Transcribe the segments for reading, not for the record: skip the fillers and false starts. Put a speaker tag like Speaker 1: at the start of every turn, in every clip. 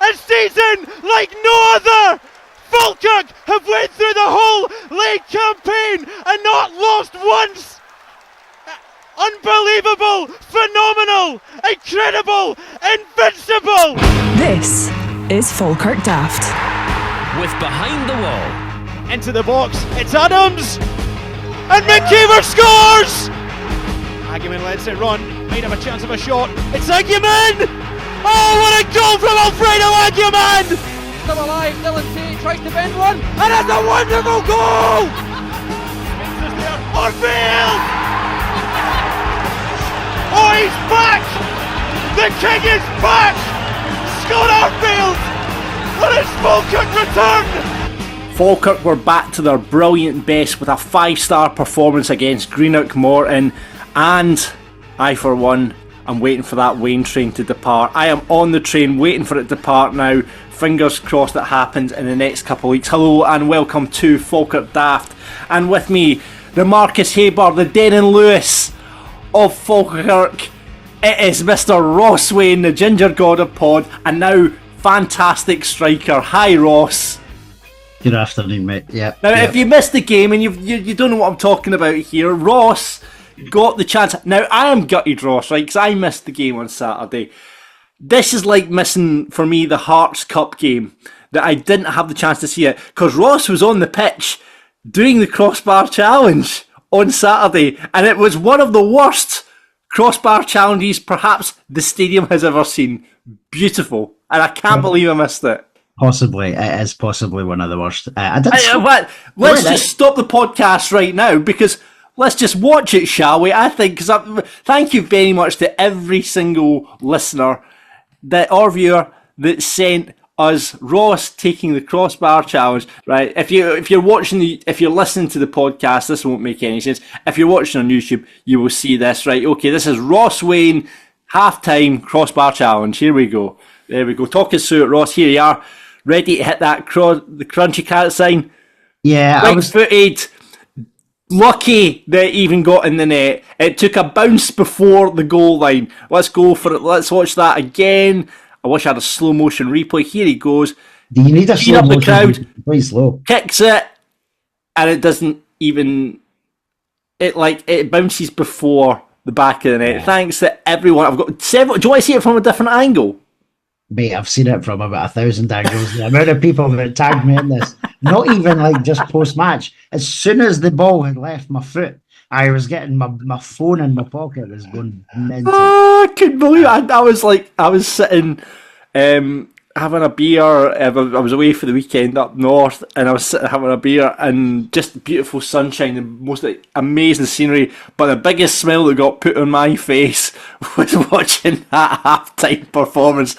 Speaker 1: A season like no other! Falkirk have went through the whole league campaign and not lost once! Unbelievable! Phenomenal! Incredible! Invincible!
Speaker 2: This is Falkirk Daft.
Speaker 3: With Behind the Wall.
Speaker 1: Into the box, it's Adams! And McKeever scores! Agyeman lets it run, might have a chance of a shot. It's Agyeman! Oh, what a goal from Alfredo Agyeman!
Speaker 4: Still alive, Dylan Tate tries to bend one,
Speaker 1: and it's a wonderful goal! Arfield! Oh, he's back! The king is back! Scott Arfield! On his Falkirk return!
Speaker 5: Falkirk were back to their brilliant best with a 5-star performance against Greenock Morton, and I, for one, am waiting for that Wayne train to depart. I am on the train waiting for it to depart now. Fingers crossed it happens in the next couple of weeks. Hello and welcome to Falkirk Daft. And with me, the Marcus Haber, the Darren Lewis of Falkirk. It is Mr. Ross Wayne, the ginger god of pod, and now fantastic striker. Hi, Ross.
Speaker 6: Good afternoon, mate. Yeah.
Speaker 5: Now, if you missed the game and you don't know what I'm talking about here, Ross got the chance. Now, I am gutted, Ross, right, because I missed the game on Saturday. This is like missing, for me, the Hearts Cup game, that I didn't have the chance to see it, because Ross was on the pitch doing the Crossbar Challenge on Saturday, and it was one of the worst Crossbar Challenges perhaps the stadium has ever seen. Beautiful. And I can't believe I missed it.
Speaker 6: Possibly. It is possibly one of the worst.
Speaker 5: Let's just stop the podcast right now, because let's just watch it, shall we? I think, because thank you very much to every single listener or viewer that sent us Ross taking the Crossbar Challenge. Right? If you're listening to the podcast, this won't make any sense. If you're watching on YouTube, you will see this. Right? Okay, this is Ross Wayne half-time Crossbar Challenge. Here we go. There we go. Talk us through it, Ross. Here you are, ready to hit that the crunchy carrot sign.
Speaker 6: Yeah,
Speaker 5: Right-footed. Lucky that it even got in the net. It took a bounce before the goal line. Let's go for it. Let's watch that again. I wish I had a slow motion replay. Here he goes.
Speaker 6: Do you need a slow motion?
Speaker 5: The crowd.
Speaker 6: Quite slow.
Speaker 5: Kicks it, and it doesn't even. It bounces before the back of the net. Yeah. Thanks to everyone. I've got several. Do you want to see it from a different angle?
Speaker 6: Mate, I've seen it from about 1,000 angles. The amount of people that tagged me in this, not even like just post-match. As soon as the ball had left my foot, I was getting my phone in my pocket. It was going mental.
Speaker 5: Oh, I couldn't believe it. I was sitting having a beer. I was away for the weekend up north, and I was sitting having a beer, and just beautiful sunshine and most amazing scenery. But the biggest smile that got put on my face was watching that half-time performance.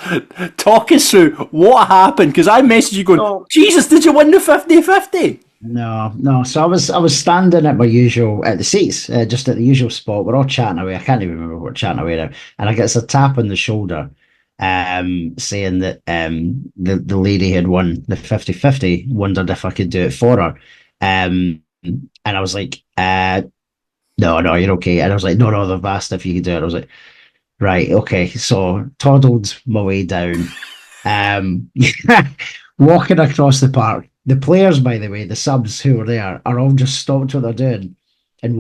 Speaker 5: Talk us through what happened, because I messaged you going, Jesus, did you win the 50-50?
Speaker 6: No. So I was standing at the seats, just at the usual spot. We're all chatting away. I can't even remember what we're chatting away now. And I get a tap on the shoulder, saying that the lady had won the 50-50, wondered if I could do it for her. And I was like, no, you're okay. And I was like, no, they've asked if you could do it. I was like, right, okay. So toddled my way down, walking across the park. The players, by the way, the subs who were there, are all just stopped what they're doing and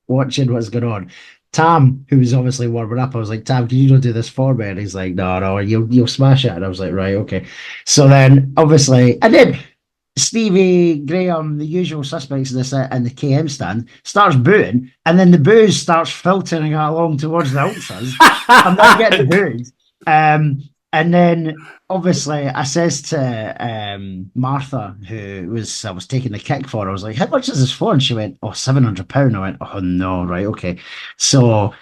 Speaker 6: watching what's going on. Tam, who was obviously warming up, I was like, Tam, can you not do this for me? And he's like, no, you'll smash it. And I was like, right, okay. So then, obviously, and then Stevie, Graham, the usual suspects in the KM stand, starts booing, and then the boos starts filtering along towards the ultras. I'm not getting booed. And then, obviously, I says to Martha, I was taking the kick for, I was like, how much is this for? And she went, £700. I went, oh, no, right, okay. So,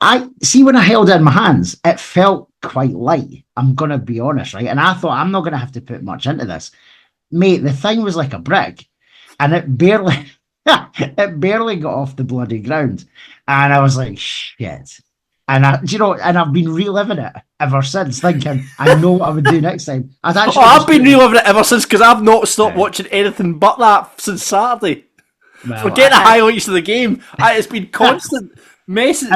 Speaker 6: when I held it in my hands, it felt quite light, I'm going to be honest, right? And I thought, I'm not going to have to put much into this. Mate, the thing was like a brick, and it barely got off the bloody ground. And I was like, shit. And I've been reliving it ever since, thinking I know what I would do next time.
Speaker 5: I've been reliving it ever since, because I've not stopped watching anything but that since Saturday. Well, forget the highlights of the game. It's been constant message.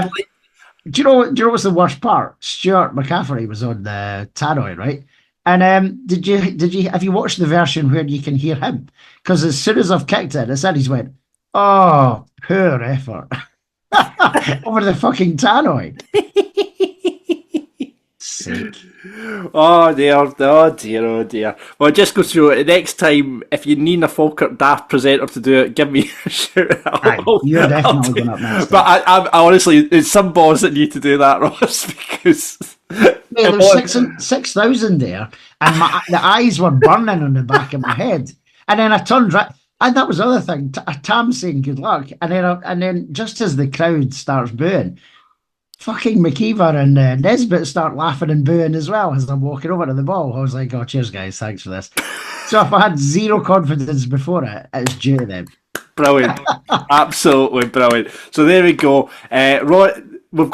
Speaker 6: Do you know what's the worst part? Stuart McCaffrey was on the tannoy, right? And have you watched the version where you can hear him? Because as soon as I've kicked it, he's went, "Oh, poor effort." Over the fucking tannoy. Sick.
Speaker 5: Oh dear, oh dear, oh dear. Well, just go through it. Next time, if you need a Falkirk Daft presenter to do it, give me a shout.
Speaker 6: You're definitely going up next.
Speaker 5: But I honestly, it's some balls that need to do that, Ross, because...
Speaker 6: Mate, there's 6,000 there, and the eyes were burning on the back of my head. And then I turned right, and that was the other thing. Tam saying good luck, and then just as the crowd starts booing, fucking McKeever and Nesbitt start laughing and booing as well as I'm walking over to the ball. I was like, "Oh, cheers, guys, thanks for this." So if I had zero confidence before it, it's due to them.
Speaker 5: Brilliant, absolutely brilliant. So there we go. We've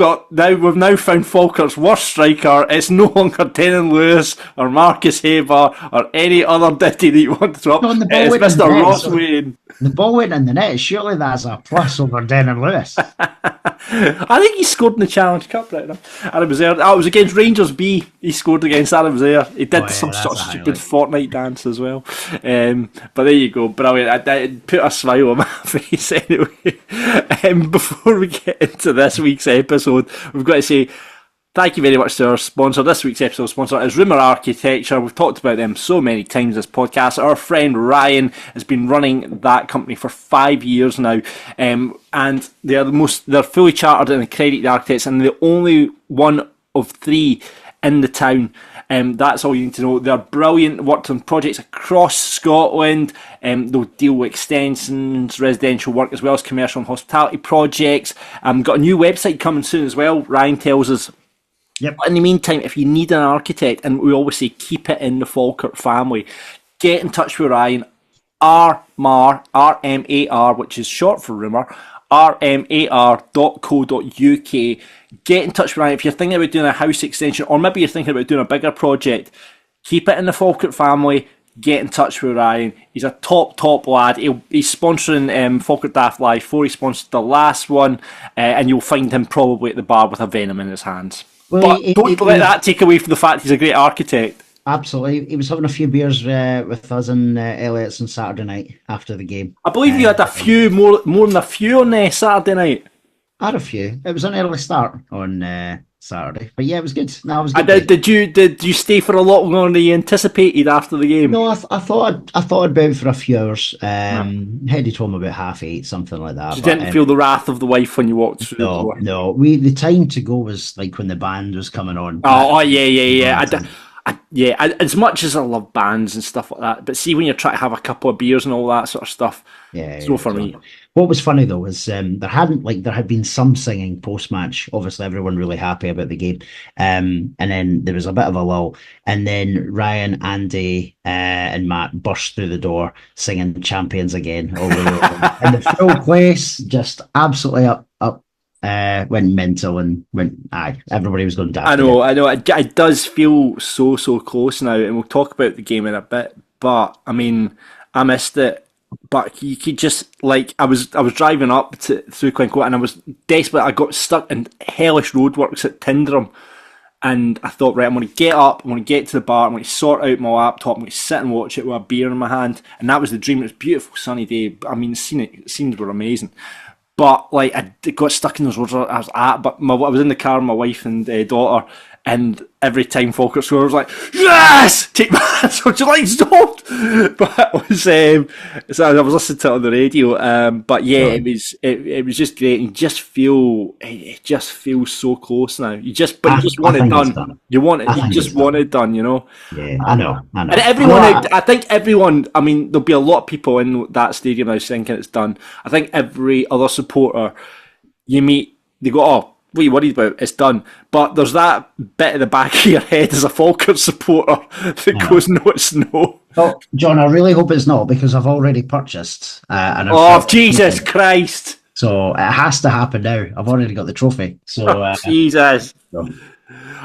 Speaker 5: now found Falkirk's worst striker. It's no longer Denan Lewis or Marcus Haber or any other ditty that you want to drop.
Speaker 6: No,
Speaker 5: it's Mr. Ross Wayne.
Speaker 6: The ball went in the net. Surely that's a plus over Denan Lewis.
Speaker 5: I think he scored in the Challenge Cup right now. Adam was there. Oh, it was against Rangers B. He scored against Adam was there. He did some sort of stupid Fortnite dance as well. But there you go, brilliant. It put a smile on my face anyway. Before we get into this week's episode, we've got to say thank you very much to our sponsor. This week's episode sponsor is Rumour Architecture. We've talked about them so many times this podcast. Our friend Ryan has been running that company for 5 years now, and they're fully chartered and accredited architects, and the only one of 3 in the town. That's all you need to know. They're brilliant, worked on projects across Scotland. They'll deal with extensions, residential work, as well as commercial and hospitality projects. Got a new website coming soon as well, Ryan tells us.
Speaker 6: Yep.
Speaker 5: But in the meantime, if you need an architect, and we always say keep it in the Falkirk family, get in touch with Ryan. RMAR, RMAR, which is short for Rumour, rmar.co.uk. Get in touch with Ryan. If you're thinking about doing a house extension, or maybe you're thinking about doing a bigger project, keep it in the Falkirk family. Get in touch with Ryan. He's a top lad. He's sponsoring Falkirk Daft Live 4. He sponsored the last one, and you'll find him probably at the bar with a venom in his hands.
Speaker 6: Well,
Speaker 5: but don't let that take away from the fact he's a great architect.
Speaker 6: Absolutely. He was having a few beers with us and Elliott's on Saturday night after the game. I
Speaker 5: believe you had a few, more than a few on Saturday night.
Speaker 6: I had a few. It was an early start on Saturday, but yeah, it was good. No, it was good.
Speaker 5: Did you stay for a lot longer than you anticipated after the game?
Speaker 6: No, I thought I'd be out for a few hours. Headed home about 8:30, something like that.
Speaker 5: You didn't feel the wrath of the wife when you walked through the door?
Speaker 6: No. The time to go was like when the band was coming on.
Speaker 5: Yeah. As much as I love bands and stuff like that, but see when you're trying to have a couple of beers and all that sort of stuff, it's not for me.
Speaker 6: What was funny though was there had been some singing post match. Obviously, everyone really happy about the game, and then there was a bit of a lull, and then Ryan, Andy, and Matt burst through the door singing "Champions Again" all the way, and the full place just absolutely up. Went mental and everybody was going down.
Speaker 5: I know. It does feel so close now, and we'll talk about the game in a bit. But I mean, I missed it. But you could just I was driving up through Glencoe, and I was desperate. I got stuck in hellish roadworks at Tyndrum, and I thought, right, I'm going to get up, I'm going to get to the bar, I'm going to sort out my laptop, I'm going to sit and watch it with a beer in my hand, and that was the dream. It was a beautiful sunny day. I mean, the scenes were amazing. But I got stuck in those roads I was in the car with my wife and daughter, and every time Falkirk scored, I was like, yes! Take my hands off, stop! But it was, so I was listening to it on the radio, but yeah, it was just great, and it just feels so close now. You just want it done. Want it done, you know?
Speaker 6: Yeah, I know.
Speaker 5: And I think everyone, I mean, there'll be a lot of people in that stadium now thinking it's done. I think every other supporter you meet, they go, oh, what are you worried about? It's done. But there's that bit at the back of your head as a Falkirk supporter that goes, no, it's no.
Speaker 6: Oh, John, I really hope it's not, because I've already purchased.
Speaker 5: Jesus Christ.
Speaker 6: So it has to happen now. I've already got the trophy. So
Speaker 5: Jesus.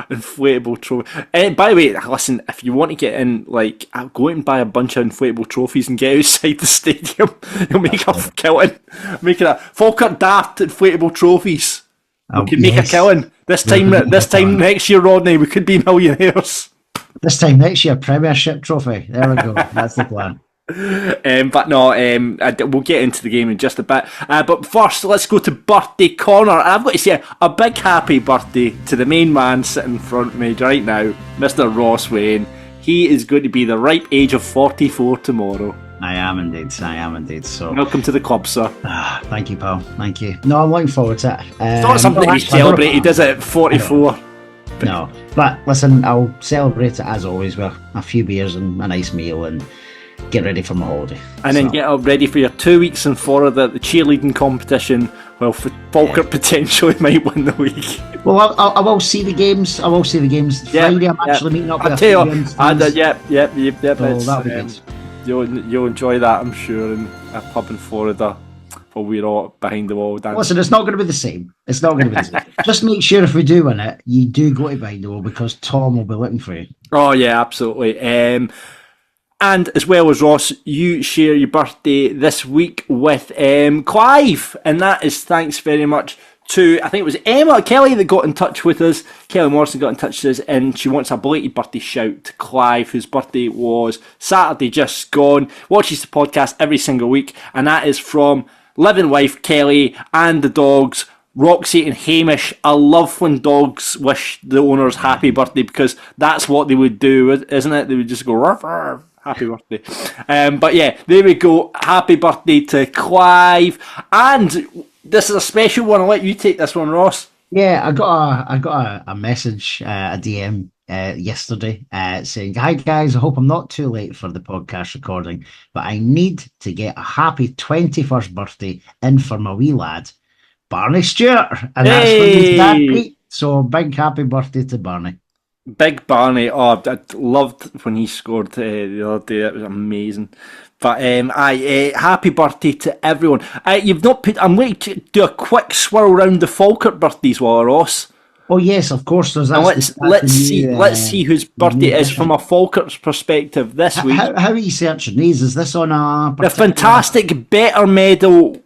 Speaker 5: Inflatable trophy. And by the way, listen, if you want to get in, go out and buy a bunch of inflatable trophies and get outside the stadium. You'll make a killing. Make it a Falkirk Daft inflatable trophies. We could make a killing. This time next year, Rodney, we could be millionaires.
Speaker 6: This time next year, Premiership trophy. There we go. That's the plan.
Speaker 5: But no, we'll get into the game in just a bit. But first, let's go to birthday corner. And I've got to say a big happy birthday to the main man sitting in front of me right now, Mr. Ross Wayne. He is going to be the ripe age of 44 tomorrow.
Speaker 6: I am indeed. So
Speaker 5: welcome to the club, sir.
Speaker 6: Thank you, pal. Thank you. No, I'm looking forward to it.
Speaker 5: It's not something to be celebrated, is it? 44.
Speaker 6: No, but listen, I'll celebrate it as always with a few beers and a nice meal and get ready for my holiday.
Speaker 5: And then get up ready for your 2 weeks in Florida at the cheerleading competition, while Falkirk potentially might win the league.
Speaker 6: Well, I will see the games. Friday, I'm actually meeting up with a few games.
Speaker 5: Yep.
Speaker 6: So that'll be good.
Speaker 5: You'll enjoy that, I'm sure, in a pub in Florida. We're all behind the wall dancing.
Speaker 6: Listen, it's not going to be the same. Just make sure if we do win it, you do go to behind the wall because Tom will be looking for you.
Speaker 5: Oh yeah, absolutely. And as well as Ross, you share your birthday this week with Clive, and that is thanks very much to, I think it was Emma Kelly that got in touch with us. Kelly Morrison got in touch with us, and she wants a belated birthday shout to Clive, whose birthday was Saturday just gone. Watches the podcast every single week, and that is from living wife Kelly and the dogs Roxy and Hamish. I love when dogs wish the owners happy birthday, because that's what they would do, isn't it? They would just go ruff, ruff, happy birthday. But yeah, there we go. Happy birthday to Clive. And this is a special one. I'll let you take this one, Ross.
Speaker 6: Yeah, I got a message, a DM yesterday saying, "Hi guys, I hope I'm not too late for the podcast recording, but I need to get a happy 21st birthday in for my wee lad, Barney Stewart." And that's from his dad, Pete. So big happy birthday to Barney.
Speaker 5: Big Barney. Oh, I loved when he scored the other day. It was amazing. But happy birthday to everyone. You've not put. I'm going to do a quick swirl around the Falkirk birthdays, while Ross.
Speaker 6: Oh yes, of course.
Speaker 5: Let's see whose birthday it is from a Falkirk's perspective this week.
Speaker 6: How are you searching these? Is this on
Speaker 5: the fantastic Better Medal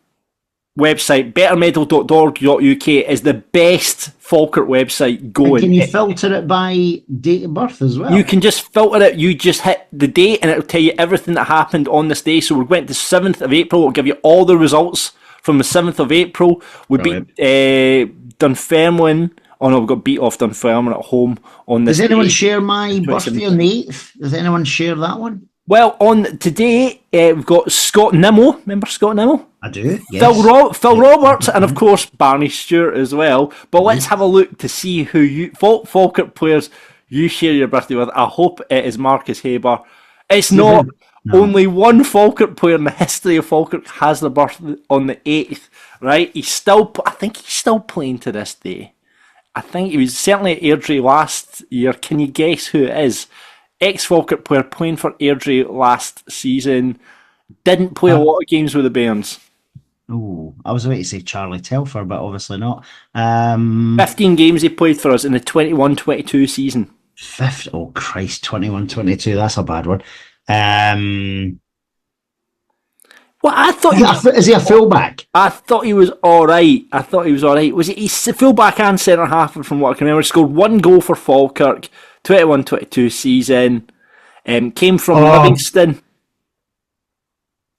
Speaker 5: website? bettermedal.org.uk is the best Falkirk website going.
Speaker 6: And can you filter it by date of birth as well?
Speaker 5: You can just filter it. You just hit the date and it'll tell you everything that happened on this day. So we went to 7th of April. It'll give you all the results from the 7th of April. We beat Dunfermline. Oh no, we got beat off Dunfermline at home on this.
Speaker 6: Does anyone share my birthday on the 8th? Does anyone share that one?
Speaker 5: Well, on today, we've got Scott Nimmo. Remember Scott Nimmo?
Speaker 6: I do, yes.
Speaker 5: Phil Roberts, and of course Barney Stewart as well. But let's have a look to see who you Falkirk players you share your birthday with. I hope it is Marcus Haber. It's not. No. Only one Falkirk player in the history of Falkirk has their birthday on the 8th, right? I think he's still playing to this day. I think he was certainly at Airdrie last year. Can you guess who it is? Ex-Falkirk player playing for Airdrie last season. Didn't play a lot of games with the Bairns.
Speaker 6: Oh, I was about to say Charlie Telfer, but obviously not.
Speaker 5: 15 games he played for us in the 21-22 season.
Speaker 6: Oh Christ, 21-22, that's a bad one.
Speaker 5: Well, I thought
Speaker 6: is he a fullback?
Speaker 5: I thought he was all right. Was he's a fullback and centre half from what I can remember? Scored one goal for Falkirk, 21-22 season. Came from Livingston.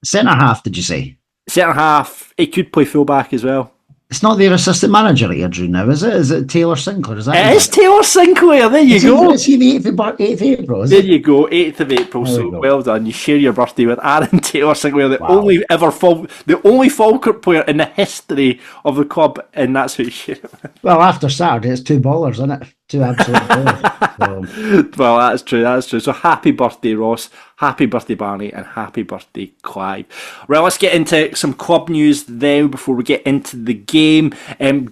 Speaker 6: Centre half, did you say?
Speaker 5: Centre half. He could play fullback as well.
Speaker 6: It's not their assistant manager at Airdrie now, is it? Is it Taylor Sinclair?
Speaker 5: It is Taylor Sinclair. There you go.
Speaker 6: Is he the 8th of April?
Speaker 5: There you go, 8th of April. So well done. You share your birthday with Aaron Taylor Sinclair, the only Falkirk player in the history of the club, and that's who you share it with.
Speaker 6: Well, after Saturday, it's two ballers, isn't it? Two absolute ballers.
Speaker 5: Well, that's true. So happy birthday, Ross. Happy birthday, Barney, and happy birthday, Clive. Right, let's get into some club news then before we get into the game.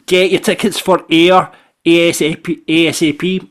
Speaker 5: Get your tickets for Ayr ASAP.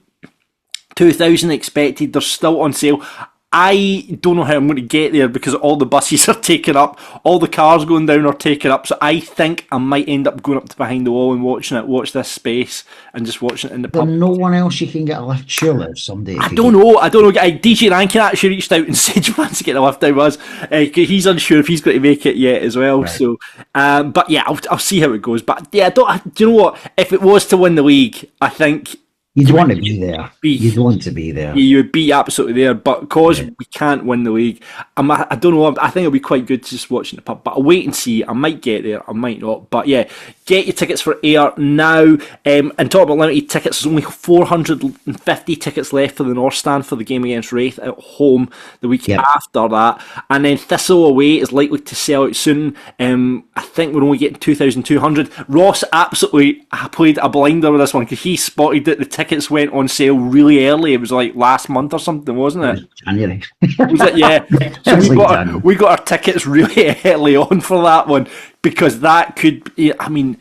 Speaker 5: 2,000 expected. They're still on sale. I don't know how I'm going to get there because all the buses are taken up, all the cars going down are taken up, so I think I might end up going up to behind the wall and watch this space and just watching it in the pub.
Speaker 6: There's no one else you can get a lift, surely, someday.
Speaker 5: I don't know. DJ Rankin actually reached out and said he wants to get a lift down with us. He's unsure if he's going to make it yet as well. Right. So, but yeah, I'll see how it goes. But yeah, do you know what? If it was to win the league, I think
Speaker 6: You'd want to be there. You'd want to be there.
Speaker 5: You'd be absolutely there, but because we can't win the league, I don't know. I think it'll be quite good to just watch in the pub. But I'll wait and see. I might get there, I might not. But yeah, get your tickets for Ayr now. And talk about limited tickets. There's only 450 tickets left for the North Stand for the game against Wraith at home the week after that. And then Thistle away is likely to sell out soon. I think we're only getting 2,200. Ross absolutely played a blinder with this one because he spotted that the tickets went on sale really early. It was like last month or something, wasn't it?
Speaker 6: January.
Speaker 5: Was it? Yeah. So we got our tickets really early on for that one because that could. I mean,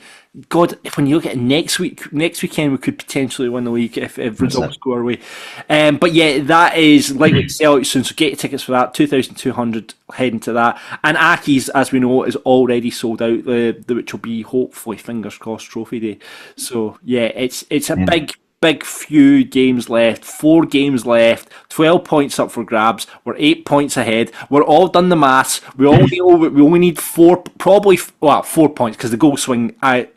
Speaker 5: God, when you look at next weekend, we could potentially win the league if results go our way. But yeah, that is likely to sell out soon. So get your tickets for that. 2,200 heading to that. And Aki's, as we know, is already sold out. Which will be hopefully fingers crossed trophy day. So yeah, it's a big few games left, 4 games left, 12 points up for grabs. We're 8 points ahead. We're all done the maths. We only need 4 points because the goal swing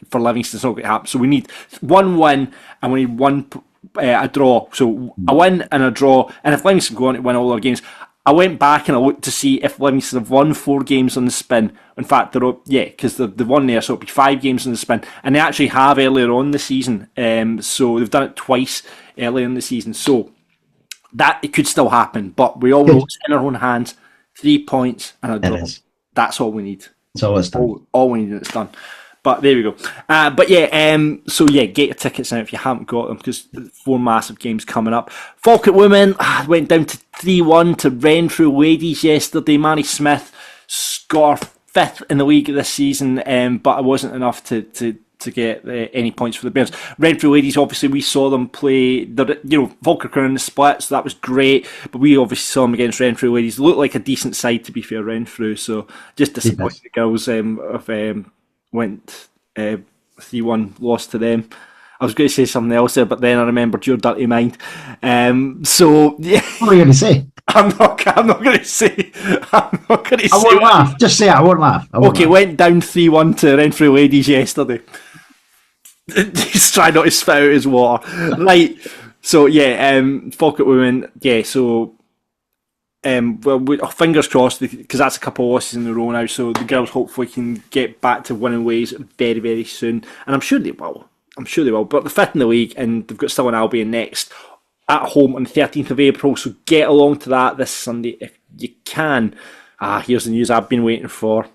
Speaker 5: for Livingston's not going to happen. So we need 1 win and we need a draw. So a win and a draw. And if Livingston go on to win all their games, I went back and I looked to see if Livingston have won 4 games on the spin. In fact, because they've won there, so it'll be 5 games on the spin. And they actually have earlier on the season. So they've done it twice earlier in the season. So that it could still happen. But we all know it's in our own hands. 3 points and a draw. That's all we need.
Speaker 6: That's all it's done.
Speaker 5: All we need and it's done. But there we go. So get your tickets now if you haven't got them because 4 massive games coming up. Falkirk women went down to 3-1 to Renfrew ladies yesterday. Manny Smith got 5th in the league this season, but it wasn't enough to get any points for the Bairns. Renfrew ladies, obviously, we saw them play. Falkirk are in the split, so that was great. But we obviously saw them against Renfrew ladies. Looked like a decent side, to be fair, Renfrew. So just disappointed the girls went 3-1, lost to them. I was going to say something else there, but then I remembered your dirty mind. So yeah.
Speaker 6: What are you going to say?
Speaker 5: I'm not going to say. I
Speaker 6: won't laugh. Just say it. I won't laugh.
Speaker 5: Went down 3-1 to Renfrew ladies yesterday. He's trying not to spit out his water. Right. So yeah, Falkirk women. Yeah. So. Fingers crossed because that's a couple of losses in a row now. So the girls hopefully can get back to winning ways very, very soon, and I'm sure they will. But they're 5th in the league, and they've got Stirling Albion next at home on the 13th of April. So get along to that this Sunday if you can. Here's the news I've been waiting for.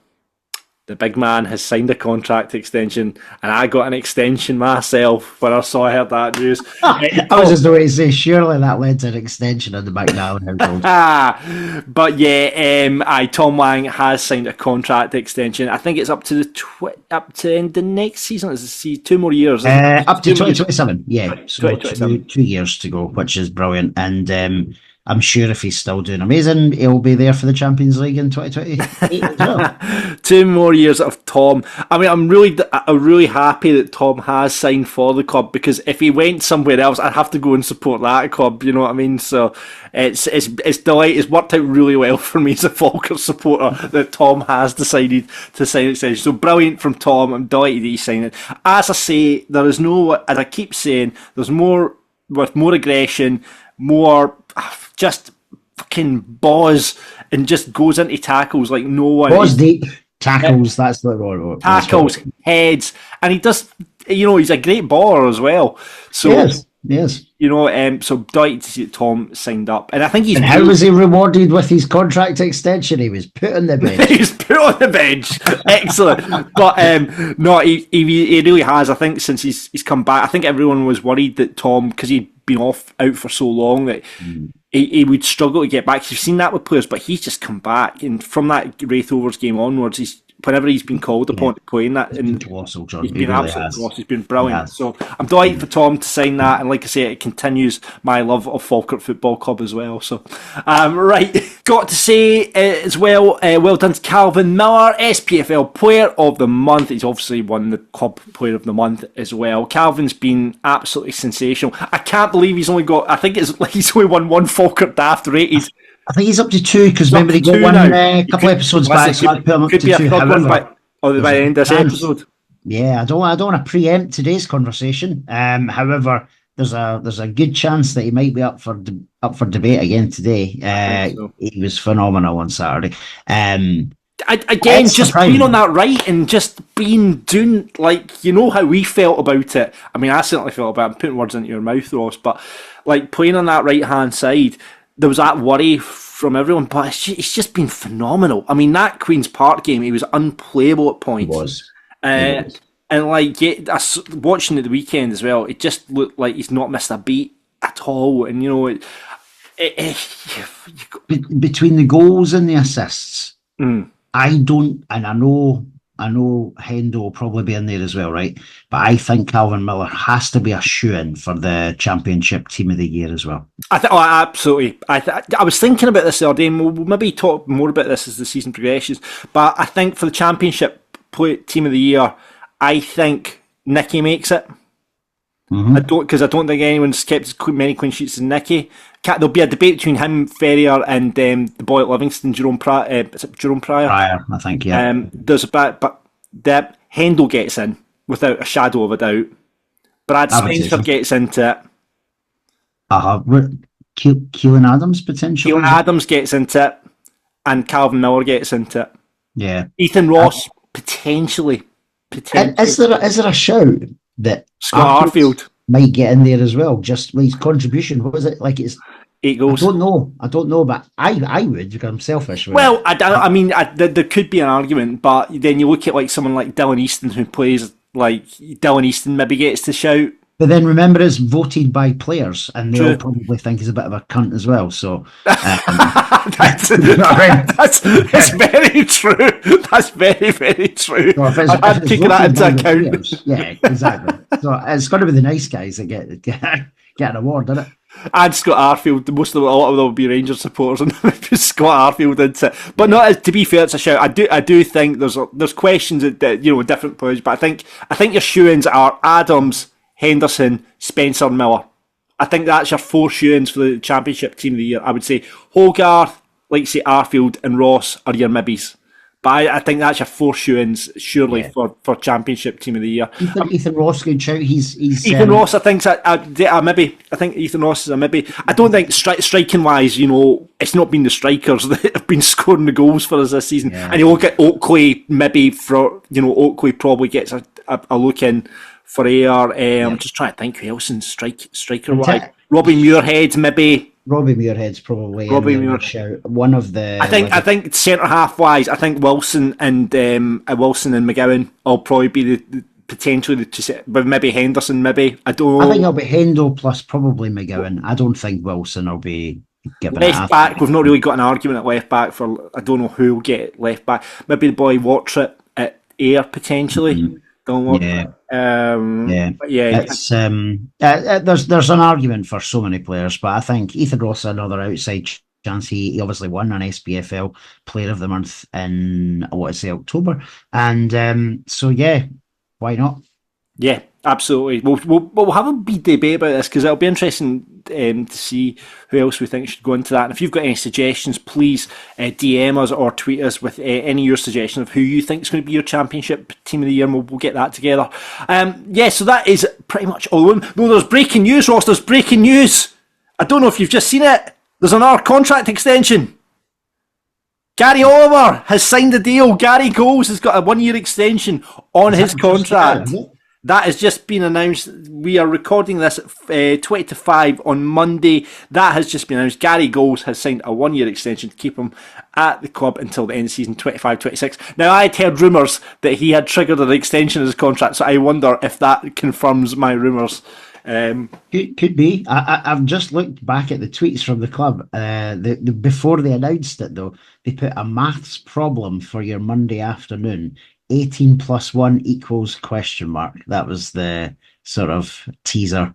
Speaker 5: The big man has signed a contract extension, and I got an extension myself when I heard that news.
Speaker 6: I was just going to say, surely that led to an extension on the McNally household.
Speaker 5: But yeah, Tom Wang has signed a contract extension. I think it's up to the end of next season. Is it 2 more years?
Speaker 6: Up to 2027. Yeah, so
Speaker 5: 2027.
Speaker 6: 2 years to go, which is brilliant. And I'm sure if he's still doing amazing, he'll be there for the Champions League in 2028 as well.
Speaker 5: 2 more years of Tom. I mean, I'm really happy that Tom has signed for the club because if he went somewhere else, I'd have to go and support that club. You know what I mean? So it's delight. It's worked out really well for me as a Falkirk supporter that Tom has decided to sign an extension. So brilliant from Tom. I'm delighted that he signed it. As I say, there is as I keep saying, there's more with more aggression, more just fucking balls and just goes into tackles like no one.
Speaker 6: Balls deep tackles. That's what
Speaker 5: tackles, heads, and he does. He's a great baller as well. So
Speaker 6: yes.
Speaker 5: So delighted to see that Tom signed up, and I think he's.
Speaker 6: And how was he rewarded with his contract extension? He was put on the bench.
Speaker 5: He's put on the bench. Excellent, but no, he really has. I think since he's come back, I think everyone was worried that Tom, because he'd been out for so long, that he would struggle to get back. You've seen that with players, but he's just come back, and from that Wraith Rovers game onwards, whenever he's been called upon to play in that, and he's been absolutely colossal. He's been brilliant. So I'm delighted for Tom to sign that, and like I say, it continues my love of Falkirk Football Club as well. So, right, got to say as well, well done to Calvin Miller, SPFL Player of the Month. He's obviously won the Club Player of the Month as well. Calvin's been absolutely sensational. I can't believe he's only got. I think he's only won 1 Falkirk Daft rated.
Speaker 6: I think he's up to 2 because remember he got one a couple episodes back. So I'd put him up to 2.
Speaker 5: By the end of this episode.
Speaker 6: Yeah, I don't want to preempt today's conversation. However, there's a good chance that he might be up for debate again today.
Speaker 5: So.
Speaker 6: He was phenomenal on Saturday.
Speaker 5: Again, just being on that right and just doing like, you know how we felt about it. I mean, I certainly felt about it. I'm putting words into your mouth, Ross, but like playing on that right hand side, there was that worry from everyone, but it's just been phenomenal. I mean, that Queen's Park game, he was unplayable at points.
Speaker 6: He was.
Speaker 5: And like watching it the weekend as well, it just looked like he's not missed a beat at all. And you know,
Speaker 6: between the goals and the assists, I don't, and I know Hendo will probably be in there as well, right? But I think Calvin Miller has to be a shoo-in for the Championship Team of the Year as well.
Speaker 5: Absolutely. I was thinking about this the other day, and we'll maybe talk more about this as the season progresses. But I think for the Championship Team of the Year, I think Nicky makes it. I don't think anyone's kept as many clean sheets as Nicky. There'll be a debate between him, Ferrier, and the boy at Livingston, Jerome Pryor. Is it Jerome Pryor?
Speaker 6: Pryor, I think, yeah.
Speaker 5: There's a bit, but Hendo gets in without a shadow of a doubt. Brad Spencer gets into it.
Speaker 6: Keelan Adams potentially.
Speaker 5: Keelan Adams gets into it, and Calvin Miller gets into it.
Speaker 6: Yeah.
Speaker 5: Ethan Ross potentially.
Speaker 6: Is there a shout that
Speaker 5: Scott Arfield
Speaker 6: might get in there as well? Just his contribution. What was it like? It's
Speaker 5: 8 goals.
Speaker 6: I don't know, but I would, because I'm selfish.
Speaker 5: Well, I mean, there could be an argument, but then you look at like someone like Dylan Easton, who plays like Dylan Easton, maybe gets to shout.
Speaker 6: But then remember, it's voted by players, and they all probably think he's a bit of a cunt as well. So
Speaker 5: that's very true. That's very, very true.
Speaker 6: So
Speaker 5: I'm taking that into account.
Speaker 6: Yeah, exactly. So it's got to be the nice guys that get an award, isn't it?
Speaker 5: And Scott Arfield, a lot of them will be Rangers supporters, and put Scott Arfield into it. But no, to be fair, it's a shout. I do think there's questions at different players, but I think your shoe-ins are Adams, Henderson, Spencer, and Miller. I think that's your 4 shoe-ins for the Championship Team of the Year. I would say Hogarth, like say Arfield, and Ross are your mibbies. But I think that's your 4 shoe-ins, surely, for Championship Team of the Year.
Speaker 6: Ethan Ross, good shout. He's
Speaker 5: Ethan Ross, I think, maybe. I think Ethan Ross is a maybe. I don't think striking-wise, it's not been the strikers that have been scoring the goals for us this season. Yeah. And you look at Oakley, maybe, Oakley probably gets a look in for Ayr. I'm just trying to think who else in striker-wise. Robbie Muirhead, maybe.
Speaker 6: Robbie Muirhead's probably shout. One of the.
Speaker 5: I think centre half wise, I think Wilson and McGowan will probably be the potentially but maybe Henderson. Maybe I don't know.
Speaker 6: I think it'll be Hendo plus probably McGowan. I don't think Wilson will be given
Speaker 5: left back. We've not really got an argument at left back for. I don't know who will get left back. Maybe the boy Wattrett at Ayr potentially. Don't know. It's
Speaker 6: there's an argument for so many players, but I think Ethan Ross is another outside chance. He obviously won an SPFL Player of the Month in October, and so why not? Yeah,
Speaker 5: absolutely. We'll have a big debate about this because it'll be interesting to see who else we think should go into that. And if you've got any suggestions, please DM us or tweet us with any of your suggestions of who you think is going to be your Championship Team of the Year, and we'll get that together. So that is pretty much all. No, there's breaking news, Ross. There's breaking news. I don't know if you've just seen it. There's another contract extension. Gary Oliver has signed a deal. Gary Goals has got a 1-year extension on his contract. That has just been announced. We are recording this at 20 to 5 on Monday. That has just been announced. Gary Goals has signed a 1-year extension to keep him at the club until the end of season 25-26. Now, I had heard rumours that he had triggered an extension of his contract, so I wonder if that confirms my rumours.
Speaker 6: Could be. I've just looked back at the tweets from the club. Before they announced it, though, they put a maths problem for your Monday afternoon. 18 plus 1 equals ? That was the sort of teaser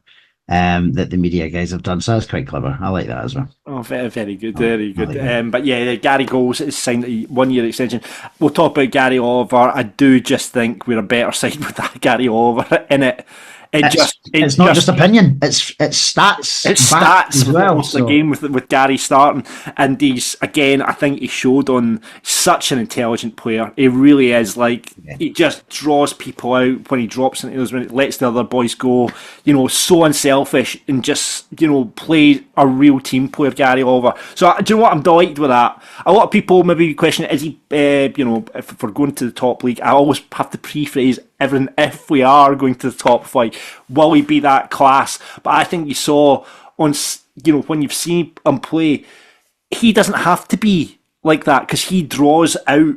Speaker 6: that the media guys have done. So that's quite clever. I like that as well.
Speaker 5: Oh, very, very good. Very good. But Gary Goals has signed a 1-year extension. We'll talk about Gary Oliver. I do just think we're a better side with that Gary Oliver in it.
Speaker 6: It's not just opinion. It's stats.
Speaker 5: It's
Speaker 6: backed
Speaker 5: stats
Speaker 6: as well.
Speaker 5: most of the game with Gary starting, and he's again. I think he showed on such an intelligent player. He really is. Like he just draws people out when he drops into those, when it lets the other boys go. You know, so unselfish and just play a real team player, Gary Oliver. So do you know what? I'm delighted with that. A lot of people maybe question: is he? If we're going to the top league, I always have to prephrase everything. If we are going to the top flight, will he be that class? But I think you saw on, when you've seen him play, he doesn't have to be like that because he draws out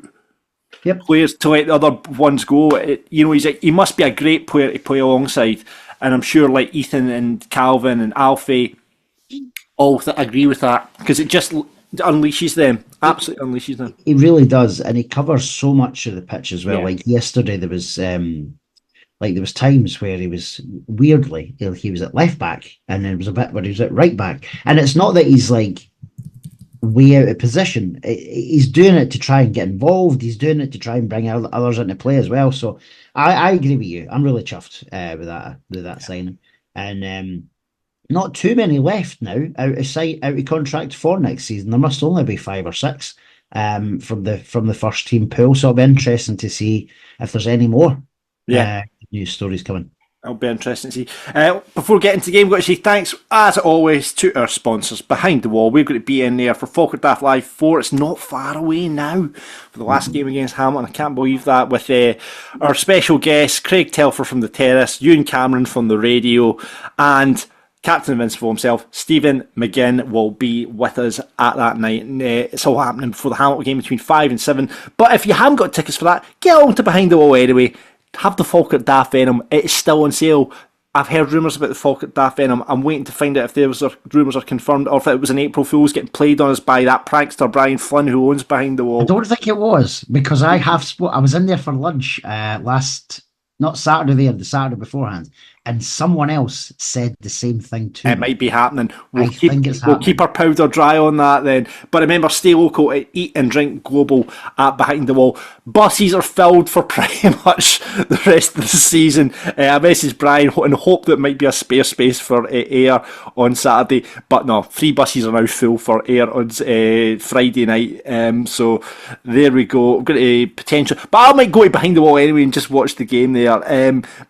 Speaker 5: players to let the other ones go. He must be a great player to play alongside, and I'm sure like Ethan and Calvin and Alfie all agree with that because it just unleashes them. Absolutely unleashes them.
Speaker 6: He really does, and he covers so much of the pitch as well.
Speaker 5: Yeah.
Speaker 6: Like yesterday, there was times where he was weirdly he was at left back, and there was a bit where he was at right back. And it's not that he's like way out of position. He's doing it to try and get involved. He's doing it to try and bring others into play as well. So I agree with you. I'm really chuffed with that signing, and not too many left now out of contract for next season. There must only be 5 or 6 from the first team pool. So it'll be interesting to see if there's any more news stories coming.
Speaker 5: It'll be interesting to see. Before getting to the game, we've got to say thanks, as always, to our sponsors Behind the Wall. We're going to be in there for Falkirk Daft Live 4. It's not far away now for the last game against Hamilton. I can't believe that. With our special guests, Craig Telfer from the Terrace, Ewan Cameron from the radio, and Captain Invincible himself, Stephen McGinn, will be with us at that night. And it's all happening before the Hamilton game between 5 and 7. But if you haven't got tickets for that, get along to Behind the Wall anyway. Have the Falkirk Daft Venom. It's still on sale. I've heard rumours about the Falkirk Daft Venom. I'm waiting to find out if rumours are confirmed or if it was an April Fool's getting played on us by that prankster Brian Flynn who owns Behind the Wall.
Speaker 6: I don't think it was, because I was in there for lunch not Saturday the Saturday beforehand, and someone else said the same thing too.
Speaker 5: It might be happening.
Speaker 6: We'll
Speaker 5: keep our powder dry on that then. But remember, stay local at Eat and Drink Global at Behind the Wall. Buses are filled for pretty much the rest of the season. I messaged Brian and hope that might be a spare space for Ayr on Saturday. But no, 3 buses are now full for Ayr on Friday night. So there we go. We've got a potential. But I might go to Behind the Wall anyway and just watch the game there.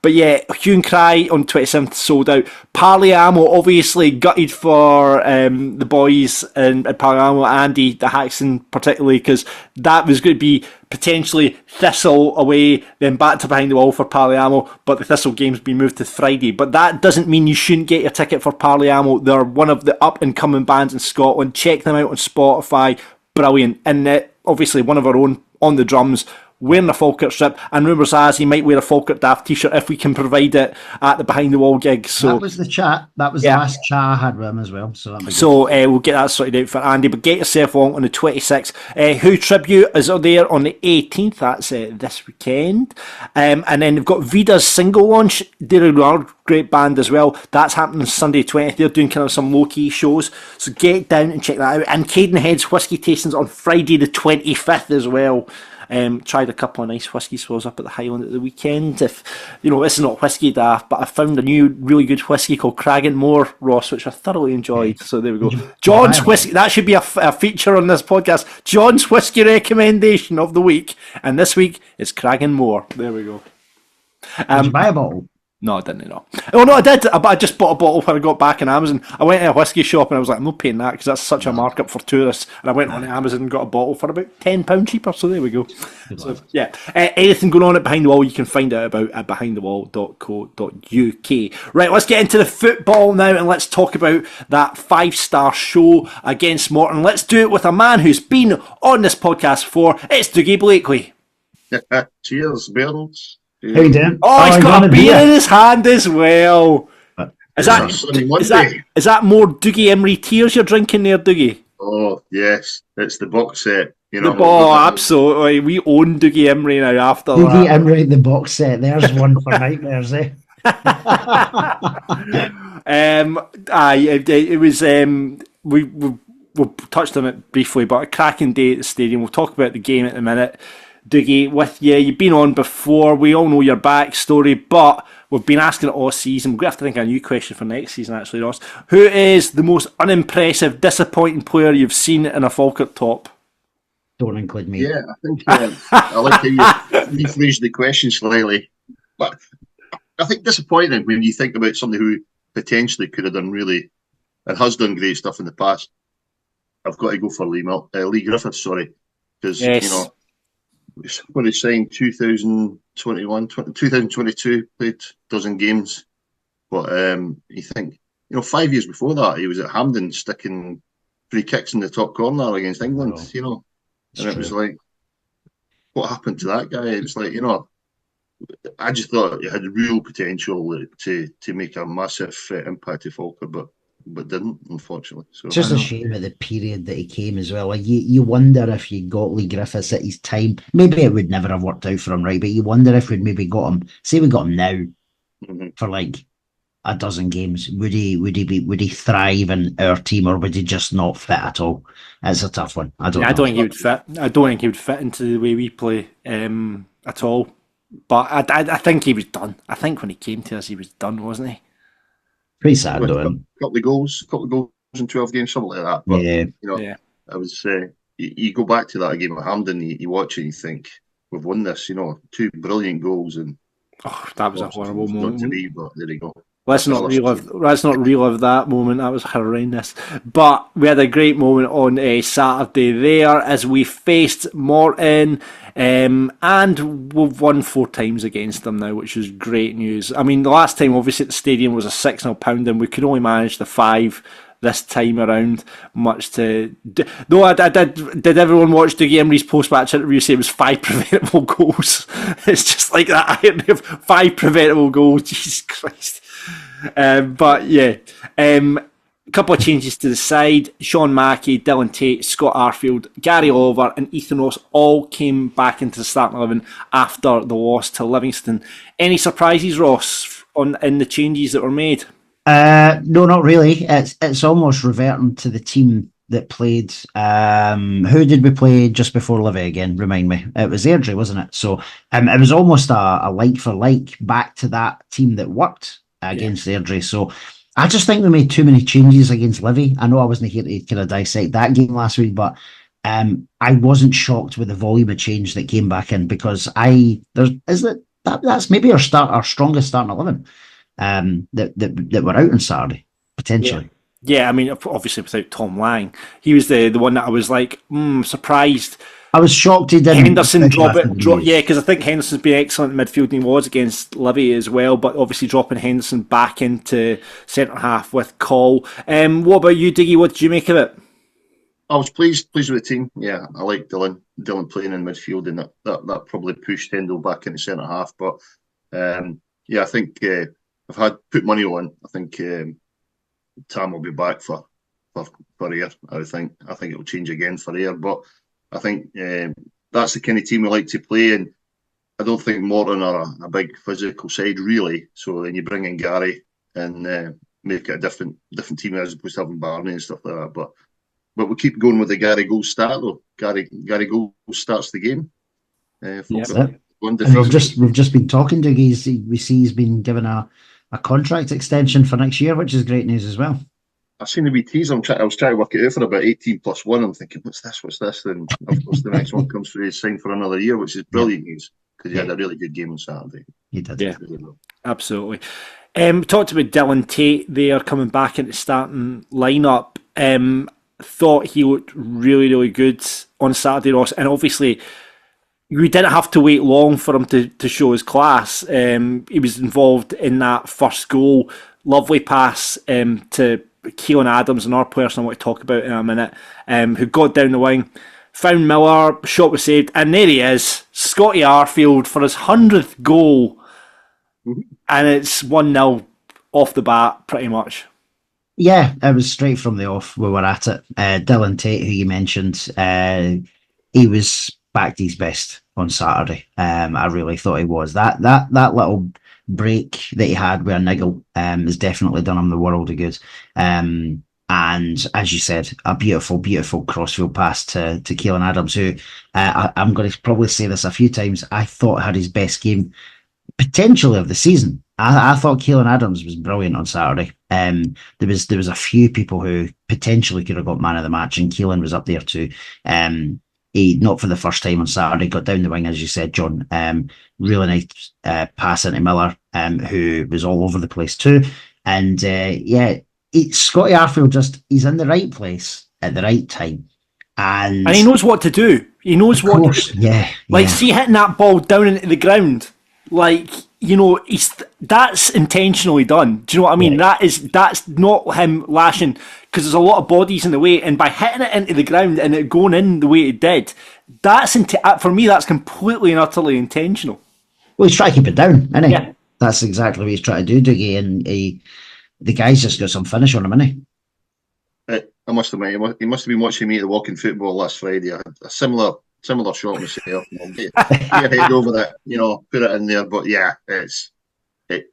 Speaker 5: But yeah, Hue and Cry on 27th sold out. Parliamo obviously gutted for the boys and Parliamo, Andy, the Haxon particularly, because that was going to be potentially Thistle away, then back to Behind the Wall for Parliamo, but the Thistle game's been moved to Friday. But that doesn't mean you shouldn't get your ticket for Parliamo. They're one of the up-and-coming bands in Scotland. Check them out on Spotify. Brilliant. And obviously one of our own on the drums, wearing a Falkirk strip, and rumours has he might wear a Falkirk Daft t-shirt if we can provide it at the Behind the Wall gig. So
Speaker 6: that was the chat. That was the last chat I had with him as well.
Speaker 5: So we'll get that sorted out for Andy. But get yourself along on the 26th. Who Tribute is there on the 18th. That's this weekend. And then they've got Vida's single launch. They're another great band as well. That's happening Sunday 20th. They're doing kind of some low-key shows. So get down and check that out. And Cadenhead's Whisky Tastings on Friday the 25th as well. Tried a couple of nice whisky swills up at the Highland at the weekend. If this is not Whisky Daft, but I found a new really good whisky called Cragganmore, Ross, which I thoroughly enjoyed. So there we go. John's whisky. That should be a feature on this podcast. John's whisky recommendation of the week, and this week is Cragganmore. There we go.
Speaker 6: Did you buy a bottle?
Speaker 5: No, I didn't. No. Oh no, I did. I just bought a bottle when I got back on Amazon. I went to a whisky shop and I was like, I'm not paying that because that's such a markup for tourists. And I went on Amazon and got a bottle for about £10 cheaper. So there we go. So, yeah, anything going on at Behind the Wall, you can find out about at behindthewall.co.uk. Right, let's get into the football now and let's talk about that 5-star show against Morton. Let's do it with a man who's been on this podcast before. It's Dougy Blakeley.
Speaker 7: Cheers, Bairns.
Speaker 6: How you doing?
Speaker 5: Oh, he's got a beer in his hand as well. Is that more Dougie Imrie tears you're drinking there, Dougie?
Speaker 7: Oh, yes. It's the Boxset.
Speaker 5: Absolutely. We own Dougie Imrie now after
Speaker 6: Dougie
Speaker 5: that.
Speaker 6: Imrie, the Boxset. There's one for nightmares, eh?
Speaker 5: It was... We touched on it briefly, but a cracking day at the stadium. We'll talk about the game in a minute. Dougie, with you, you've been on before. We all know your backstory, but we've been asking it all season. We're going to have to think of a new question for next season, actually, Ross. Who is the most unimpressive, disappointing player you've seen in a Falkirk top?
Speaker 6: Don't include me.
Speaker 7: Yeah, I think I like how you rephrased the question slightly. But I think disappointing when you think about somebody who potentially could have done really and has done great stuff in the past. I've got to go for Lee Griffiths, because when he signed 2022, played a dozen games. But you think, 5 years before that, he was at Hampden sticking free kicks in the top corner against England, and it was like, what happened to that guy? It was like, I just thought he had real potential to make a massive impact to Falkirk, but didn't, unfortunately. So
Speaker 6: it's just a shame at the period that he came as well. Like you wonder if you got Lee Griffiths at his time. Maybe it would never have worked out for him, right? But you wonder if we'd maybe got him. Say we got him now for like a dozen games. Would he thrive in our team, or would he just not fit at all? It's a tough one. I don't think
Speaker 5: he would fit. I don't think he would fit into the way we play at all. But I think he was done. I think when he came to us, he was done, wasn't he?
Speaker 6: Pretty sad, though.
Speaker 7: A couple of goals in 12 games, something like that. But, I was you go back to that game at Hampden, you watch it, and you think, we've won this, 2 brilliant goals. And
Speaker 5: that was a horrible moment.
Speaker 7: Not to be, but there you go.
Speaker 5: Let's not relive that moment. That was horrendous. But we had a great moment on Saturday there as we faced Morton, and we've won 4 times against them now, which is great news. I mean, the last time, obviously, at the stadium was a 6-0 pounding. We could only manage the 5 this time around, much to... No, I did everyone watch Dougie Imrie's post-match interview say it was 5 preventable goals? It's just like that irony of 5 preventable goals. Jesus Christ. But yeah, a couple of changes to the side. Sean Mackey, Dylan Tate, Scott Arfield, Gary Oliver and Ethan Ross all came back into the starting 11 after the loss to Livingston. Any surprises, Ross, in the changes that were made?
Speaker 6: No, not really. It's almost reverting to the team that played. Who did we play just before Livy again? Remind me. It was Airdrie, wasn't it? So it was almost a like for like back to that team that worked against Airdrie. So I just think we made too many changes against Livy. I know I wasn't here to kind of dissect that game last week, but I wasn't shocked with the volume of change that came back in, because that's maybe our strongest starting 11 that were out on Saturday potentially.
Speaker 5: Yeah, I mean, obviously without Tom Lang, he was the one that I was like surprised. I
Speaker 6: was shocked he didn't.
Speaker 5: Henderson drop, because I think Henderson's been excellent in midfield, and he was against Livy as well, but obviously dropping Henderson back into centre half with Call. What about you, Diggy? What did you make of it?
Speaker 7: I was pleased with the team. Yeah, I like Dylan playing in midfield, and that probably pushed Hendel back into centre half. But I think I've put money on. I think Tam will be back for Ayr. I think it will change again for Ayr, but I think that's the kind of team we like to play, and I don't think Morton are a big physical side really. So then you bring in Gary and make it a different team as opposed to having Barney and stuff like that. But we keep going with the Gary goal start though. Gary goal starts the game.
Speaker 6: We've just been talking to Dougie. We see he's been given a contract extension for next year, which is great news as well.
Speaker 7: I've seen the wee tease. I was trying to work it out for about 18 plus 1. I'm thinking, what's this? Then, of course, the next one comes through, he's signed for another year, which is brilliant news, because he had a really good game on Saturday.
Speaker 6: He did.
Speaker 5: Yeah, absolutely. Talked about Dylan Tate there coming back into starting lineup. Thought he looked really, really good on Saturday, Ross, and obviously we didn't have to wait long for him to show his class. He was involved in that first goal. Lovely pass to Keelan Adams, another person I want to talk about in a minute, who got down the wing, found Miller, shot was saved, and there he is, Scotty Arfield for his 100th goal. And it's 1-0 off the bat, pretty much.
Speaker 6: Yeah, it was straight from the off we were at it. Dylan Tate, who you mentioned, he was back to his best on Saturday. I really thought he was. That little break that he had with a niggle has definitely done him the world of good. And as you said, a beautiful crossfield pass to Keelan Adams, who I'm going to probably say this a few times, I thought had his best game potentially of the season. I thought Keelan Adams was brilliant on Saturday. There was a few people who potentially could have got man of the match, and Keelan was up there too. He, not for the first time on Saturday, got down the wing, as you said, John. Really nice pass into Miller, who was all over the place too. And Scotty Arfield he's in the right place at the right time. And
Speaker 5: he knows what to do. He knows what
Speaker 6: course,
Speaker 5: to do. See hitting that ball down into the ground. That's intentionally done. Do you know what I mean?
Speaker 6: Yeah.
Speaker 5: That's not him lashing, because there's a lot of bodies in the way, and by hitting it into the ground and it going in the way it did, for me, that's completely and utterly intentional.
Speaker 6: Well, he's trying to keep it down, isn't he?
Speaker 5: Yeah.
Speaker 6: That's exactly what he's trying to do, Dougie, and the guy's just got some finish on him, isn't he?
Speaker 7: I must admit, he must have been watching me at the Walking Football last Friday. I had a similar shot myself. Get your head over that, put it in there. But yeah,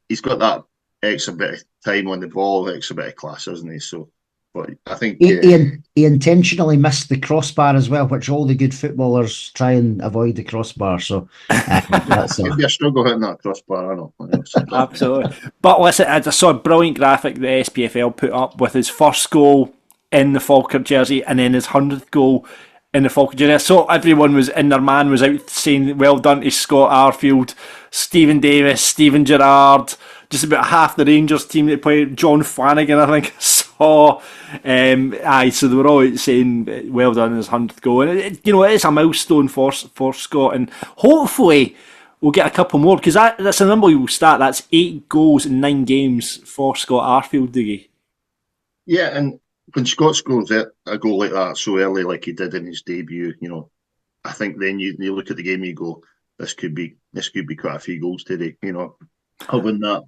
Speaker 7: he's got that extra bit of time on the ball, extra bit of class, hasn't he? So, but I think
Speaker 6: he intentionally missed the crossbar as well, which all the good footballers try and avoid the crossbar. So that's
Speaker 7: if you struggle hitting that crossbar, I know.
Speaker 5: Absolutely. But listen, I saw a brilliant graphic the SPFL put up with his first goal in the Falkirk jersey, and then his 100th goal in the Falkirk jersey. I saw everyone was in their man was out saying well done to Scott Arfield, Stephen Davis, Stephen Gerrard, just about half the Rangers team that played, John Flanagan I think saw. So they were all out saying well done his 100th goal, and it is a milestone for Scott, and hopefully we'll get a couple more, because that's an unbelievable stat. That's 8 goals in 9 games for Scott Arfield, Dougie.
Speaker 7: Yeah, and when Scott scores a goal like that so early, like he did in his debut, I think then you look at the game and you go, this could be quite a few goals today. Having that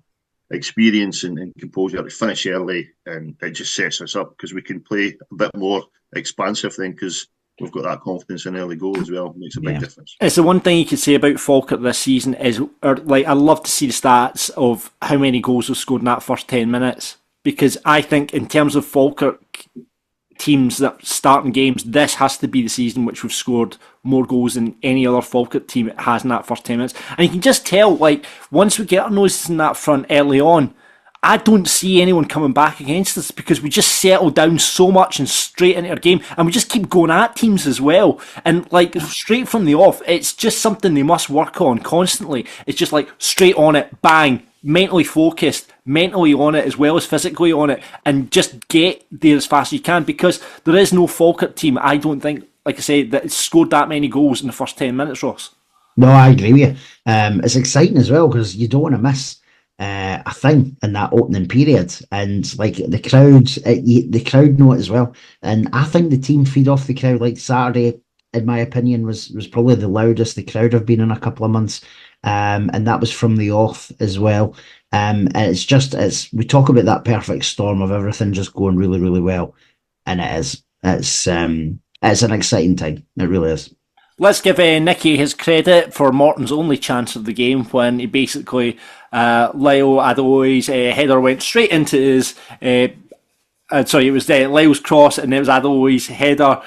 Speaker 7: experience and composure to finish early, and it just sets us up because we can play a bit more expansive then, because we've got that confidence in early goal as well. It makes a big difference.
Speaker 5: It's the one thing you could say about Falkirk this season is, I love to see the stats of how many goals we've scored in that first 10 minutes. Because I think in terms of Falkirk teams that start in games, this has to be the season which we've scored more goals than any other Falkirk team has in that first 10 minutes. And you can just tell, once we get our noses in that front early on, I don't see anyone coming back against us, because we just settle down so much and straight into our game, and we just keep going at teams as well. And straight from the off, it's just something they must work on constantly. It's just straight on it, bang, mentally focused, mentally on it as well as physically on it, and just get there as fast as you can, because there is no Falkirk team, I don't think, like I say, that scored that many goals in the first 10 minutes, Ross.
Speaker 6: No, I agree with you. It's exciting as well, because you don't want to miss a thing in that opening period, and the crowd know it as well. And I think the team feed off the crowd. Saturday, in my opinion, was probably the loudest the crowd have been in a couple of months. And that was from the off as well. And we talk about that perfect storm of everything just going really, really well, and it's an exciting time. It really is.
Speaker 5: Let's give Nicky his credit for Morton's only chance of the game, when he basically Lyle Adeoye's header went straight into his. It was Lyle's cross, and it was Adeoye's header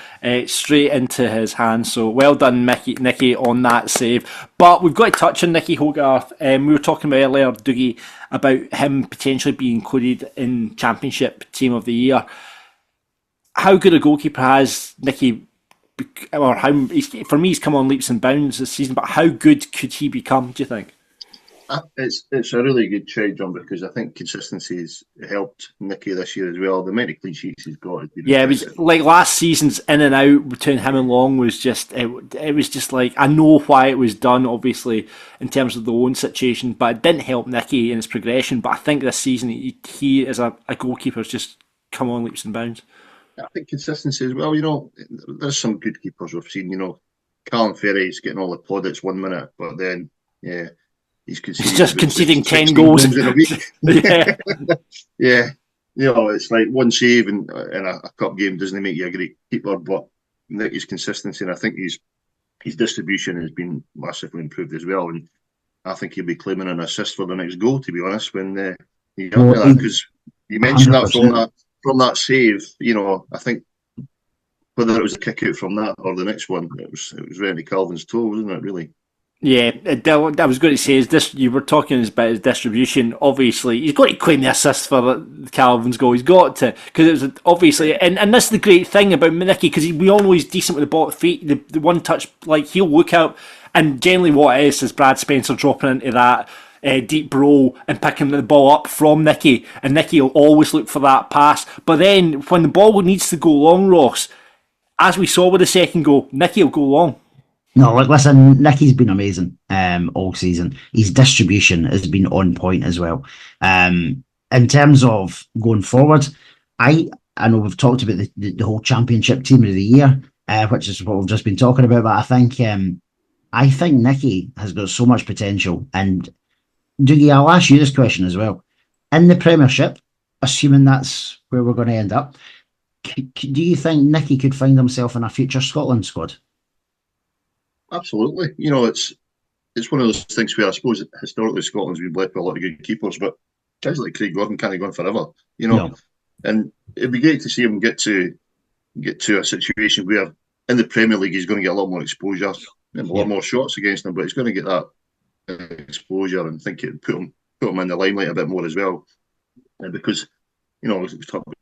Speaker 5: straight into his hand. So well done, Nicky, on that save. But we've got to touch on Nicky Hogarth. We were talking about earlier, Dougie, about him potentially being included in Championship Team of the Year. How good a goalkeeper has Nicky, or for me, he's come on leaps and bounds this season, but how good could he become, do you think?
Speaker 7: It's a really good shout, John, because I think consistency has helped Nicky this year as well. The amount of clean sheets he's got.
Speaker 5: It was last season's in and out between him and Long was just, it was just I know why it was done, obviously, in terms of the loan situation, but it didn't help Nicky in his progression. But I think this season, he as a goalkeeper has just come on leaps and bounds.
Speaker 7: I think consistency as well. There's some good keepers we've seen. Callum Ferry's getting all the plaudits 1 minute, but then, he's
Speaker 5: just conceding 10 goals
Speaker 7: in a week.
Speaker 5: Yeah.
Speaker 7: Yeah. It's like one save in a cup game doesn't make you a great keeper, but Nicky's consistency, and I think his distribution has been massively improved as well. And I think he'll be claiming an assist for the next goal, to be honest, when he got that, because you mentioned 100%. that from that save. I think whether it was a kick out from that or the next one, it was right into Calvin's toe, wasn't it? Really.
Speaker 5: Yeah, I was going to say is this. You were talking about his distribution. Obviously, he's got to claim the assist for Calvin's goal. He's got to, because it was obviously, and that's the great thing about Nicky, because we all know he's decent with the ball feet. The one touch, like he'll look out, and generally what it is Brad Spencer dropping into that deep roll and picking the ball up from Nicky, and Nicky will always look for that pass. But then when the ball needs to go long, Ross, as we saw with the second goal, Nicky will go long.
Speaker 6: No, like listen, Nicky's been amazing all season. His distribution has been on point as well. In terms of going forward, I know we've talked about the whole championship team of the year, which is what we've just been talking about. But I think Nicky has got so much potential. And Dougie, I'll ask you this question as well. In the Premiership, assuming that's where we're going to end up, do you think Nicky could find himself in a future Scotland squad?
Speaker 7: Absolutely. It's one of those things where I suppose historically Scotland's been blessed with a lot of good keepers, but guys like Craig Gordon can't go on forever.
Speaker 6: No.
Speaker 7: And it'd be great to see him get to a situation where in the Premier League he's going to get a lot more exposure and a lot more shots against him, but he's going to get that exposure, and think it put him in the limelight a bit more as well. Because we talked about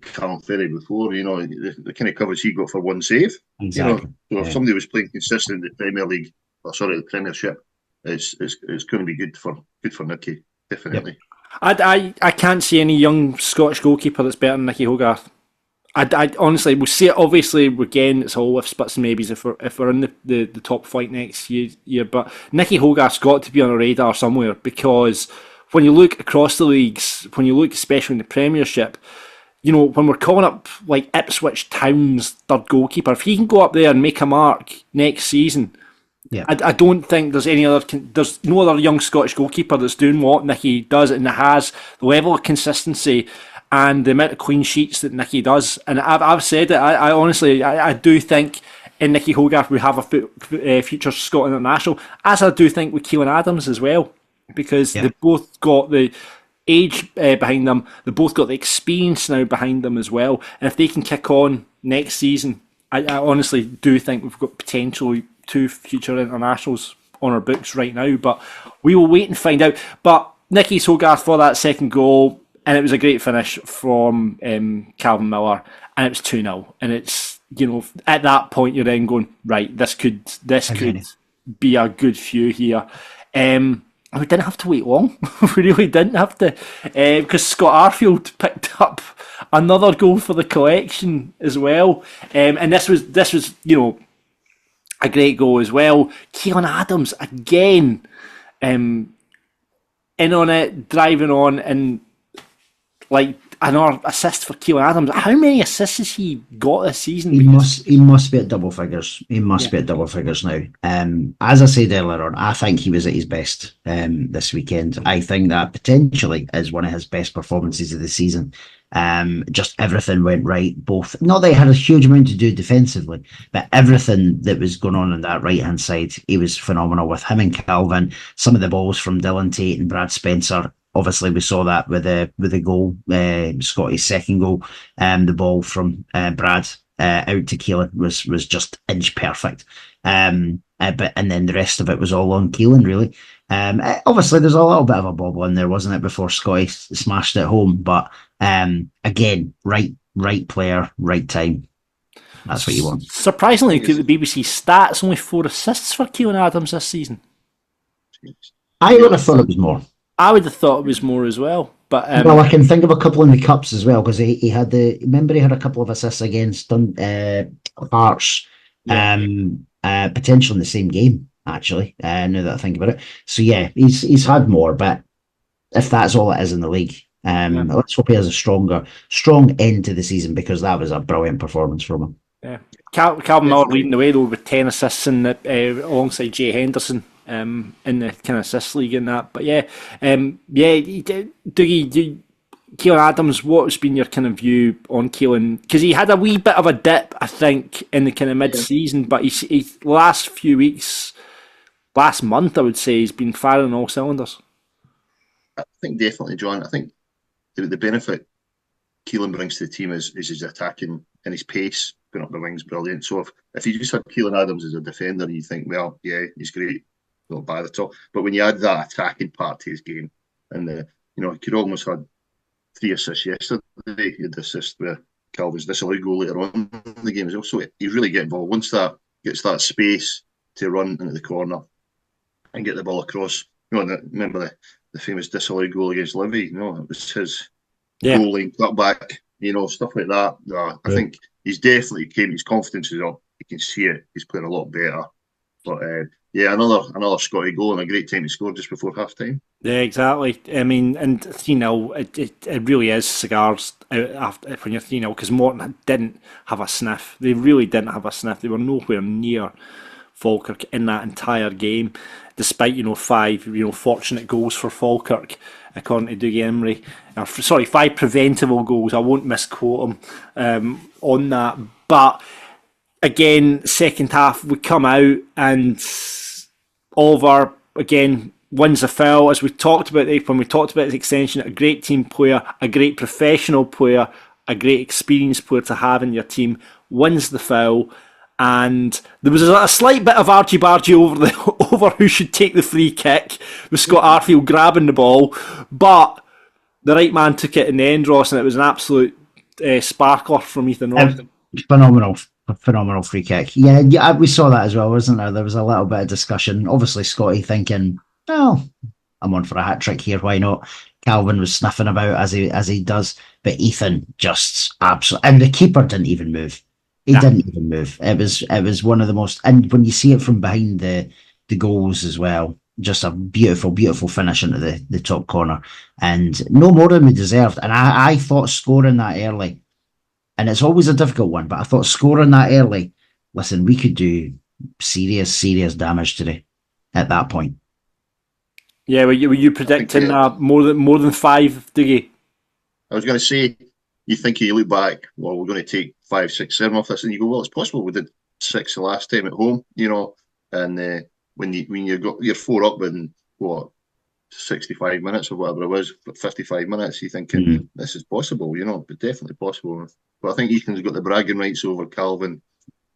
Speaker 7: Callum Ferry before, the kind of coverage he got for one save.
Speaker 6: Exactly.
Speaker 7: So if somebody was playing consistent in the Premier League, the Premiership, it's going to be good for Nicky, definitely.
Speaker 5: Yep. I can't see any young Scottish goalkeeper that's better than Nicky Hogarth. I honestly, we'll see it. Obviously, again, it's all ifs, buts, and maybes if we're in the top flight next year. But Nicky Hogarth's got to be on a radar somewhere, because when you look across the leagues, when you look especially in the Premiership, when we're calling up like Ipswich Town's third goalkeeper, if he can go up there and make a mark next season,
Speaker 6: yeah,
Speaker 5: I don't think there's no other young Scottish goalkeeper that's doing what Nicky does, and has the level of consistency and the amount of clean sheets that Nicky does. And I've said it. I honestly do think in Nicky Hogarth we have a future Scotland international, as I do think with Keelan Adams as well, because they've both got the age behind them. They've both got the experience now behind them as well. And if they can kick on next season, I honestly do think we've got potentially 2 future internationals on our books right now. But we will wait and find out. But Nicky Hogarth for that second goal, and it was a great finish from Calvin Miller, and it was 2-0. And it's, at that point you're then going, right, this could be a good few here. We didn't have to wait long. We really didn't have to, because Scott Arfield picked up another goal for the collection as well. And this was a great goal as well. Keelan Adams again, in on it, driving on, and like another assist for Keelan Adams. How many assists has he got this season?
Speaker 6: He must be at double figures. He must be at double figures now. As I said earlier on, I think he was at his best this weekend. I think that potentially is one of his best performances of the season. Just everything went right. Both, not that he had a huge amount to do defensively, but everything that was going on that right hand side, he was phenomenal with him and Calvin. Some of the balls from Dylan Tate and Brad Spencer. Obviously, we saw that with the goal, Scotty's second goal. The ball from Brad out to Keelan was just inch perfect. But then the rest of it was all on Keelan, really. Obviously, there's a little bit of a bobble in there, wasn't it, before Scotty smashed it home? But again, right player, right time. That's what you want.
Speaker 5: Surprisingly, the BBC stats, only 4 assists for Keelan Adams this season.
Speaker 6: I would have thought it was more.
Speaker 5: I would have thought it was more as well. But
Speaker 6: well, I can think of a couple in the cups as well, because he had remember he had a couple of assists against Hearts, potentially in the same game, actually, now that I think about it. So yeah, he's had more, but if that's all it is in the league, let's hope he has a strong end to the season, because that was a brilliant performance from him.
Speaker 5: Yeah, Calvin Miller leading the way though with 10 assists alongside Jay Henderson. In the kind of assist league and that, but Dougie, Keelan Adams, what's been your kind of view on Keelan? Because he had a wee bit of a dip, I think, in the kind of mid-season, but he's last few weeks, last month, I would say, he's been firing all cylinders.
Speaker 7: I think definitely, John. I think the benefit Keelan brings to the team is his attacking and his pace going up the wings, brilliant. So if you just had Keelan Adams as a defender, you think, well, yeah, he's great. not bad at all. But when you add that attacking part to his game, and he could almost had 3 assists yesterday. He had the assist where Calvin's disallowed goal later on in the game as well. So he's really getting involved. Once that gets that space to run into the corner and get the ball across. Remember the famous disallowed goal against Livy? It was his goal line cut back, stuff like that. I think he's definitely his confidence is up. You can see it. He's playing a lot better. But another Scotty goal and a great time to score just before half time.
Speaker 5: Yeah, exactly. I mean, and 3-0, it really is cigars out after when you're 3-0 because Morton didn't have a sniff. They really didn't have a sniff. They were nowhere near Falkirk in that entire game, despite 5 fortunate goals for Falkirk, according to Dougie Imrie. 5 preventable goals. I won't misquote him on that, but again, second half we come out and Oliver again wins the foul. As we talked about when we talked about his extension, a great team player, a great professional player, a great experienced player to have in your team, wins the foul. And there was a slight bit of argy-bargy over who should take the free kick, with Scott Arfield grabbing the ball, but the right man took it in the end, Ross, and it was an absolute sparkler from Ethan Norton.
Speaker 6: Phenomenal free kick. Yeah, we saw that as well, wasn't there? There was a little bit of discussion. Obviously, Scotty thinking, "Oh, I'm on for a hat trick here. Why not?" Calvin was sniffing about as he does, but Ethan just absolutely, and the keeper didn't even move. He didn't even move. It was one of the most, and when you see it from behind the goals as well, just a beautiful, beautiful finish into the top corner, and no more than we deserved. And I thought scoring that early, and it's always a difficult one, but I thought scoring that early, listen, we could do serious damage today at that point.
Speaker 5: Yeah, were you predicting more than 5, Dougie?
Speaker 7: I was going to say, you think you look back, well, we're going to take 5, 6, 7 off this, and you go, well, it's possible we did 6 the last time at home, and when you're 4 up in 65 minutes or whatever it was, 55 minutes, you're thinking this is possible, but definitely possible. But I think Ethan's got the bragging rights over Calvin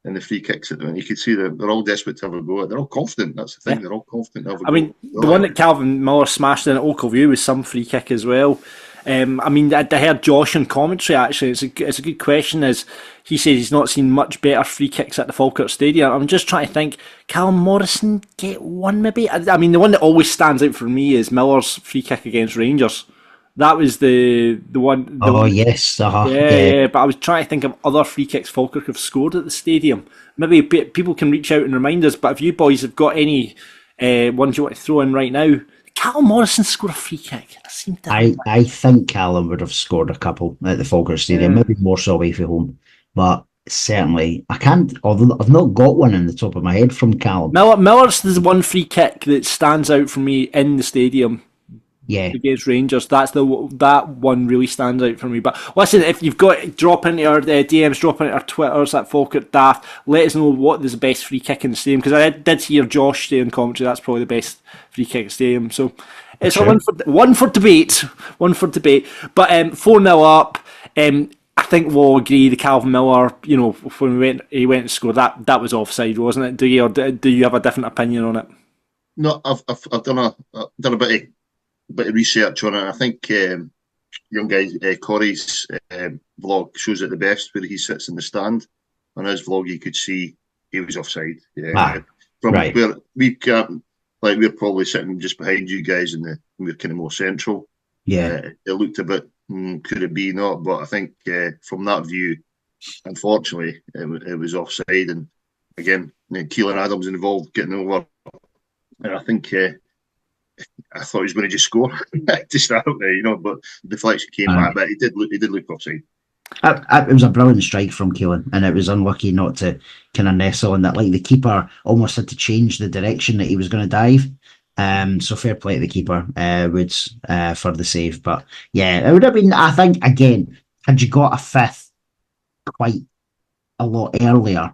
Speaker 7: and the free kicks at them, and you can see that they're all desperate to have a go. They're all confident. That's the thing. They're all confident to have a go.
Speaker 5: I mean, the one that Calvin Miller smashed in at Oakview was some free kick as well. I heard Josh in commentary, actually. It's a good question, as he says he's not seen much better free kicks at the Falkirk Stadium. I'm just trying to think, Callum Morrison get one maybe? I mean, the one that always stands out for me is Miller's free kick against Rangers. That was the one.
Speaker 6: Yes.
Speaker 5: Yeah, but I was trying to think of other free kicks Falkirk have scored at the stadium. Maybe people can reach out and remind us, but if you boys have got any ones you want to throw in right now. Callum Morrison scored a free kick.
Speaker 6: I think Callum would have scored a couple at the Falkirk Stadium, maybe more so away from home. But certainly, I can't, although I've not got one in the top of my head from Callum.
Speaker 5: Miller's the one free kick that stands out for me in the stadium.
Speaker 6: Yeah,
Speaker 5: against Rangers, that one really stands out for me. But listen, if you've got, drop into our DMs, drop into our Twitters at Falkirk Daft. Let us know what is the best free kick in the stadium, because I did hear Josh say in commentary that's probably the best free kick in the stadium. So it's one for debate. But 4-0 up. I think we'll agree the Calvin Miller, when he went to score, that was offside, wasn't it? Do you have a different opinion on it?
Speaker 7: No, I've done a bit of research on it. I think young guy Corey's vlog shows it the best, where he sits in the stand. On his vlog, you could see he was offside. Where we can't, we're probably sitting just behind you guys, and we're kind of more central.
Speaker 6: Yeah,
Speaker 7: it looked a bit. Could it be not? But I think from that view, unfortunately, it was offside. And again, Keelan Adams involved getting over, and I think. I thought he was going to just score to start there, but the deflection came back. But he did look offside.
Speaker 6: It was a brilliant strike from Keelan, and it was unlucky not to kind of nestle in that. Like, the keeper almost had to change the direction that he was going to dive. So fair play to the keeper, Woods, for the save. But yeah, it would have been. I think again, had you got a fifth quite a lot earlier,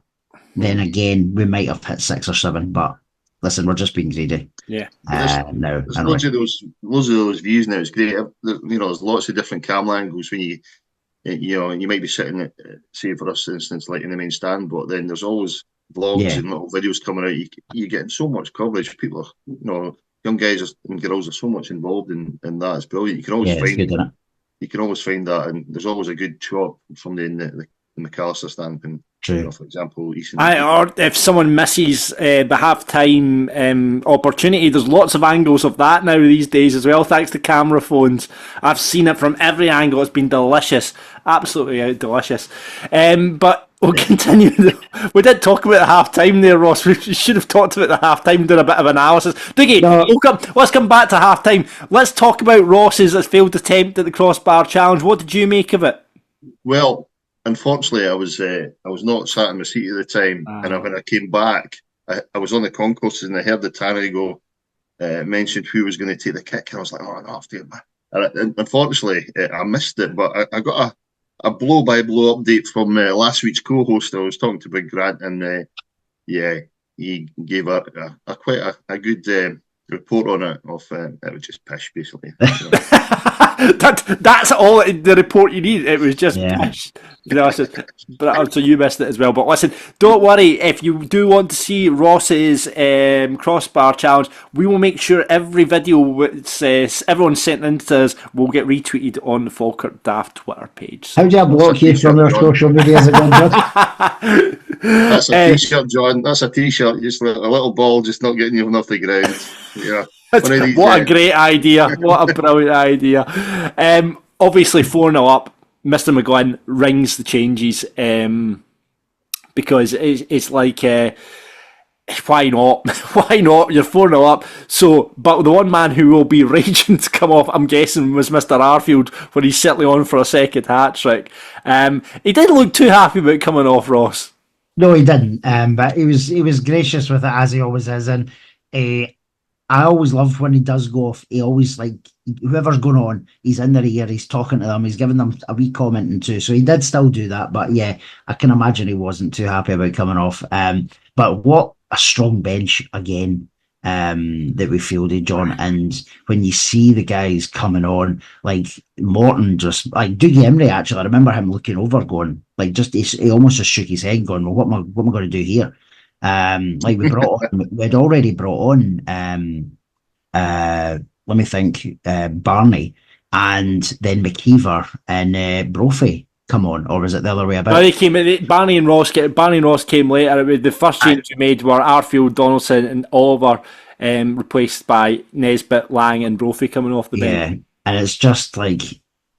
Speaker 6: then again we might have hit 6 or 7. But listen, we're just being greedy.
Speaker 5: Yeah.
Speaker 6: No.
Speaker 7: There's loads of those views now. It's great. There's lots of different camera angles when you might be sitting, say for us, instance, like in the main stand, but then there's always vlogs and little videos coming out, you're getting so much coverage. People are, young guys and girls are so much involved in that. It's brilliant. You can always
Speaker 6: it's good, isn't it?
Speaker 7: You can always find that, and there's always a good shot from somebody in the McAllister stand. And for example,
Speaker 5: or if someone misses the half-time opportunity, there's lots of angles of that now these days as well, thanks to camera phones. I've seen it from every angle. It's been delicious, absolutely delicious. But we'll continue. We did talk about the half-time there, Ross. We should have talked about the half-time, done a bit of analysis. Dougie, let's come back to half-time. Let's talk about Ross's failed attempt at the crossbar challenge. What did you make of it?
Speaker 7: Well, unfortunately, I was not sat in my seat at the time, and when I came back, I was on the concourses and I heard the tannery go mentioned who was going to take the kick, and I was like, "Oh, I have to." And unfortunately, I missed it, but I got a blow-by-blow update from last week's co-host. I was talking to Big Grant, and he gave a quite a good report on it. It was just pish, basically.
Speaker 5: That's all the report you need. It was just pish. So you missed it as well. But listen, don't worry. If you do want to see Ross's crossbar challenge, we will make sure every video everyone sent in to us will get retweeted on the Falkirk Daft Twitter page.
Speaker 6: How do I block you from their social medias again, John?
Speaker 7: That's a t-shirt, John. That's a t-shirt. Just a little ball, just not getting you off the ground. Yeah.
Speaker 5: What a great idea. What a brilliant idea. Obviously 4-0 up. Mr. McGlynn rings the changes because it's like, why not? Why not? You're 4-0 up. So, but the one man who will be raging to come off, I'm guessing, was Mr. Arfield when he's settling on for a second hat-trick. He didn't look too happy about coming off, Ross.
Speaker 6: No, he didn't. But he was gracious with it, as he always is. And I always love when he does go off. He always, like, whoever's going on, he's in their ear, he's talking to them, he's giving them a wee comment and too. So he did still do that. But yeah, I can imagine he wasn't too happy about coming off. But what a strong bench again that we fielded, John. And when you see the guys coming on, like Morton, just like Dougie Imrie, actually, I remember him looking over, going like, he almost just shook his head, going, "Well, what am I going to do here?" Like we'd already brought on. Let me think. Barney, and then McKeever and Brophy come on, or was it the other way about?
Speaker 5: Barney and Ross came later. The first changes we made were Arfield, Donaldson, and Oliver, replaced by Nesbitt, Lang, and Brophy coming off the bench.
Speaker 6: Yeah, and it's just like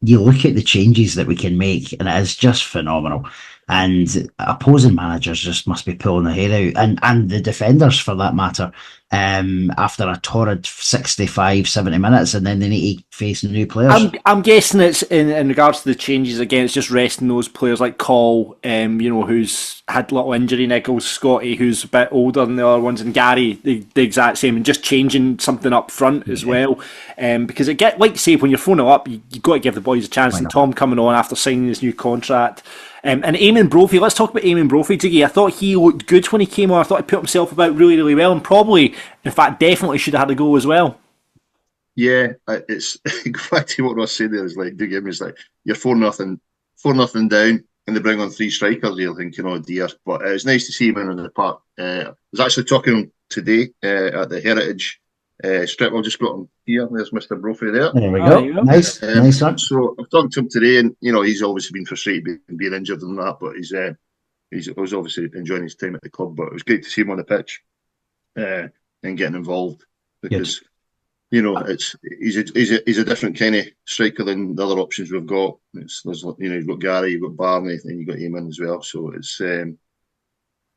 Speaker 6: you look at the changes that we can make, and it is just phenomenal. And opposing managers just must be pulling their hair out, and the defenders for that matter, after a torrid 65, 70 minutes, and then they need to face new players.
Speaker 5: I'm guessing it's in regards to the changes again, it's just resting those players like Cole, who's had little injury niggles, Scotty, who's a bit older than the other ones, and Gary, the exact same, and just changing something up front as well. Because like you say, when you're 4-0 up, you've got to give the boys a chance, and Tom coming on after signing his new contract. And Eamon Brophy, let's talk about Eamon Brophy, Dougie. I thought he looked good when he came on. I thought he put himself about really, really well, and probably, in fact, definitely should have had a go as well.
Speaker 7: Yeah, it's go back to what I was saying there. Is like Dougie is like, you're 4-0 down, and they bring on 3 strikers. You're thinking, oh dear. But it's nice to see him in the park. I was actually talking today at the Heritage strip. I've just got him here. There's Mr. Brophy there.
Speaker 6: There we go. Nice one.
Speaker 7: So I've talked to him today, and he's obviously been frustrated being injured and that, but he's was obviously enjoying his time at the club. But it was great to see him on the pitch and getting involved, because he's a different kind of striker than the other options we've got. You've got Gary, you've got Barney, and you've got Eamon as well. So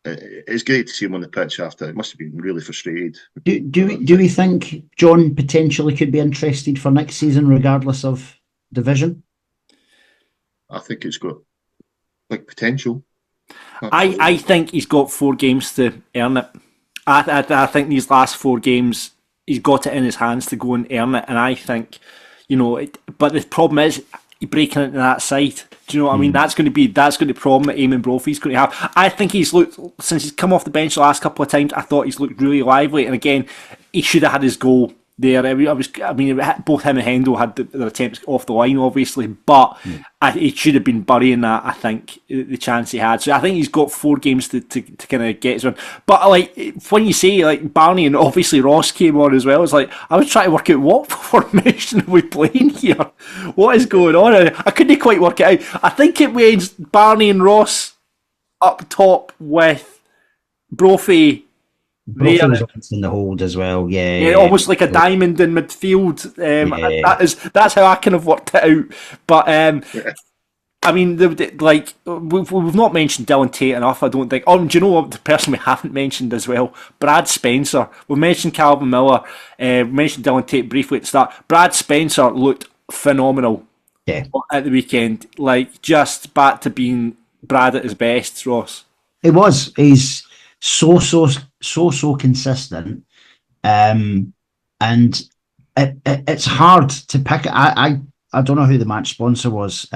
Speaker 7: it's great to see him on the pitch after. It must have been really frustrated.
Speaker 6: Do we think John potentially could be interested for next season, regardless of division?
Speaker 7: I think it's got potential.
Speaker 5: I think he's got 4 games to earn it. I think these last 4 games he's got it in his hands to go and earn it. And I think, but the problem is breaking into that side. Do you know what I mean? That's going to be the problem that Eamon Brophy's going to have. I think he's looked, since he's come off the bench the last couple of times, I thought he's looked really lively. And again, he should have had his goal there. I mean, both him and Hendo had their attempts off the line, obviously, but he should have been burying that, I think, the chance he had. So I think he's got 4 games to kind of get his run. But like when you say like Barney and obviously Ross came on as well, it's like I was trying to work out what formation are we playing here? What is going on? I couldn't quite work it out. I think it was Barney and Ross up top with Brophy.
Speaker 6: Brophy was in the hold as well, yeah.
Speaker 5: Almost like a diamond in midfield. That's how I kind of worked it out. But I mean, we've not mentioned Dylan Tate enough, I don't think. Oh, do you know what the person we haven't mentioned as well? Brad Spencer. We've mentioned Calvin Miller. We mentioned Dylan Tate briefly at the start. Brad Spencer looked phenomenal at the weekend. Like, just back to being Brad at his best, Ross.
Speaker 6: It was. He's so consistent, and it's hard to pick. I don't know who the match sponsor was.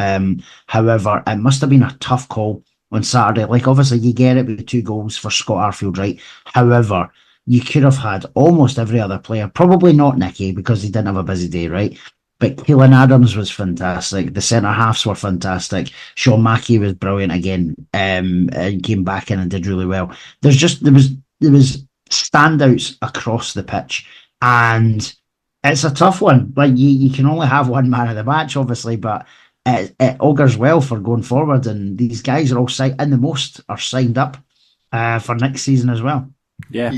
Speaker 6: However, it must have been a tough call on Saturday. Like, obviously you get it with 2 goals for Scott Arfield, right? However, you could have had almost every other player, probably not Nicky because he didn't have a busy day, right? But Keelan Adams was fantastic. The centre halves were fantastic. Sean Mackey was brilliant again, and came back in and did really well. There was standouts across the pitch, and it's a tough one. Like you can only have one man of the match, obviously, but it augurs well for going forward. And these guys are all and the most are signed up for next season as well.
Speaker 5: Yeah,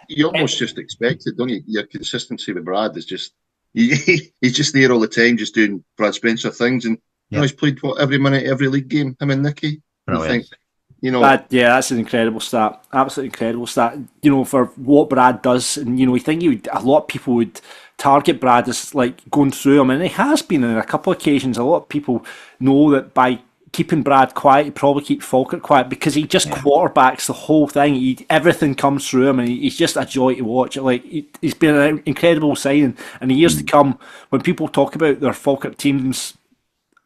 Speaker 7: you almost just expect it, don't you? Your consistency with Brad is just. He's just there all the time, just doing Brad Spencer things, and he's played every minute, every league game. Him and Nicky.
Speaker 5: That's an incredible stat, absolutely incredible stat. For what Brad does, and you think a lot of people would target Brad as like going through him, and he has been on a couple of occasions. A lot of people know that by keeping Brad quiet, he probably keep Falkirk quiet because he just quarterbacks the whole thing. Everything comes through him, and he's just a joy to watch. Like he's been an incredible signing, and in years to come, when people talk about their Falkirk teams,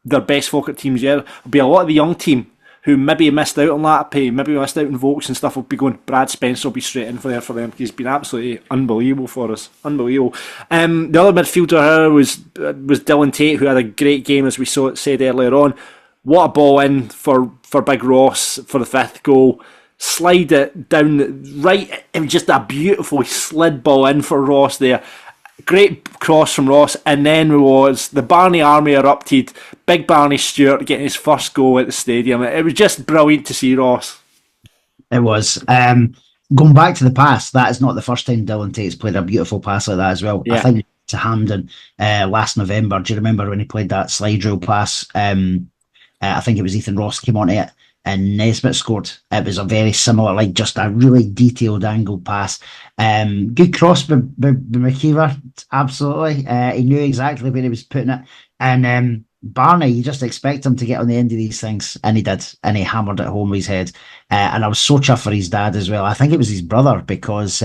Speaker 5: their best Falkirk teams yet, will be a lot of the young team who maybe missed out on Latapay, maybe missed out on Vokes and stuff. Will be going. Brad Spencer will be straight in for them. He's been absolutely unbelievable for us, unbelievable. The other midfielder here was Dylan Tate, who had a great game, as we said earlier on. What a ball in for Big Ross for the 5th goal. Slide it down right. It was just a beautiful slid ball in for Ross there. Great cross from Ross. And then was the Barney army erupted. Big Barney Stewart getting his first goal at the stadium. It was just brilliant to see Ross.
Speaker 6: It was. Going back to the pass, that is not the first time Dylan Tate's played a beautiful pass like that as well. Yeah. I think to Hampden last November. Do you remember when he played that slide rule pass? I think it was Ethan Ross came on it and Nesbitt scored. It was a very similar, like just a really detailed angled pass. Good cross by McKeever, absolutely. He knew exactly where he was putting it. And Barney, you just expect him to get on the end of these things, and he did, and he hammered it home with his head. And I was so chuffed for his dad as well. I think it was his brother, because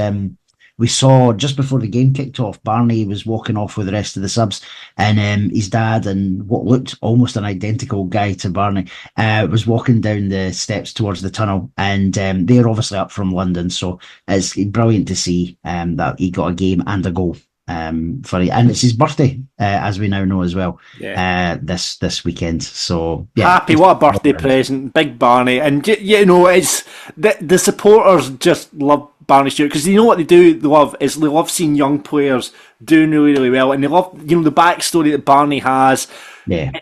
Speaker 6: we saw just before the game kicked off, Barney was walking off with the rest of the subs, and his dad and what looked almost an identical guy to Barney was walking down the steps towards the tunnel, and they're obviously up from London, so it's brilliant to see that he got a game and a goal for it, and it's his birthday, as we now know as well. This weekend. So
Speaker 5: happy! What a birthday present, Big Barney, and it's the supporters just love Barney Stewart, because you know what they love seeing young players doing really, really well, and they love the backstory that Barney has. Yeah.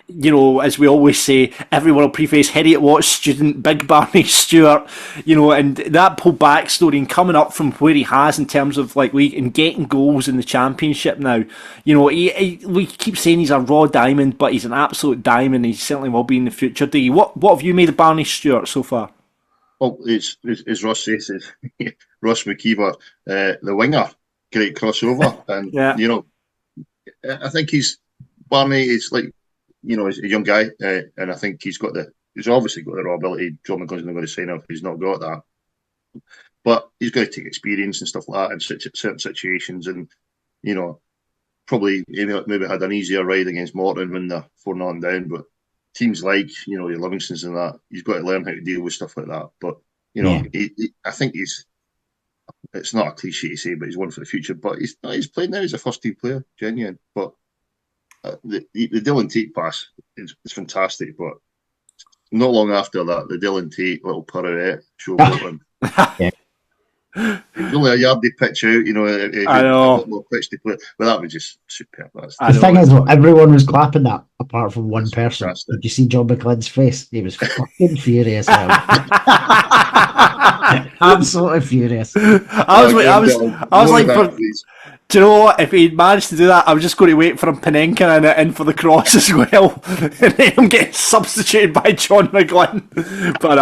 Speaker 5: As we always say, everyone will preface Heriot Watts student, Big Barney Stewart, and that whole backstory and coming up from where he has in terms of like league and getting goals in the Championship now. We keep saying he's a raw diamond, but he's an absolute diamond. He certainly will be in the future. Dougie, what have you made of Barney Stewart so far?
Speaker 7: Well, it's as Ross says, Ross McKeever, the winger, great crossover, and I think Barney is like, he's a young guy, and I think he's obviously got the raw ability. John McGunn's not going to sign up if he's not got that, but he's got to take experience and stuff like that in certain situations, and probably maybe had an easier ride against Morton when they're 4-0 down, but teams like your Livingstons and that, he's got to learn how to deal with stuff like that. But I think it's not a cliche to say, but he's one for the future. But he's playing now. He's a first team player, genuine. But the Dylan Tate pass is fantastic. But not long after that, the Dylan Tate little pirouette showed him. It's only a yardie pitch out, you know.
Speaker 5: I know.
Speaker 7: A lot more pitch to play, but that was just superb.
Speaker 6: The thing is, everyone was clapping that apart from one person. Did you see John McGlynn's face? He was fucking furious. Absolutely furious.
Speaker 5: I was like, do you know what? If he'd managed to do that, I was just going to wait for him Panenka in for the cross as well, and then him getting substituted by John McGlynn. But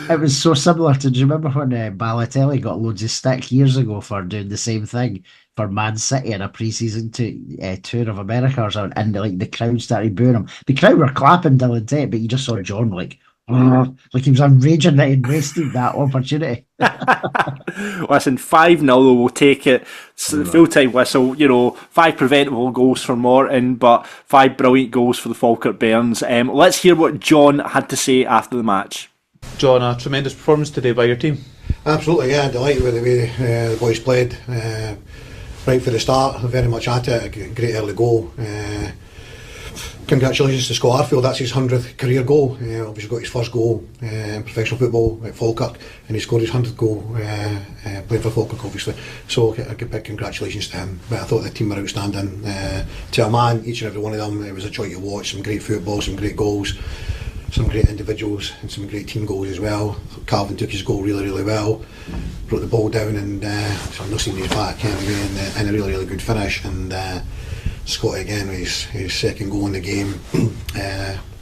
Speaker 6: it was so similar to. Do you remember when Balotelli got loads of stick years ago for doing the same thing for Man City in a pre-season tour of America or something, and like the crowd started booing him. The crowd were clapping Dylan Tate, but you just saw John like he was enraging that he'd wasted that opportunity.
Speaker 5: Listen, 5-0 though, we'll take it. Full-time whistle, 5 preventable goals for Morton, but 5 brilliant goals for the Falkirk Bairns. Let's hear what John had to say after the match.
Speaker 8: John, a tremendous performance today by your team.
Speaker 9: Absolutely, yeah, delighted with the way the boys played. Right for the start, very much at it, a great early goal. Congratulations to Scott Arfield, that's his 100th career goal. Obviously got his first goal in professional football at Falkirk, and he scored his 100th goal playing for Falkirk, obviously. So a big congratulations to him. But I thought the team were outstanding. To a man, each and every one of them, it was a joy to watch. Some great football, some great goals, some great individuals, and some great team goals as well. Calvin took his goal really, really well, brought the ball down, and so I'm not seeing his back anyway, and a really, really good finish. And Scotty again with his second goal in the game.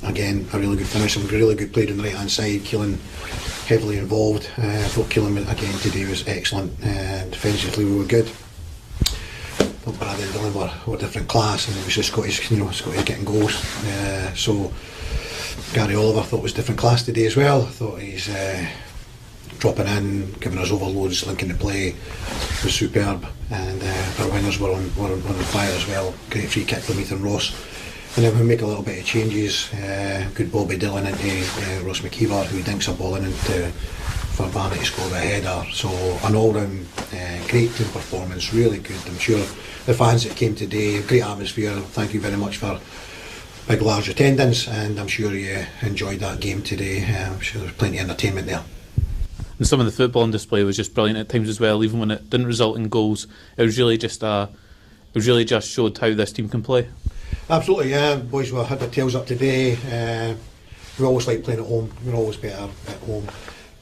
Speaker 9: Again, a really good finish, some really good play on the right hand side. Keelan heavily involved. I thought Keelan again today was excellent. Defensively we were good. But Brad and Dylan were different class, and it was just Scotty's getting goals. So Gary Oliver thought was different class today as well. I thought he's dropping in, giving us overloads, linking the play was superb, and our wingers were on fire as well. Great free kick from Ethan Ross, and then we make a little bit of changes. Good ball by Dylan into Ross McKeever, who dinks a ball for Barnett to score a header. So an all-round great team performance, really good. I'm sure the fans that came today, great atmosphere. Thank you very much for big large attendance, and I'm sure you enjoyed that game today. I'm sure there's plenty of entertainment there.
Speaker 8: And some of the football on display was just brilliant at times as well. Even when it didn't result in goals, it was really just showed how this team can play.
Speaker 9: Absolutely, yeah. Boys had their tails up today. We always like playing at home. We're always better at home,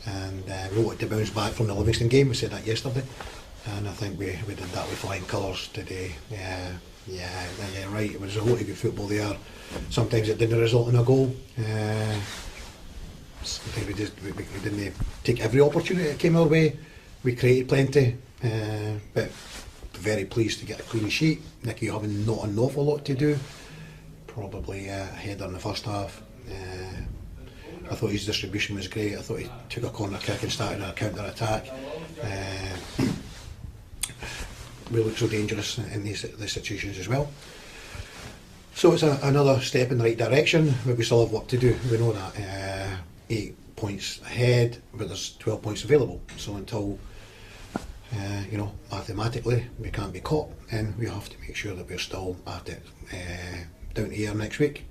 Speaker 9: and we wanted to bounce back from the Livingston game. We said that yesterday, and I think we did that with flying colours today. Yeah, right. It was a lot of good football there. Sometimes it didn't result in a goal. Sometimes we didn't take every opportunity that came our way. We created plenty, but very pleased to get a clean sheet. Nicky having not an awful lot to do. Probably a header in the first half. I thought his distribution was great. I thought he took a corner kick and started a counter attack. We look so dangerous in these situations as well. So it's another step in the right direction, but we still have work to do. We know that 8 points ahead, but there's 12 points available. So until mathematically we can't be caught, and we have to make sure that we're still at it. Down here next week,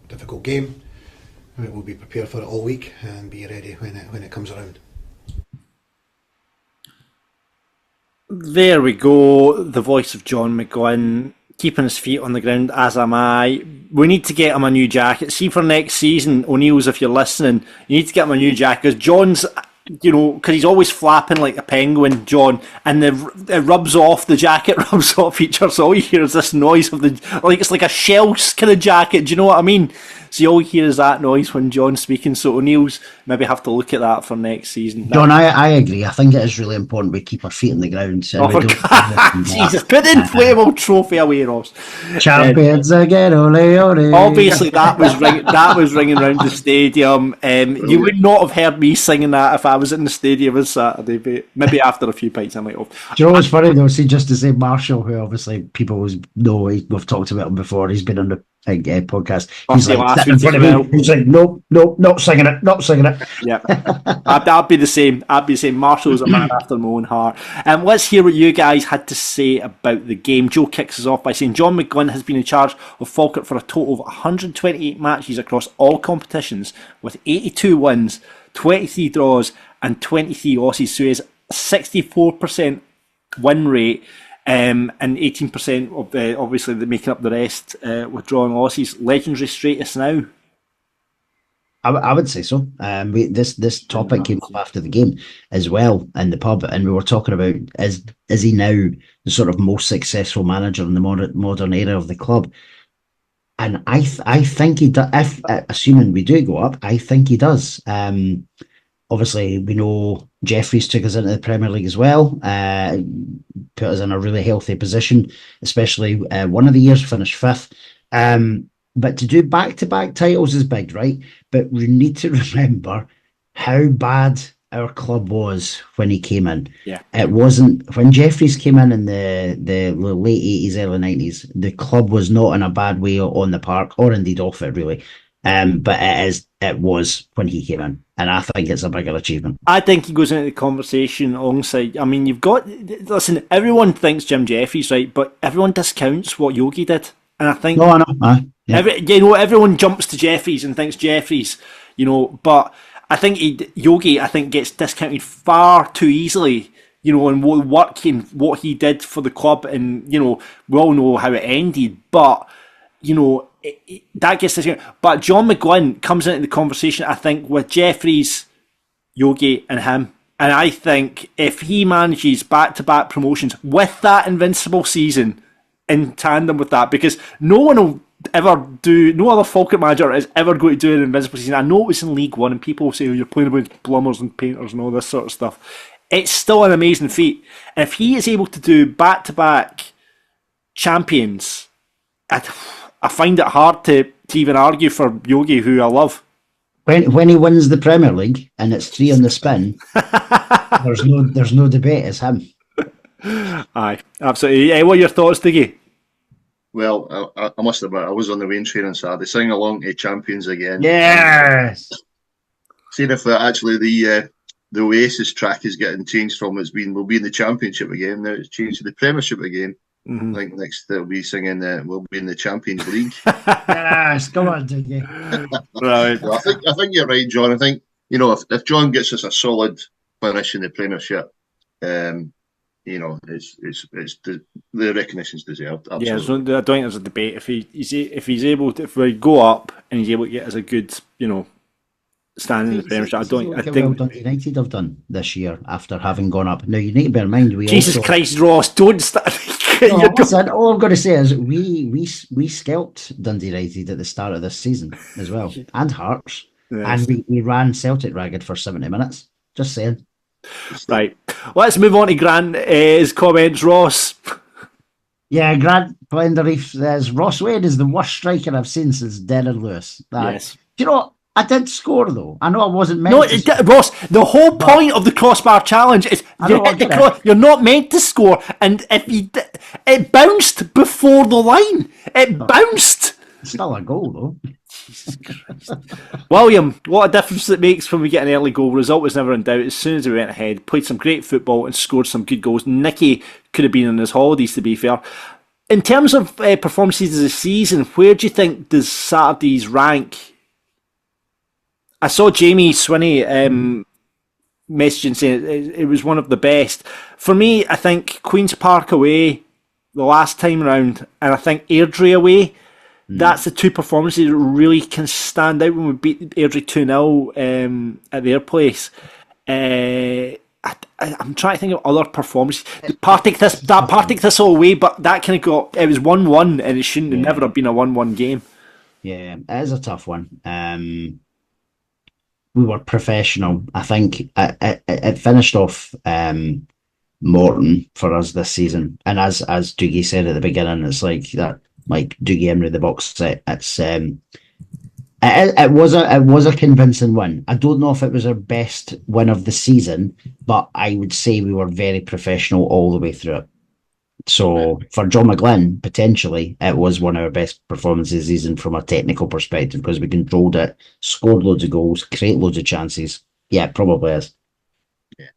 Speaker 9: difficult game. We'll be prepared for it all week and be ready when it comes around.
Speaker 5: There we go, the voice of John McGlynn, keeping his feet on the ground, as am I. We need to get him a new jacket. See, for next season, O'Neill's, if you're listening, you need to get him a new jacket, because John's, because he's always flapping like a penguin, John, and it rubs off, the jacket rubs off each other, so all you hear is this noise of it's like a shell kind of jacket, do you know what I mean? So all you hear is that noise when John's speaking, so O'Neill's maybe have to look at that for next season.
Speaker 6: John, I agree. I think it is really important we keep our feet on the ground. So
Speaker 5: Jesus, put the inflatable trophy away, Ross.
Speaker 6: Champions again, ole ole.
Speaker 5: Obviously, that was ringing around the stadium. You would not have heard me singing that if I was in the stadium on Saturday, but maybe after a few pints I might have.
Speaker 6: Do you know what's funny though? See, just to say Marshall, who obviously people know, we've talked about him before, he's been on the podcast.
Speaker 5: Oh,
Speaker 6: He's
Speaker 5: yeah,
Speaker 6: like,
Speaker 5: last
Speaker 6: "Sit in
Speaker 5: week
Speaker 6: front
Speaker 5: as
Speaker 6: of me."
Speaker 5: well.
Speaker 6: He's like, nope, not singing it, not singing it.
Speaker 5: Yeah, I'd be the same. Marshall's a man after my own heart. Let's hear what you guys had to say about the game. Joe kicks us off by saying John McGlynn has been in charge of Falkirk for a total of 128 matches across all competitions, with 82 wins, 23 draws, and 23 losses. So he has a 64% win rate. And 18% of the obviously making up the rest with draw and losses. Legendary status now.
Speaker 6: I would say so. This topic came up after the game as well in the pub, and we were talking about is he now the sort of most successful manager in the modern era of the club? And I think he does. If assuming we do go up, I think he does. Obviously, we know Jeffries took us into the Premier League as well, put us in a really healthy position, especially one of the years, finished fifth. But to do back-to-back titles is big, right? But we need to remember how bad our club was when he came in.
Speaker 5: Yeah.
Speaker 6: It wasn't... When Jeffries came in the late 80s, early 90s, the club was not in a bad way on the park, or indeed off it, really. But it was when he came in, and I think it's a bigger achievement.
Speaker 5: I think he goes into the conversation alongside. I mean, listen. Everyone thinks Jim Jeffries, right? But everyone discounts what Yogi did, and I think
Speaker 6: no, I know. Yeah.
Speaker 5: Everyone jumps to Jeffries and thinks Jeffries, But I think Yogi, gets discounted far too easily. And what he did for the club, and we all know how it ended, but that gets this. But John McGlynn comes into the conversation, I think, with Jeffries, Yogi, and him. And I think if he manages back-to-back promotions with that invincible season in tandem with that, because no other Falkirk manager is ever going to do an invincible season. I know it was in League One, and people say, you're playing about plumbers and painters and all this sort of stuff. It's still an amazing feat. And if he is able to do back-to-back champions, I find it hard to even argue for Yogi, who I love.
Speaker 6: When he wins the Premier League and it's 3 on the spin, there's no debate. It's him.
Speaker 5: Aye, absolutely. What are your thoughts, Dougie?
Speaker 7: Well, I must admit, I was on the Wayne train on Saturday. Sing along to Champions again.
Speaker 6: Yes.
Speaker 7: Seeing if actually the Oasis track is getting changed from we'll be in the Championship again. Now it's changed to the Premiership again. Mm-hmm. I think next they'll be singing we'll be in the Champions League.
Speaker 6: Yes, come on, Dougie.
Speaker 5: Right.
Speaker 7: Well, I think you're right, John. I think if John gets us a solid finish in the Premiership, it's the recognition's deserved. Absolutely.
Speaker 5: Yeah, I don't think there's a debate. If we go up and he's able to get us a good, standing in the Premiership, I think
Speaker 6: well done United have done this year after having gone up. Now you need to bear in mind
Speaker 5: Jesus Christ, Ross, don't start.
Speaker 6: All I'm going to say is we scalped Dundee United at the start of this season as well, and Hearts, yes. And we ran Celtic ragged for 70 minutes. Just saying.
Speaker 5: Right, let's move on to Grant's comments, Ross.
Speaker 6: Yeah, Grant Glenderreef says Ross Wade is the worst striker I've seen since Darren Lewis.
Speaker 5: Yes.
Speaker 6: Do you know what? I did score though. I know I wasn't meant to.
Speaker 5: Ross, the whole point of the crossbar challenge is you're not meant to score, and it bounced before the line. It bounced.
Speaker 6: It's still a goal though.
Speaker 5: Jesus Christ. William, what a difference it makes when we get an early goal. Result was never in doubt. As soon as we went ahead, played some great football and scored some good goals. Nicky could have been on his holidays, to be fair. In terms of performances this season, where do you think does Saturday's rank? I saw Jamie Swinney messaging saying it was one of the best. For me, I think Queen's Park away the last time round, and I think Airdrie away, that's the two performances that really can stand out when we beat Airdrie 2-0 at their place. I'm trying to think of other performances. Partick Thistle away, but that kind of it was 1-1, and it shouldn't have never have been a 1-1 game.
Speaker 6: Yeah, it is a tough one. We were professional. I think it finished off Morton for us this season, and as Dougie said at the beginning, it's like that, like Dougie Imrie the box set. It's it was a convincing win. I don't know if it was our best win of the season, but I would say we were very professional all the way through it. So for John McGlynn, potentially, it was one of our best performances this season from a technical perspective because we controlled it, scored loads of goals, create loads of chances. Yeah, it probably is.
Speaker 7: Yeah,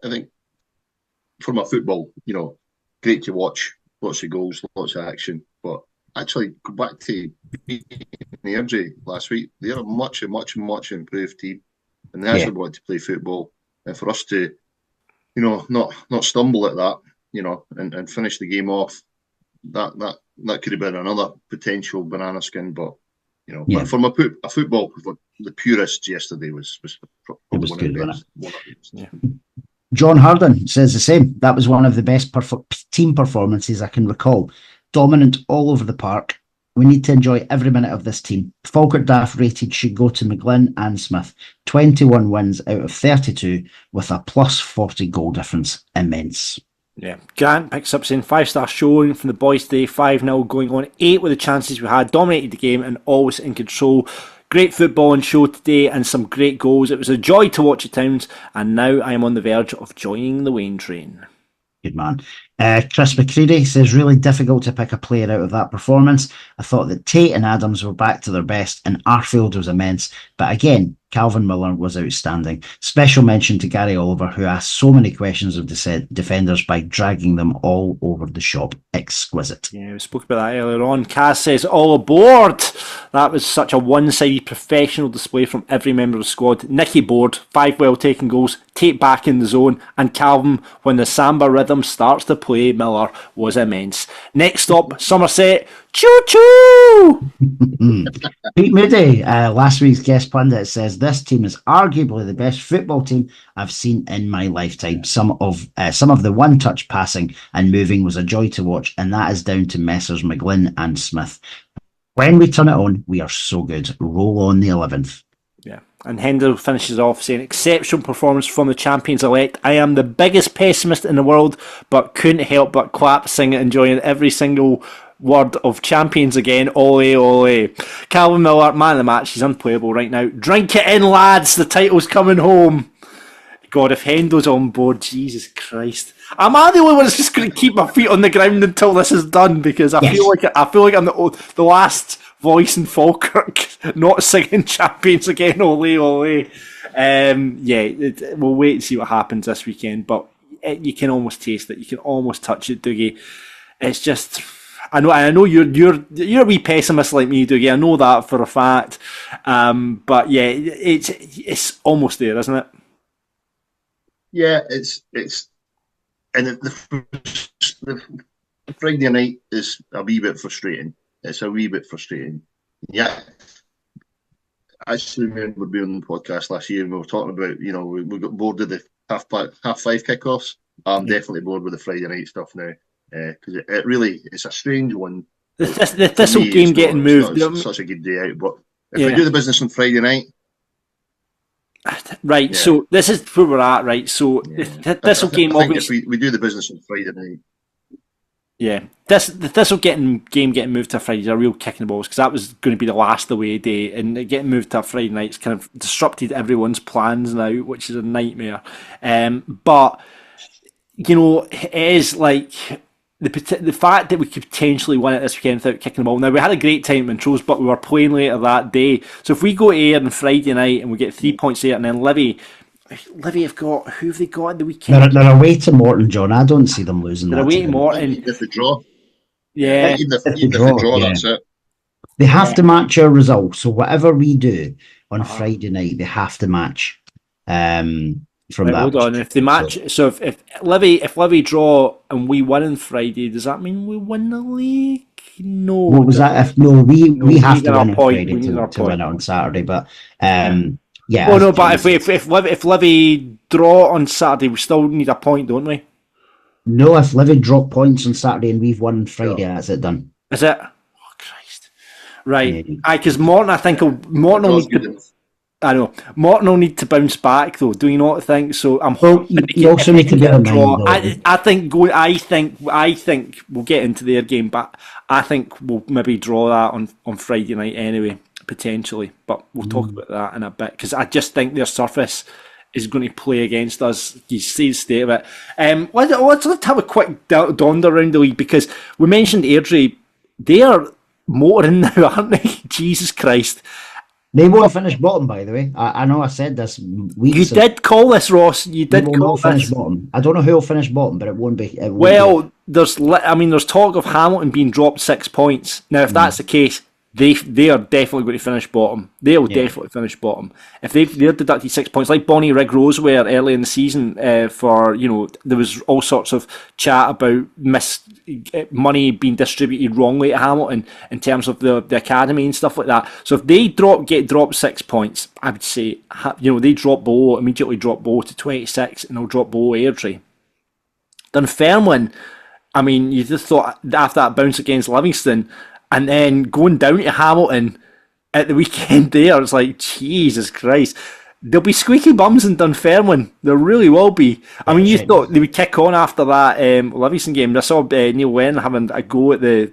Speaker 7: I think from a football, great to watch, lots of goals, lots of action. But actually, go back to Imrie last week. They're a much improved team, and they actually want to play football. And for us to, not stumble at that, and finish the game off, that could have been another potential banana skin. But but from a football, the purists yesterday was probably one
Speaker 6: good,
Speaker 7: of the best.
Speaker 6: Yeah. John Harden says the same. That was one of the best team performances I can recall. Dominant all over the park. We need to enjoy every minute of this team. Falkirk Daft rated should go to McGlynn and Smith. 21 wins out of 32 with a plus 40 goal difference. Immense.
Speaker 5: Yeah. Grant picks up saying 5-star showing from the boys today, 5-0 going on 8 with the chances we had, dominated the game and always in control. Great football and show today and some great goals. It was a joy to watch at times, and now I am on the verge of joining the Wayne train.
Speaker 6: Good man. Chris McCready says, really difficult to pick a player out of that performance. I thought that Tate and Adams were back to their best and Arfield was immense. But again, Calvin Miller was outstanding. Special mention to Gary Oliver, who asked so many questions of defenders by dragging them all over the shop. Exquisite.
Speaker 5: Yeah, we spoke about that earlier on. Kaz says, all aboard! That was such a one-sided professional display from every member of the squad. Nicky board, 5 well-taken goals, Tate back in the zone, and Calvin, when the samba rhythm starts to play, Miller was immense. Next up, Somerset, choo-choo!
Speaker 6: Pete Moody, last week's guest pundit, says this team is arguably the best football team I've seen in my lifetime. Some of the one-touch passing and moving was a joy to watch, and that is down to Messrs McGlynn and Smith. When we turn it on, we are so good. Roll on the 11th.
Speaker 5: Yeah, and Hendel finishes off saying, exceptional performance from the champions-elect. I am the biggest pessimist in the world, but couldn't help but clap, sing it, enjoying every single word of champions again. Ole, ole. Calvin Miller, man of the match. He's unplayable right now. Drink it in, lads. The title's coming home. God, if Hendo's on board, Jesus Christ. Am I the only one that's just going to keep my feet on the ground until this is done? Because I feel like I'm the last voice in Falkirk not singing champions again. Ole, ole. We'll wait and see what happens this weekend. But you can almost taste it. You can almost touch it, Dougie. It's just... I know you're a wee pessimist like me, Dougie. I know that for a fact. But yeah, it's almost there, isn't it?
Speaker 7: Yeah, it's and the Friday night is a wee bit frustrating. It's a wee bit frustrating. Yeah, I actually remember being on the podcast last year and we were talking about, we got bored of the half 5 kickoffs. I'm definitely bored with the Friday night stuff now. Because it really is a strange one.
Speaker 5: The Thistle game getting moved.
Speaker 7: It's such a good day out, but if we do the business on Friday night,
Speaker 5: right? Yeah. So this is where we're at, right? So the Thistle game.
Speaker 7: I think if we do the business on Friday night,
Speaker 5: the Thistle game getting moved to Friday is a real kick in the balls because that was going to be the last away day, and getting moved to a Friday night's kind of disrupted everyone's plans now, which is a nightmare. But it is like. The fact that we could potentially win it this weekend without kicking the ball. Now, we had a great time in Montrose, but we were playing later that day. So if we go to Ayr on Friday night and we get 3 points there, and then Livy have got... Who have they got at the weekend?
Speaker 6: They're away to Morton, John. I don't see them losing that.
Speaker 5: They're away to Morton.
Speaker 7: If they draw.
Speaker 5: Yeah.
Speaker 7: Even if they draw, that's it.
Speaker 6: They have to match our result. So whatever we do on Friday night, they have to match. From that.
Speaker 5: Hold on, if they match, so if Livy draw and we win on Friday, does that mean we win the league? No.
Speaker 6: What was that? We have to win on Friday to win it on Saturday. But yeah.
Speaker 5: Oh no, but if Livy draw on Saturday, we still need a point, don't we?
Speaker 6: No, if Livy drop points on Saturday and we've won on Friday, that's it done.
Speaker 5: Is it? Oh Christ! Right, because Morton, I think Morton will need to. I know Morton will need to bounce back though. Do you not think so? I'm hoping
Speaker 6: you also need to get a draw.
Speaker 5: I think we'll get into their game, but I think we'll maybe draw that on Friday night anyway, potentially. But we'll talk about that in a bit because I just think their surface is going to play against us. You see the state of it. Let's have a quick donder around the league, because we mentioned Airdrie. They are motoring now, aren't they? Jesus Christ.
Speaker 6: They won't finish bottom, by the way. I know I said this weeks
Speaker 5: You did call this, Ross. You did call
Speaker 6: finish
Speaker 5: this.
Speaker 6: bottom. I don't know who will finish bottom, but it won't be.
Speaker 5: There's talk of Hamilton being dropped 6 points. Now, if that's the case, they are definitely going to finish bottom. They will definitely finish bottom. If they're deducted 6 points, like Bonnie Rig Rose were early in the season, there was all sorts of chat about money being distributed wrongly to Hamilton in terms of the academy and stuff like that. So if they get dropped 6 points, I would say, they immediately drop below to 26, and they'll drop below Airdrie. Dunfermline, I mean, you just thought after that bounce against Livingston, and then going down to Hamilton at the weekend there, it's like, Jesus Christ. There'll be squeaky bums in Dunfermline. There really will be. I mean, you thought they would kick on after that Livingston game. I saw Neil Wen having a go at the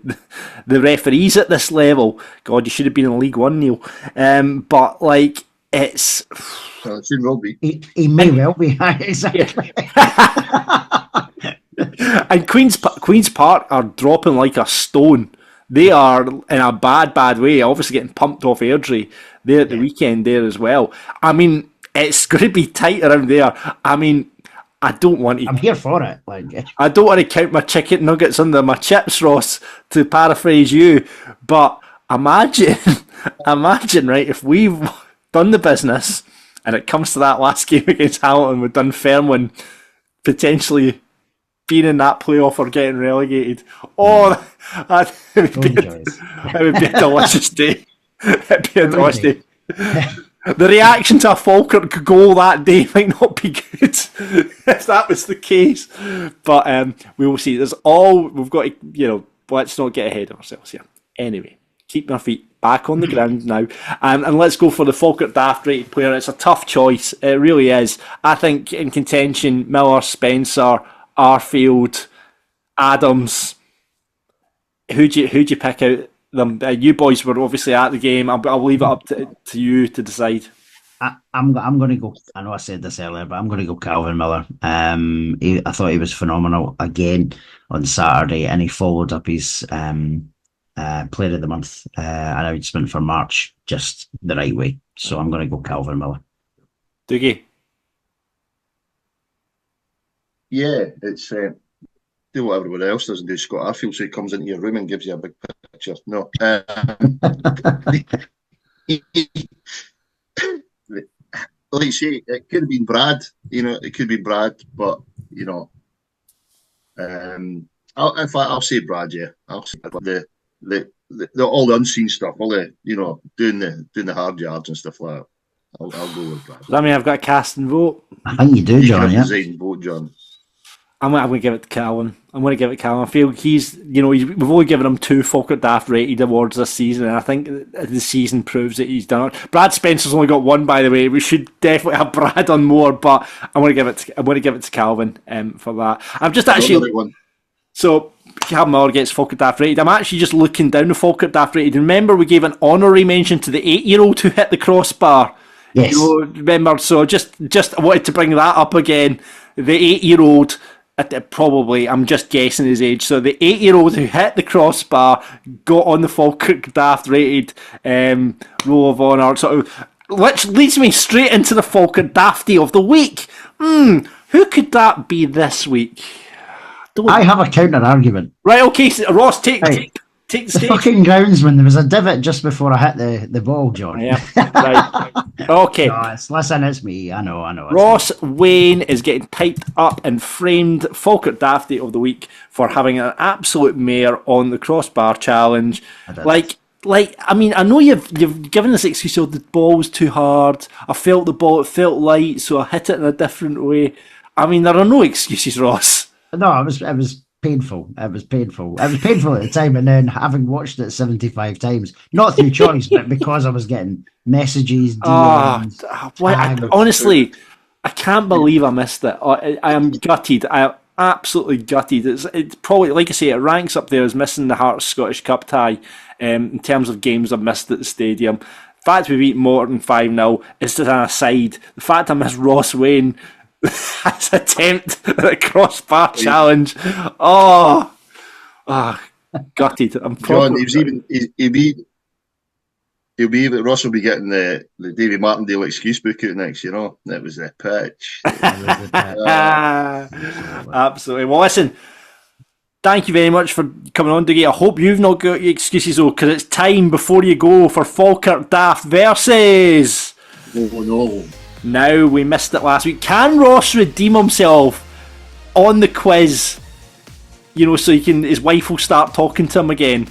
Speaker 5: referees at this level. God, you should have been in League One, Neil. But, like, it's...
Speaker 7: Well, it should well be.
Speaker 6: He may well be, exactly.
Speaker 5: And Queen's Park are dropping like a stone. They are in a bad way, obviously getting pumped off Airdrie there at the weekend there as well. I mean, it's going to be tight around there. I mean, I don't want to...
Speaker 6: I'm here for it.
Speaker 5: I don't want to count my chicken nuggets under my chips, Ross, to paraphrase you, but imagine, right, if we've done the business and it comes to that last game against Hamilton with Dunfermline potentially being in that playoff or getting relegated. It would be a delicious day. It'd be a delicious day. The reaction to a Falkirk goal that day might not be good if that was the case. But we will see. We've got to, let's not get ahead of ourselves here. Anyway, keep our feet back on the ground now. And let's go for the Falkirk Daft rated player. It's a tough choice. It really is. I think in contention, Miller, Spencer, Arfield, Adams. Who'd you pick out? Them? You boys were obviously at the game. I'll leave it up to you to decide.
Speaker 6: I'm going to go. I know I said this earlier, but I'm going to go Calvin Miller. I thought he was phenomenal again on Saturday, and he followed up his Player of the Month announcement for March just the right way. So I'm going to go Calvin Miller.
Speaker 5: Dougie.
Speaker 7: Yeah, it's do what everyone else does and do Scott Arfield, so he comes into your room and gives you a big picture. No. Like you say, it could have been Brad, it could be Brad, but, I'll say Brad, yeah. I'll say Brad. The all the unseen stuff, all the, doing the hard yards and stuff like that. I'll go with Brad.
Speaker 5: Does that mean I've got a cast and vote?
Speaker 6: I think you do, John, yeah.
Speaker 7: Vote, John. I'm
Speaker 5: going to give it to Calvin. I feel we've only given him 2 Falkirk Daft rated awards this season, and I think the season proves that he's done it. Brad Spencer's only got 1, by the way. We should definitely have Brad on more, but I'm going to give it to Calvin for that. I'm just actually... So, Calvin Miller gets Falkirk Daft rated. I'm actually just looking down the Falkirk Daft rated. Remember, we gave an honorary mention to the 8-year-old who hit the crossbar.
Speaker 6: Yes.
Speaker 5: Remember, so just I wanted to bring that up again. The 8-year-old... Probably, I'm just guessing his age. So the 8-year-old who hit the crossbar got on the Falkirk Daft rated Roll of Honour. Which leads me straight into the Falkirk Dafty of the week. Who could that be this week?
Speaker 6: I have a counter argument.
Speaker 5: Right, okay, so Ross, take the stage.
Speaker 6: Fucking groundsman, there was a divot just before I hit the ball, John.
Speaker 5: Yeah, right. Okay.
Speaker 6: No, it's me. I know.
Speaker 5: Ross Wayne is getting typed up and framed Falkirk Dafty of the week for having an absolute mare on the crossbar challenge. I mean, I know you've given this excuse of the ball was too hard. I felt the ball, it felt light, so I hit it in a different way. I mean, there are no excuses, Ross.
Speaker 6: No, it was painful. It was painful at the time, and then having watched it 75 times, not through choice, but because I was getting messages, DMs,
Speaker 5: honestly, I can't believe I missed it. I am gutted. I am absolutely gutted. It's probably, like I say, it ranks up there as missing the Hearts Scottish Cup tie in terms of games I've missed at the stadium. fact we beat Morton 5-0 is just an aside. The fact I missed Ross Wayne his attempt at a crossbar challenge. Gutted. I'm
Speaker 7: John, Ross will be getting the Davy Martindale excuse book out next, you know. That was the pitch.
Speaker 5: Absolutely. Well, listen, thank you very much for coming on, Dougie. I hope you've not got your excuses, though, because it's time before you go for Falkirk Daft versus...
Speaker 7: Oh, no.
Speaker 5: Now, we missed it last week. Can Ross redeem himself on the quiz? You know, so his wife will start talking to him again?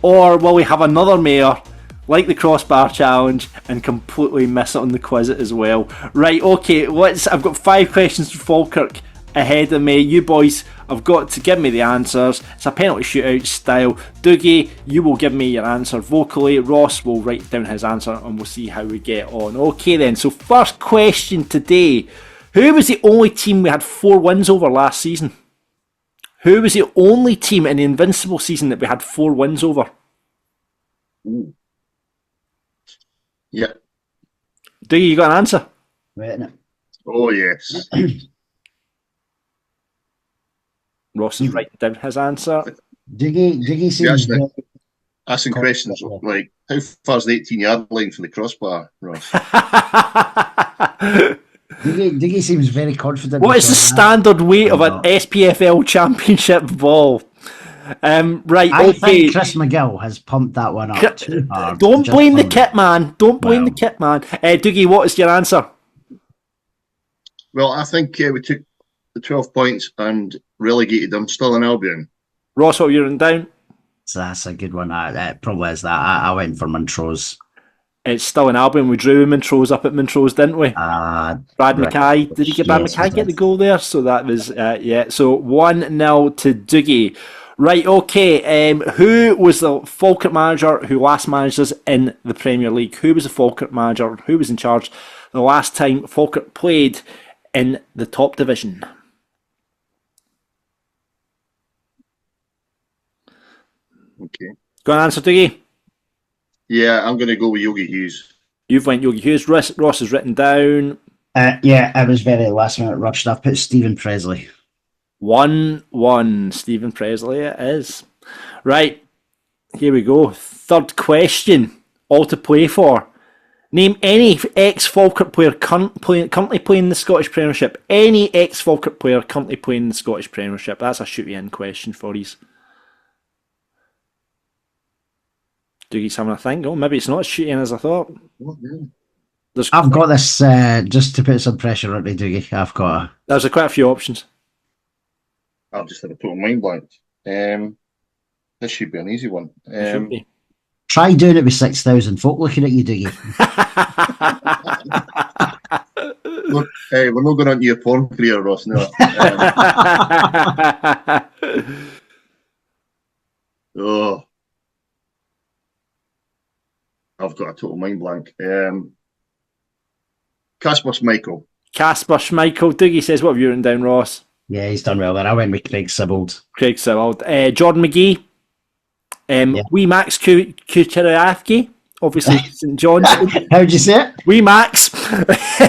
Speaker 5: Or will we have another mayor, like the crossbar challenge, and completely miss it on the quiz as well? Right, okay, I've got 5 questions for Falkirk ahead of me. You boys have got to give me the answers. It's a penalty shootout style. Dougie, you will give me your answer vocally. Ross will write down his answer and we'll see how we get on. Okay then, so first question today. Who was the only team we had 4 wins over last season? Who was the only team in the Invincible season that we had 4 wins over?
Speaker 7: Ooh. Yeah.
Speaker 5: Dougie, you got an answer?
Speaker 6: Right, innit?
Speaker 7: Oh, yes.
Speaker 5: Ross is writing down his answer.
Speaker 6: Dougie seems very
Speaker 7: asking questions like, how far's the 18-yard line from the crossbar, Ross?
Speaker 6: Dougie seems very confident.
Speaker 5: What is the standard weight of an SPFL championship ball? Right,
Speaker 6: I
Speaker 5: okay.
Speaker 6: think Chris McGill has pumped that one up too hard.
Speaker 5: Don't blame the kit man. Don't blame the kit man. Dougie, what is your answer?
Speaker 7: Well, I think we took the 12 points and relegated them. Still in Albion.
Speaker 5: Ross, what have you written down?
Speaker 6: So that's a good one. It probably is that. I went for Montrose.
Speaker 5: It's still in Albion. We drew Montrose up at Montrose, didn't we? Brad Mackay. Did he get Brad Mackay get the goal there? So that was, yeah. So 1-0 to Dougie. Right, okay. Who was the Falkirk manager who last managed us in the Premier League? Who was the Falkirk manager? Who was in charge the last time Falkirk played in the top division?
Speaker 7: Okay.
Speaker 5: Got an answer, Dougie?
Speaker 7: Yeah, I'm going to go with Yogi Hughes.
Speaker 5: You've went Yogi Hughes. Ross has written down.
Speaker 6: Yeah, I was very last minute rushed. I've put Stephen Presley.
Speaker 5: 1-1. Stephen Presley it is. Right, here we go. Third question. All to play for. Name any ex-Falkirk player currently playing the Scottish Premiership. Any ex-Falkirk player currently playing the Scottish Premiership. That's a shoot-you-in question for you. Dougie's having a think. Oh, maybe it's not as shoot-you-in as I thought.
Speaker 6: I've got this just to put some pressure on Dougie.
Speaker 5: There's quite a few options.
Speaker 7: I've just had a total mind blank. This should be an easy one.
Speaker 5: Should be.
Speaker 6: Try doing it with 6,000 folk looking at you, Dougie.
Speaker 7: Look, we're not going into your porn career, Ross. No. I've got a total mind blank. Casper Schmeichel.
Speaker 5: Casper Schmeichel. Dougie says, what have you written down, Ross?
Speaker 6: Yeah, he's done well there. I went with Craig Sibbald.
Speaker 5: Jordan McGee. Wee Max Kucheriavki, obviously St John's.
Speaker 6: How'd you say it?
Speaker 5: Wee Max.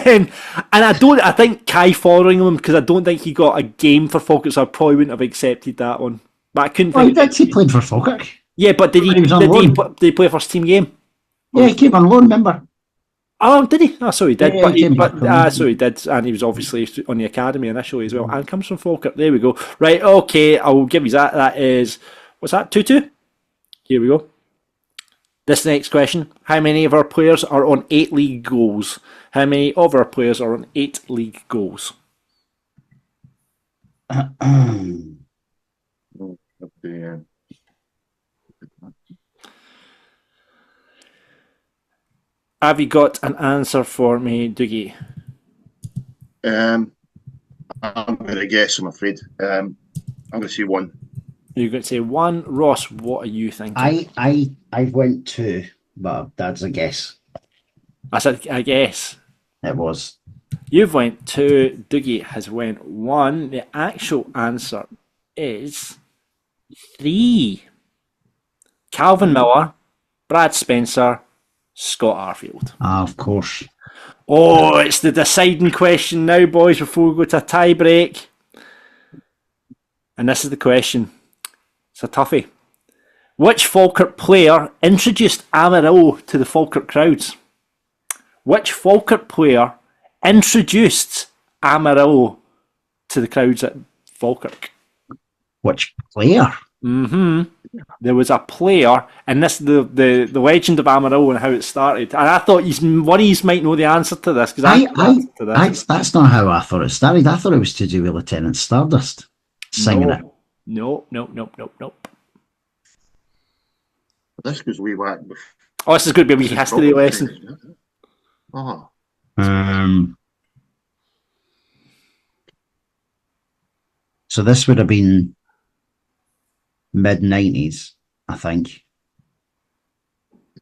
Speaker 5: And I think Kai Fotheringham, because I don't think he got a game for Falkirk, so I probably wouldn't have accepted that one. But I couldn't think.
Speaker 6: He played for Falkirk.
Speaker 5: Yeah, but did he play a first team game?
Speaker 6: Yeah, he came on loan, remember?
Speaker 5: Oh, did he? Oh, so he did.
Speaker 6: Yeah,
Speaker 5: so he did, and he was obviously on the academy initially as well, and comes from Falkirk. There we go. Right, okay, I will give you that. That is, what's that? 2-2. Here we go. This next question: how many of our players are on 8 league goals? How many of our players are on 8 league goals? Have you got an answer for me, Dougie?
Speaker 7: I'm going to guess, I'm afraid. I'm going to say 1.
Speaker 5: You're going to say 1. Ross, what are you thinking?
Speaker 6: I went 2, but that's a guess.
Speaker 5: I said I guess.
Speaker 6: It was.
Speaker 5: You've went 2. Dougie has went 1. The actual answer is 3. Calvin Miller, Brad Spencer, Scott Arfield.
Speaker 6: Ah, of course.
Speaker 5: Oh, it's the deciding question now, boys, before we go to a tie break. And this is the question. It's a toughie. Which Falkirk player introduced Amarillo to the Falkirk crowds? Which Falkirk player introduced Amarillo to the crowds at Falkirk?
Speaker 6: Which player?
Speaker 5: There was a player, and this the legend of Amarillo and how it started. And I thought one of you might know the answer to this, because
Speaker 6: that's not how I thought it started. I thought it was to do with Lieutenant Stardust singing it.
Speaker 5: Nope.
Speaker 7: This goes way back.
Speaker 5: Oh, this is going to be a wee history lesson.
Speaker 7: Oh.
Speaker 6: So this would have been mid-90s, I think.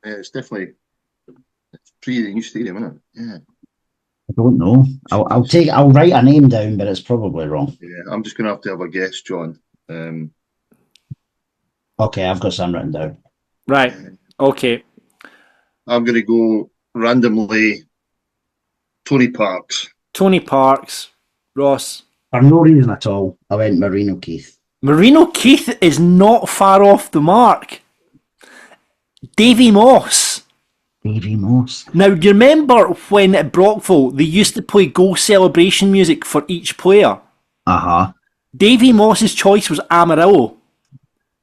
Speaker 7: Yeah, it's definitely pre the new stadium, isn't it? Yeah.
Speaker 6: I don't know. I'll write a name down, but it's probably wrong.
Speaker 7: Yeah, I'm just going to have a guess, John.
Speaker 6: Okay, I've got some written down.
Speaker 5: Right. Okay.
Speaker 7: I'm going to go randomly. Tony Parks.
Speaker 5: Tony Parks. Ross.
Speaker 6: For no reason at all, I went Marino Keith.
Speaker 5: Marino Keith is not far off the mark. Davy Moss.
Speaker 6: Davy Moss.
Speaker 5: Now, do you remember when at Brockville they used to play goal celebration music for each player?
Speaker 6: Uh-huh.
Speaker 5: Davy Moss's choice was Amarillo.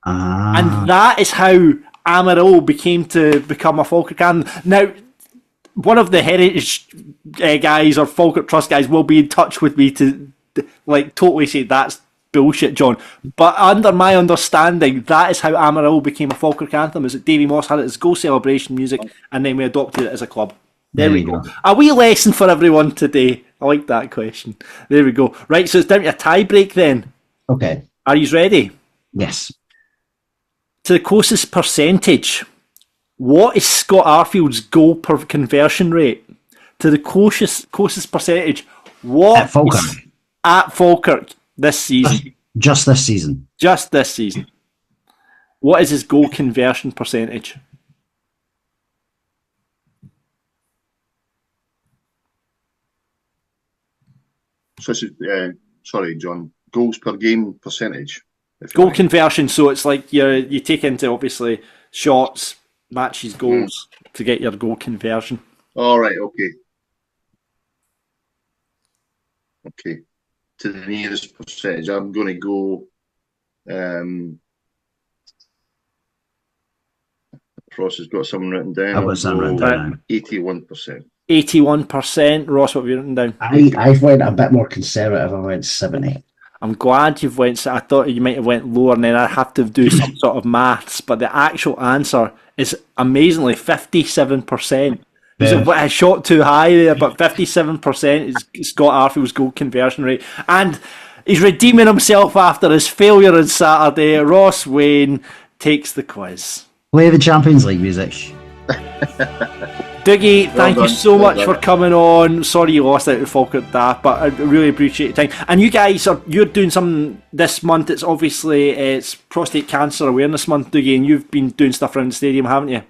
Speaker 5: And that is how Amarillo become a Falkirk anthem. Now, one of the Heritage guys or Falkirk Trust guys will be in touch with me to totally say that's bullshit, John. But under my understanding, that is how Amarillo became a Falkirk anthem, is that Davy Moss had it as goal celebration music and then we adopted it as a club. There we go. A wee lesson for everyone today. I like that question. There we go. Right, so it's down to a tie break then.
Speaker 6: Okay.
Speaker 5: Are you ready?
Speaker 6: Yes.
Speaker 5: To the closest percentage, what is Scott Arfield's goal per conversion rate? To the closest percentage, what
Speaker 6: at Falkirk?
Speaker 5: At Falkirk this season.
Speaker 6: Just this season.
Speaker 5: Just this season. What is his goal conversion percentage?
Speaker 7: So this is, sorry, John, goals per game percentage.
Speaker 5: Goal conversion, so it's like you take into obviously shots, matches, goals to get your goal conversion.
Speaker 7: All right, okay. Okay. To the nearest percentage, I'm going to go. Ross has got something written down.
Speaker 6: I've got something written down.
Speaker 7: 81%.
Speaker 5: 81%. Ross, what have you written down?
Speaker 6: I went a bit more conservative. I went 70.
Speaker 5: I'm glad you've went. I thought you might have went lower, and then I'd have to do some sort of maths. But the actual answer is amazingly 57%. I shot too high there, but 57% is Scott Arfield's goal conversion rate, and he's redeeming himself after his failure on Saturday. Ross Wayne takes the quiz.
Speaker 6: Play the Champions League music.
Speaker 5: Dougie, thank you so much for coming on. Sorry you lost out to Falkirk Daft, but I really appreciate your time. And you guys you're doing something this month. It's Prostate Cancer Awareness Month, Dougie, and you've been doing stuff around the stadium, haven't you?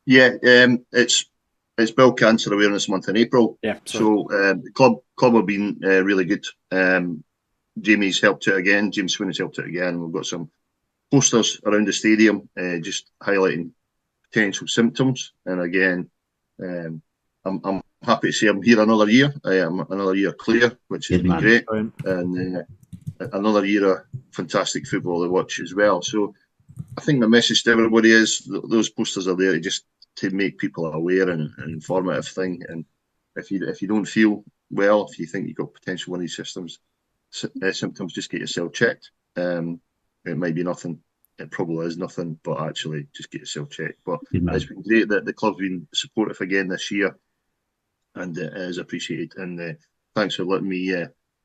Speaker 7: Yeah, it's Bowel Cancer Awareness Month in April.
Speaker 5: Yeah.
Speaker 7: So the club have been really good. Jamie's helped out again. James Sweeney's helped out again. We've got some posters around the stadium, just highlighting potential symptoms. And again, I'm happy to say I'm here another year. I am another year clear, which has been great, and another year of fantastic football to watch as well. So I think the message to everybody is those posters are there to make people aware and an informative thing. And if you don't feel well, if you think you've got potential one of these symptoms, just get yourself checked. It might be nothing. It probably is nothing, but actually just get yourself checked. But it's been great that the club's been supportive again this year, and it is appreciated. And thanks for letting me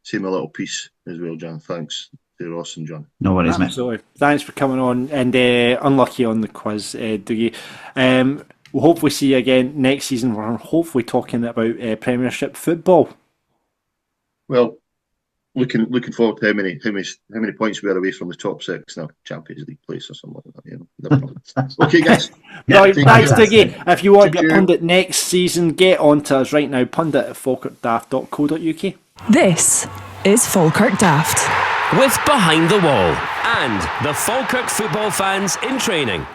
Speaker 7: say my little piece as well, John. Thanks to Ross and John.
Speaker 6: No worries, mate.
Speaker 5: Absolutely. Thanks for coming on, and unlucky on the quiz, Dougie. We'll hopefully see you again next season. We're hopefully talking about Premiership football.
Speaker 7: Well, looking forward to how many points we are away from the top six now, Champions League place or something like that. Never mind. Okay, guys.
Speaker 5: Right, thanks, Dougie. If you want to be a
Speaker 7: you.
Speaker 5: pundit next season, get on to us right now. pundit@falkirkdaft.co.uk.
Speaker 2: This is Falkirk Daft.
Speaker 3: With Behind the Wall and the Falkirk football fans in training.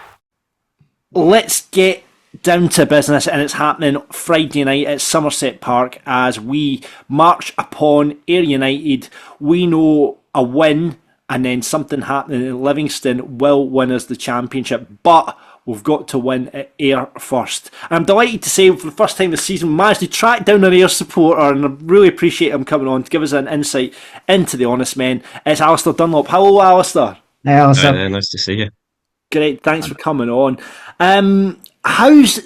Speaker 5: Let's get down to business, and it's happening Friday night at Somerset Park as we march upon Ayr United. We know a win and then something happening in Livingston will win us the championship, but we've got to win at Ayr first. And I'm delighted to say for the first time this season we managed to track down an Ayr supporter, and I really appreciate him coming on to give us an insight into the honest men. It's Alastair Dunlop. Hello, Alastair.
Speaker 6: Hey, Alistair.
Speaker 10: Nice to see you.
Speaker 5: Great, thanks for coming on. How's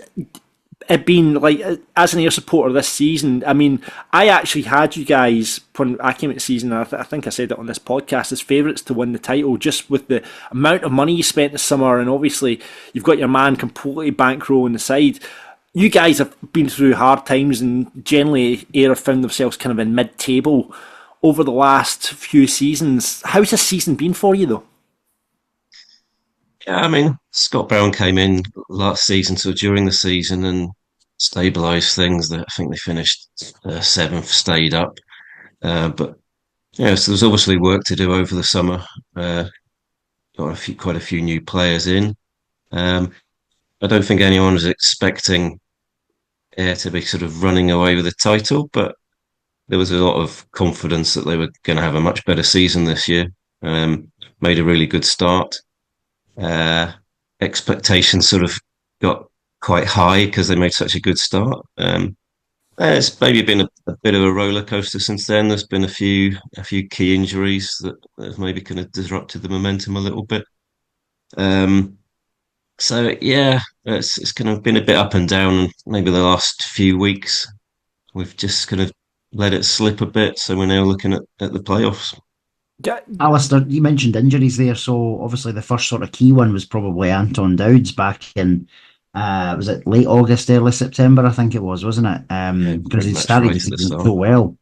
Speaker 5: it been like as an Ayr supporter this season? I mean, I actually had you guys when I came into the season, and I think I said it on this podcast, as favourites to win the title, just with the amount of money you spent this summer, and obviously you've got your man completely bankrolling the side. You guys have been through hard times, and generally Ayr have found themselves kind of in mid-table over the last few seasons. How's this season been for you, though?
Speaker 10: Yeah, I mean, Scott Brown came in last season, so during the season, and stabilised things. I think they finished seventh, stayed up. But yeah, so there's obviously work to do over the summer. Got quite a few new players in. I don't think anyone was expecting Ayr to be sort of running away with the title, but there was a lot of confidence that they were going to have a much better season this year. Made a really good start. Expectations sort of got quite high because they made such a good start. It's maybe been a bit of a roller coaster since then. There's been a few key injuries that have maybe kind of disrupted the momentum a little bit. So yeah, it's kind of been a bit up and down. Maybe the last few weeks we've just kind of let it slip a bit. So we're now looking at the playoffs.
Speaker 6: Alistair, you mentioned injuries there, so obviously the first sort of key one was probably Anton Dowds back in, was it late August, early September, I think it was, wasn't it? Because he started the season so well.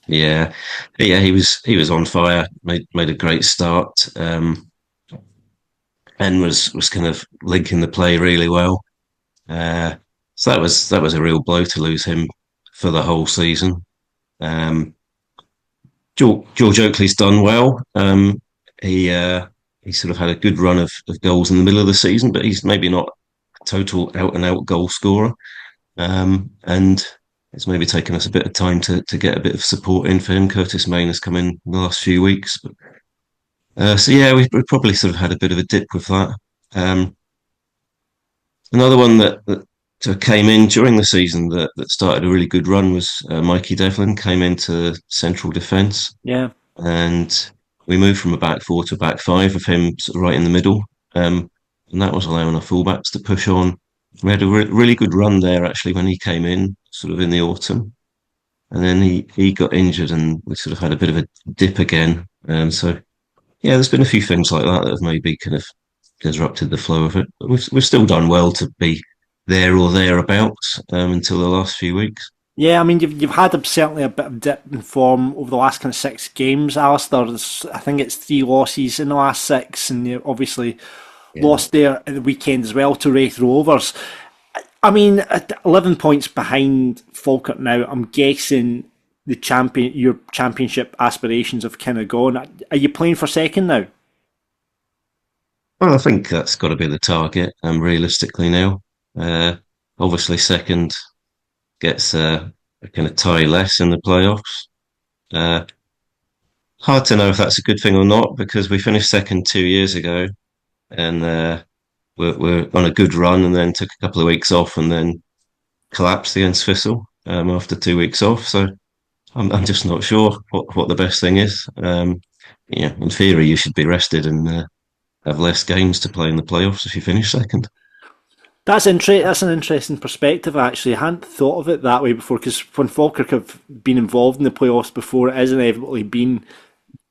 Speaker 10: Yeah, he was on fire, made a great start, and was kind of linking the play really well. So that was a real blow to lose him for the whole season. George Oakley's done well. He sort of had a good run of goals in the middle of the season, but he's maybe not a total out and out goal scorer. And it's maybe taken us a bit of time to get a bit of support in for him. Curtis Main has come in the last few weeks, but so yeah, we probably sort of had a bit of a dip with that. Another one that sort of came in during the season that started a really good run was Mikey Devlin came into central defence.
Speaker 5: Yeah.
Speaker 10: And we moved from a back four to a back five with him sort of right in the middle. And that was allowing our fullbacks to push on. We had a really good run there actually when he came in, sort of in the autumn. And then he got injured and we sort of had a bit of a dip again. So yeah, there's been a few things like that have maybe kind of disrupted the flow of it. But we've still done well to be there or thereabouts until the last few weeks.
Speaker 5: Yeah, I mean, you've had certainly a bit of dip in form over the last kind of 6 games, Alistair. I think it's 3 losses in the last 6, and you obviously lost there at the weekend as well to Wraith Rovers. I mean, at 11 points behind Falkirk now, I'm guessing your championship aspirations have kind of gone. Are you playing for second now?
Speaker 10: Well, I think that's got to be the target, realistically now. Obviously, second gets a kind of tie less in the playoffs. Hard to know if that's a good thing or not because we finished second 2 years ago, and we're on a good run, and then took a couple of weeks off, and then collapsed against Thistle after 2 weeks off. So I'm just not sure what the best thing is. In theory, you should be rested and have less games to play in the playoffs if you finish second.
Speaker 5: That's an interesting perspective, actually. I hadn't thought of it that way before, because when Falkirk have been involved in the playoffs before, it has inevitably been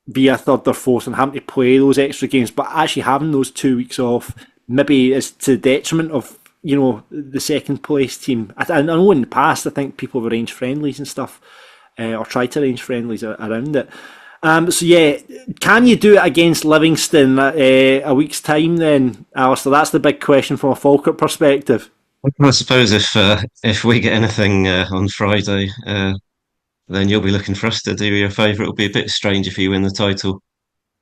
Speaker 5: via third or fourth and having to play those extra games. But actually having those 2 weeks off maybe is to the detriment of, the second place team. I know in the past, I think people have arranged friendlies and stuff, or tried to arrange friendlies around it. So yeah, can you do it against Livingston a week's time then, Alistair? That's the big question from a Falkirk perspective.
Speaker 10: Well, I suppose if we get anything on Friday, then you'll be looking for us to do you a favour. It'll be a bit strange if you win the title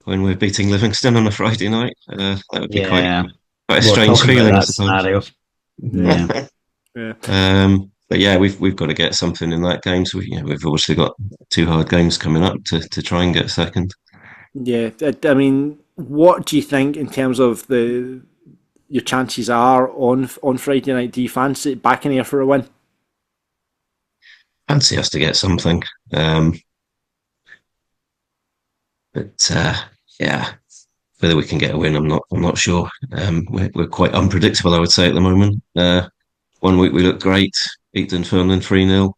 Speaker 10: when we're beating Livingston on a Friday night. That would be quite a strange feeling, I suppose.
Speaker 6: Scenario.
Speaker 5: Yeah.
Speaker 10: But yeah, we've got to get something in that game. So we've obviously got 2 hard games coming up to try and get second.
Speaker 5: Yeah, I mean, what do you think in terms of your chances are on Friday night? Do you fancy it back in here for a win?
Speaker 10: Fancy us to get something. But yeah, whether we can get a win, I'm not sure. We're quite unpredictable, I would say, at the moment. One week we look great, beat Dunfermline 3-0,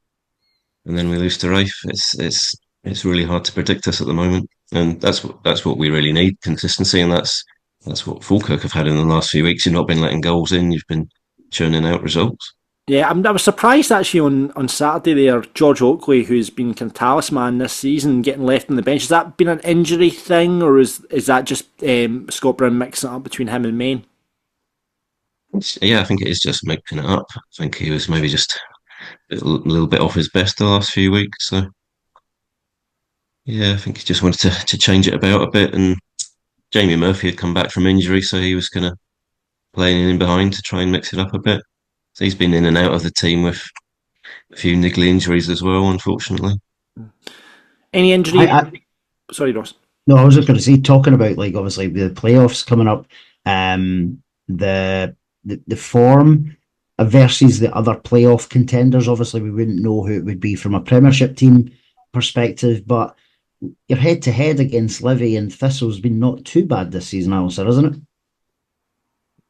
Speaker 10: and then we lose to Rafe. It's really hard to predict us at the moment, and that's what we really need, consistency, and that's what Falkirk have had in the last few weeks. You've not been letting goals in, you've been churning out results.
Speaker 5: Yeah, I was surprised actually on Saturday there, George Oakley, who's been kind of talisman this season, getting left on the bench. Has that been an injury thing, or is that just Scott Brown mixing it up between him and Main?
Speaker 10: Yeah, I think it is just mixing it up. I think he was maybe just a little bit off his best the last few weeks. So yeah, I think he just wanted to change it about a bit. And Jamie Murphy had come back from injury, so he was kind of playing in behind to try and mix it up a bit. So he's been in and out of the team with a few niggly injuries as well, unfortunately.
Speaker 5: Any injury? Sorry, Ross.
Speaker 6: No, I was just going to say, talking about like obviously the playoffs coming up, the form versus the other playoff contenders. Obviously, we wouldn't know who it would be from a Premiership team perspective, but your head-to-head against Livy and Thistle's been not too bad this season, Alistair, isn't it?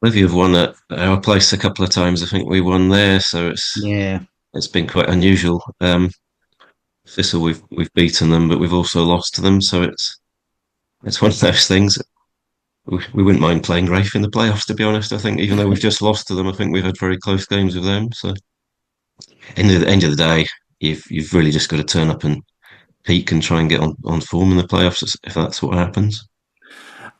Speaker 10: Livy have won at our place a couple of times. I think we won there, so it's been quite unusual. Thistle, we've beaten them, but we've also lost to them, so it's one of those things. We wouldn't mind playing Rafe in the playoffs, to be honest. I think even though we've just lost to them, I think we've had very close games with them. So, end of the day, you've really just got to turn up and peak and try and get on form in the playoffs if that's what happens.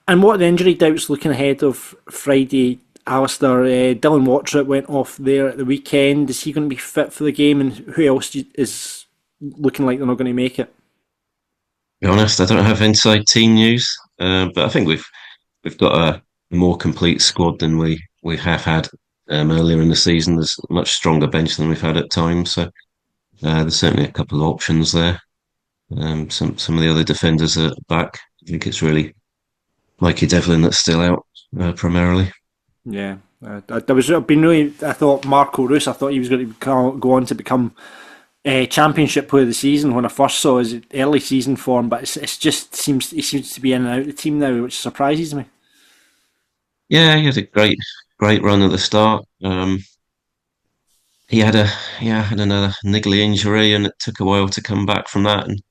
Speaker 5: And what are the injury doubts looking ahead of Friday, Alistair? Dylan Wattrett went off there at the weekend. Is he going to be fit for the game? And who else is looking like they're not going to make it?
Speaker 10: To be honest, I don't have inside team news, but I think we've got a more complete squad than we have had earlier in the season. There's a much stronger bench than we've had at times, so there's certainly a couple of options there. Some of the other defenders are back. I think it's really Mikey Devlin that's still out primarily.
Speaker 5: Yeah, I thought Marco Roos, I thought he was going to go on to become Championship Player of the Season when I first saw his early season form, but he seems to be in and out of the team now, which surprises me.
Speaker 10: Yeah, he had a great run at the start. He had another niggly injury, and it took a while to come back from that. And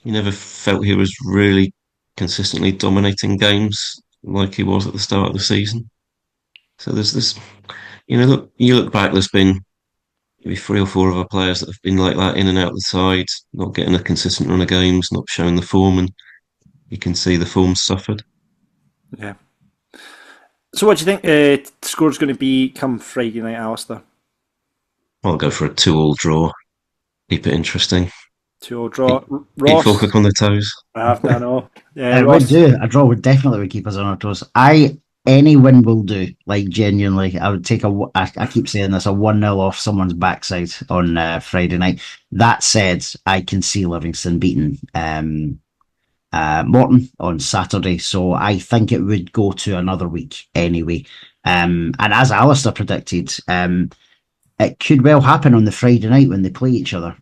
Speaker 10: you never felt he was really consistently dominating games like he was at the start of the season. So there's this, you look back. There's been maybe 3 or 4 other players that have been like that, in and out of the side, not getting a consistent run of games, not showing the form, and you can see the form's suffered.
Speaker 5: Yeah. So what do you think the score's going to be come Friday night, Alistair?
Speaker 10: I'll go for a 2-2 draw. Keep it interesting.
Speaker 5: 2-2 draw.
Speaker 10: Keep Falkirk on their toes.
Speaker 5: I know. Yeah,
Speaker 6: it would do. A draw would definitely keep us on our toes. Any win will do. Like, genuinely, I would take I keep saying this, a 1-0 off someone's backside on Friday night. That said, I can see Livingston beating Morton on Saturday, so I think it would go to another week anyway. And as Alistair predicted, it could well happen on the Friday night when they play each other.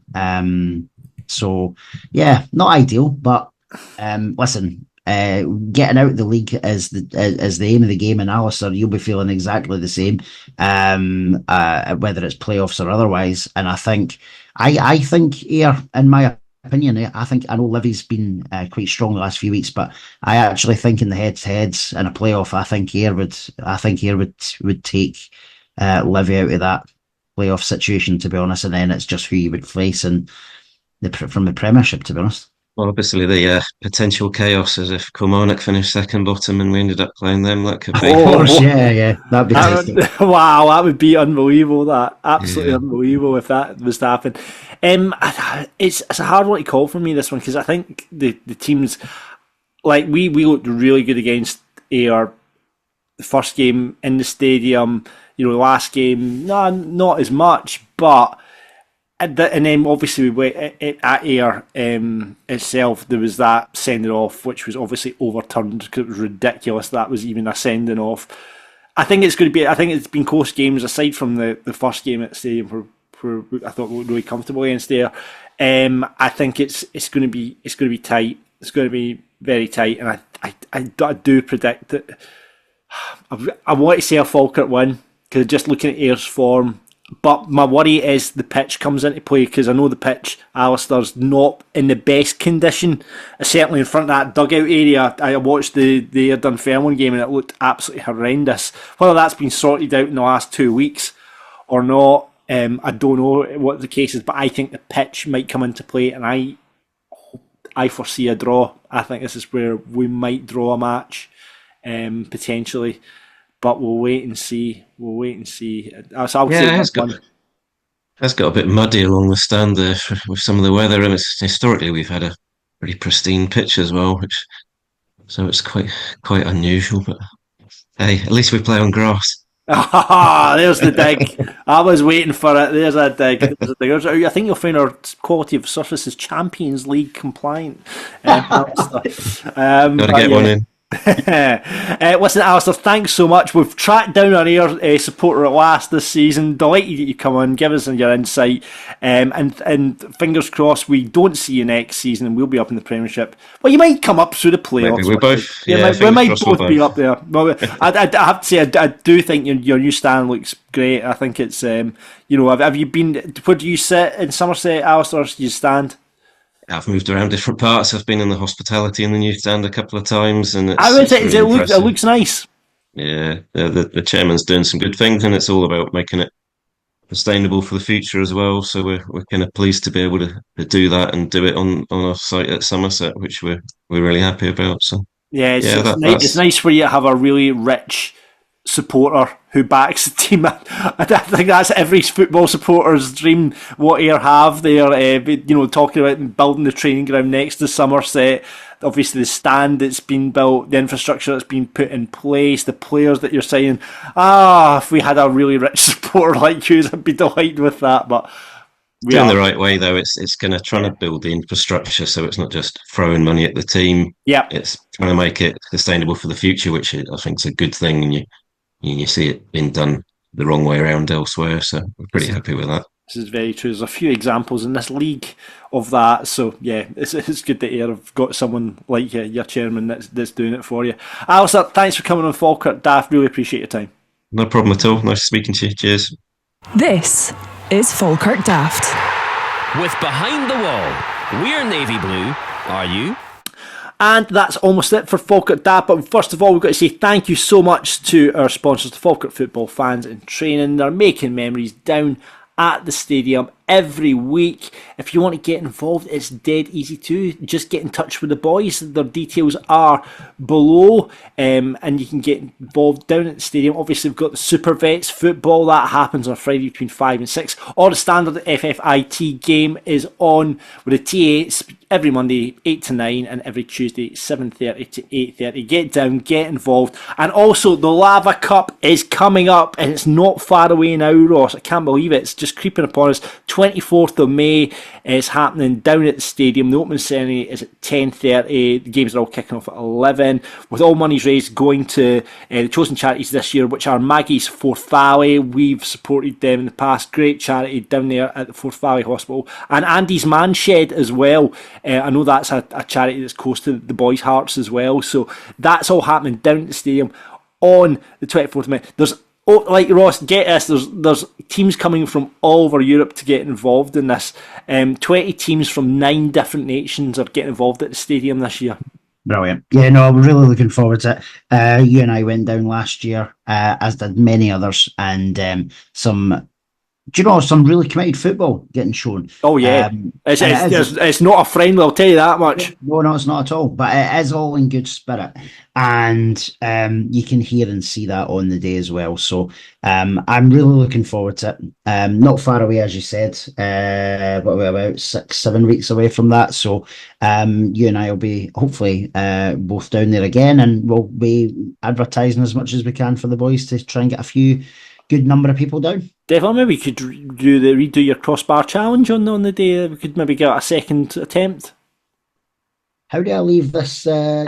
Speaker 6: So yeah, not ideal, but listen, getting out of the league is the aim of the game, and Alistair, you'll be feeling exactly the same, whether it's playoffs or otherwise. And I think Ayr, in my opinion, I know Livy's been quite strong the last few weeks, but I actually think in the heads-to-heads in a playoff, I think Ayr would take Livy out of that playoff situation, to be honest, and then it's just who you would face from the Premiership, to be honest.
Speaker 10: Well, obviously the potential chaos is if Kilmarnock finished second bottom and we ended up playing them. That could be.
Speaker 6: Of course, yeah, that'd be tasty.
Speaker 5: Wow, that would be unbelievable. That absolutely
Speaker 10: Yeah.
Speaker 5: unbelievable if that was to happen. It's a hard one to call for me, this one, because I think the teams, like we looked really good against Ayr. The first game in the stadium, last game, no, not as much, but. And then obviously we went at Ayr itself. There was that sending off, which was obviously overturned because it was ridiculous that was even a sending off. I think it's going to be. I think it's been close games aside from the first game at the stadium where I thought we looked really comfortable against Ayr. I think it's going to be tight. It's going to be very tight, and I do predict that. I want to say a Falkirk win because just looking at Ayr's form. But my worry is the pitch comes into play because I know the pitch, Alastair's not in the best condition. Certainly in front of that dugout area. I watched the Ayr Dunfermline game and it looked absolutely horrendous. Whether that's been sorted out in the last 2 weeks or not, I don't know what the case is, but I think the pitch might come into play and I foresee a draw. I think this is where we might draw a match, potentially. But we'll wait and see. That's
Speaker 10: got a bit muddy along the stand there with some of the weather, and historically we've had a pretty pristine pitch as well, so it's quite unusual. But hey, at least we play on grass.
Speaker 5: There's the dig. I was waiting for it. There's a dig. I think you'll find our quality of surface is Champions League compliant.
Speaker 10: Got to get one in.
Speaker 5: Listen, Alastair, thanks so much. We've tracked down our Ayr supporter at last this season. Delighted that you come on, give us your insight, and fingers crossed we don't see you next season and we'll be up in the Premiership. Well, you might come up through the playoffs.
Speaker 10: Maybe we're both.
Speaker 5: We might both be up there. Well, I have to say, I do think your new stand looks great. I think it's have you been? Where do you sit in Somerset, Alastair? Do you stand?
Speaker 10: I've moved around different parts. I've been in the hospitality in the new stand a couple of times, and
Speaker 5: it looks nice.
Speaker 10: Yeah, the chairman's doing some good things, and it's all about making it sustainable for the future as well. So we're kind of pleased to be able to do that and do it on our site at Somerset, which we're really happy about. So
Speaker 5: it's nice for you to have a really rich supporter who backs the team. I think that's every football supporter's dream. What Ayr have there, talking about building the training ground next to Somerset. Obviously, the stand that's been built, the infrastructure that's been put in place, the players that you're saying. If we had a really rich supporter like you, I'd be delighted with that. But
Speaker 10: doing the right way, though, it's kind of trying to build the infrastructure, so it's not just throwing money at the team.
Speaker 5: Yeah,
Speaker 10: it's trying to make it sustainable for the future, which I think is a good thing. And you see it being done the wrong way around elsewhere, so we're pretty happy with that.
Speaker 5: This is very true. There's a few examples in this league of that, so yeah, it's good that Ayr have got someone like your chairman that's doing it for you. Alastair, thanks for coming on Falkirk Daft. Really appreciate your time.
Speaker 10: No problem at all. Nice speaking to you. Cheers.
Speaker 2: This is Falkirk Daft.
Speaker 3: With Behind the Wall, we're navy blue. Are you?
Speaker 5: And that's almost it for Falkirk Daft. But first of all, we've got to say thank you so much to our sponsors, the Falkirk Football Fans in Training. They're making memories down at the stadium every week. If you want to get involved, it's dead easy too. Just get in touch with the boys. Their details are below, and you can get involved down at the stadium. Obviously, we've got the Super Vets football that happens on a Friday between 5 and 6. Or the standard FFIT game is on with the T8s every Monday 8 to 9 and every Tuesday 7:30 to 8:30. Get down, get involved. And also the Lava Cup is coming up and it's not far away now, Ross. I can't believe it. It's just creeping upon us. 24th of May is happening down at the stadium. The opening ceremony is at 10:30. The games are all kicking off at 11, with all monies raised going to the chosen charities this year, which are Maggie's Forth Valley. We've supported them in the past. Great charity down there at the Forth Valley Hospital. And Andy's Man Shed as well. I know that's a charity that's close to the boys' hearts as well. So that's all happening down at the stadium on the 24th of May. There's like Ross, get this, there's teams coming from all over Europe to get involved in this. 20 teams from 9 different nations are getting involved at the stadium this year.
Speaker 6: Brilliant. Yeah, no, I'm really looking forward to it. You and I went down last year, as did many others, and some do you know, some really committed football getting shown.
Speaker 5: Oh yeah, it's not a friendly, I'll tell you that much.
Speaker 6: No, it's not at all. But it is all in good spirit, and you can hear and see that on the day as well. So I'm really looking forward to it. Not far away, as you said, but we're about 6-7 weeks away from that. So you and I will be hopefully both down there again, and we'll be advertising as much as we can for the boys to try and get a few good number of people down.
Speaker 5: Definitely, maybe we could redo your crossbar challenge on the day. We could maybe get a second attempt.
Speaker 6: How do I leave this?
Speaker 5: Listen,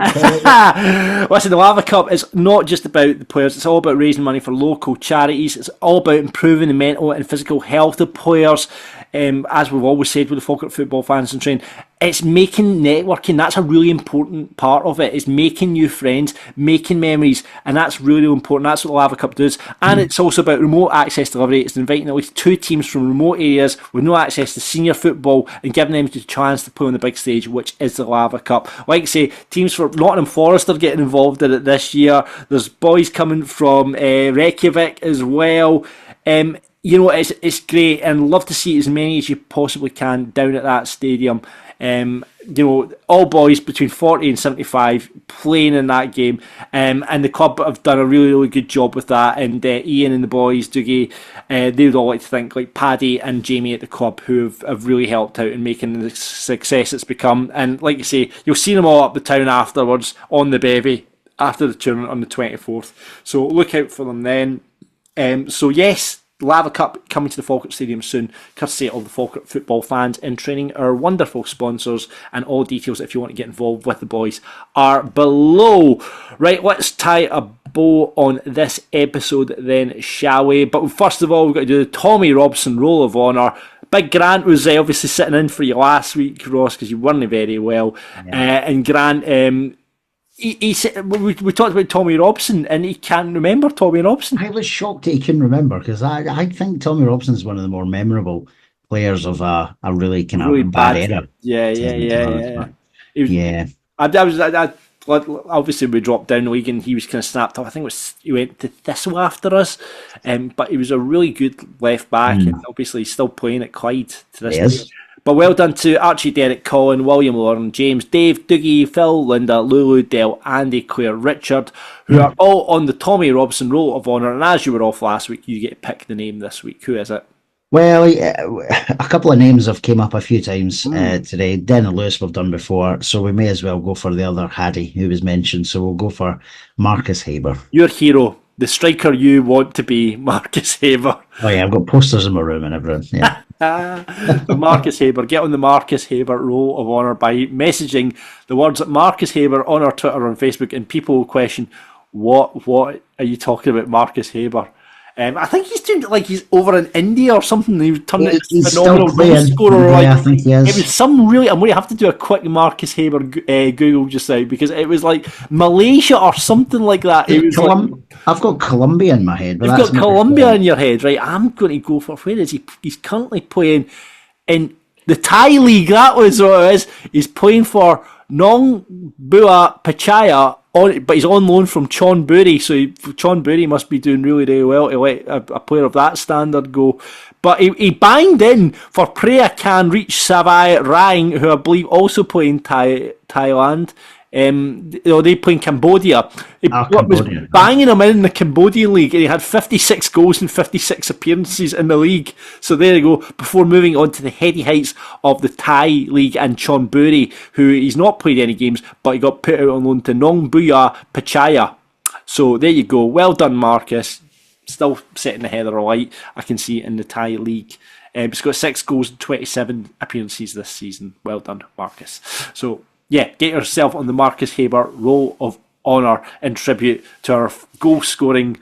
Speaker 5: the Lava Cup is not just about the players. It's all about raising money for local charities. It's all about improving the mental and physical health of players. As we've always said with the Falkirk football fans and training, it's making networking. That's a really important part of it. Is making new friends, making memories, and that's really important. That's what the Lava Cup does. And it's also about remote access delivery. It's inviting at least 2 teams from remote areas with no access to senior football and giving them the chance to play on the big stage, which is the Lava Cup. Like I say, teams from Nottingham Forest are getting involved in it this year. There's boys coming from Reykjavik as well. You know, it's great, and love to see as many as you possibly can down at that stadium. You know, all boys between 40 and 75 playing in that game, and the club have done a really, really good job with that. And Ian and the boys, Dougie, they would all like to think, like Paddy and Jamie at the club, who have really helped out in making the success it's become. And like you say, you'll see them all up the town afterwards on the bevy after the tournament on the 24th. So look out for them then. So yes, Lava Cup coming to the Falkirk Stadium soon, courtesy of the Falkirk football fans in training, our wonderful sponsors, and all details if you want to get involved with the boys are below. Right, let's tie a bow on this episode then, shall we? But first of all, we've got to do the Tommy Robson Roll of Honour. Big Grant was obviously sitting in for you last week, Ross, because you weren't very well. Yeah. And Grant... He said, we talked about Tommy Robson, and he can't remember Tommy Robson.
Speaker 6: I was shocked that he couldn't remember, because I think Tommy Robson is one of the more memorable players of a really kind of bad era.
Speaker 5: Yeah.
Speaker 6: Yeah.
Speaker 5: Obviously, we dropped down the league, and he was kind of snapped up. I think he went to Thistle after us, but he was a really good left back, and obviously he's still playing at Clyde to this day. But well done to Archie, Derek, Colin, William, Lauren, James, Dave, Dougie, Phil, Linda, Lulu, Dale, Andy, Claire, Richard, who are all on the Tommy Robson Roll of Honour. And as you were off last week, you get to pick the name this week. Who is it?
Speaker 6: Well, a couple of names have came up a few times today. Den and Lewis we've done before, so we may as well go for the other Haddy who was mentioned. So we'll go for Marcus Haber.
Speaker 5: Your hero, the striker you want to be, Marcus Haber.
Speaker 6: Oh yeah, I've got posters in my room and everything. Yeah.
Speaker 5: The Marcus Haber. Get on the Marcus Haber Roll of Honour by messaging the words Marcus Haber on our Twitter or on Facebook, and people will question, what are you talking about, Marcus Haber? I think he's doing like he's over in India or something. He turned it into phenomenal goal scorer.
Speaker 6: I think he is.
Speaker 5: It was some really. I'm going to have to do a quick Marcus Haber Google just now, because it was like Malaysia or something like that. It was
Speaker 6: I've got Colombia in my head.
Speaker 5: You've got Colombia in your head, right? I'm going to go for, where is he? He's currently playing in the Thai league. That was what it is. He's playing for Nong Bua Pachaya. But he's on loan from Chonburi, so Chonburi must be doing really, really well to let a player of that standard go. But he banged in for Preah Khan Reach Savai Rang, who I believe also play in Thailand. They play in Cambodia. He was banging him in the Cambodian league, and he had 56 goals and 56 appearances in the league. So there you go, before moving on to the heady heights of the Thai league and Chonburi, who he's not played any games, but he got put out on loan to Nong Bua Pachaya. So there you go, well done Marcus. Still setting the heather alight, I can see, in the Thai league. He's got 6 goals and 27 appearances this season. Well done Marcus. So yeah, get yourself on the Marcus Haber Roll of Honour in tribute to our goal-scoring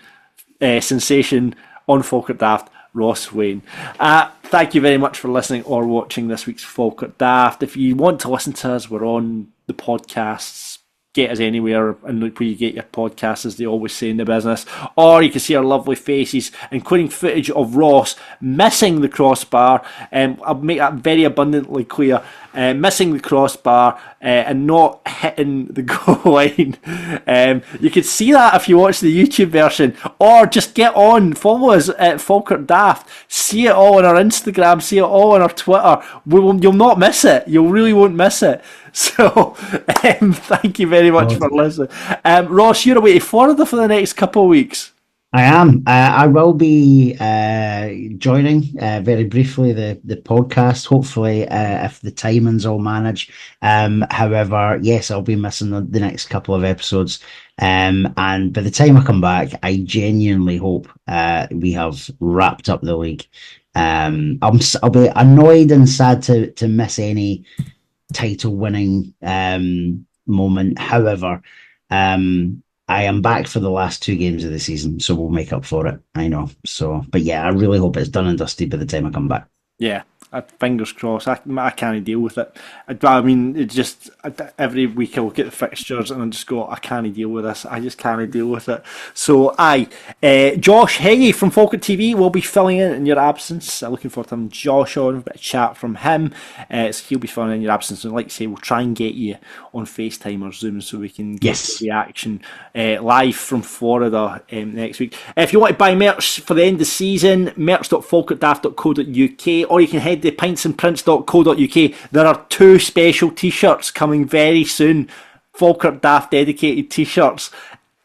Speaker 5: sensation on Falkirk Daft, Ross Wayne. Thank you very much for listening or watching this week's Falkirk Daft. If you want to listen to us, we're on the podcasts. get us anywhere and look where you get your podcasts, as they always say in the business. Or you can see our lovely faces, including footage of Ross missing the crossbar. I'll make that very abundantly clear. Missing the crossbar and not hitting the goal line. You can see that if you watch the YouTube version, or just get on, follow us at Falkirk Daft, see it all on our Instagram, see it all on our Twitter. You'll not miss it. You really won't miss it. So thank you very much for listening. Ross, you're away to Florida for the next couple of weeks.
Speaker 6: I am. I will be joining very briefly the podcast, hopefully, if the timings all manage. However, yes, I'll be missing the next couple of episodes. And by the time I come back, I genuinely hope we have wrapped up the league. I'll be annoyed and sad to miss any title winning moment. However, I am back for the last 2 games of the season, so we'll make up for it. I know. So, but yeah, I really hope it's done and dusted by the time I come back.
Speaker 5: Yeah, fingers crossed. I can't deal with it. I mean, it's just every week I look at the fixtures and I just go, I can't deal with this. I just can't deal with it. So, Josh Heggie from Falkirk TV will be filling in your absence. Looking forward to having Josh on, a bit of chat from him. So he'll be filling in your absence. And like I say, we'll try and get you on FaceTime or Zoom so we can get the reaction live from Florida next week. If you want to buy merch for the end of the season, merch.falkirkdaft.co.uk, or you can head to pintsandprints.co.uk. There are 2 special t-shirts coming very soon. Falkirk Daft dedicated t-shirts.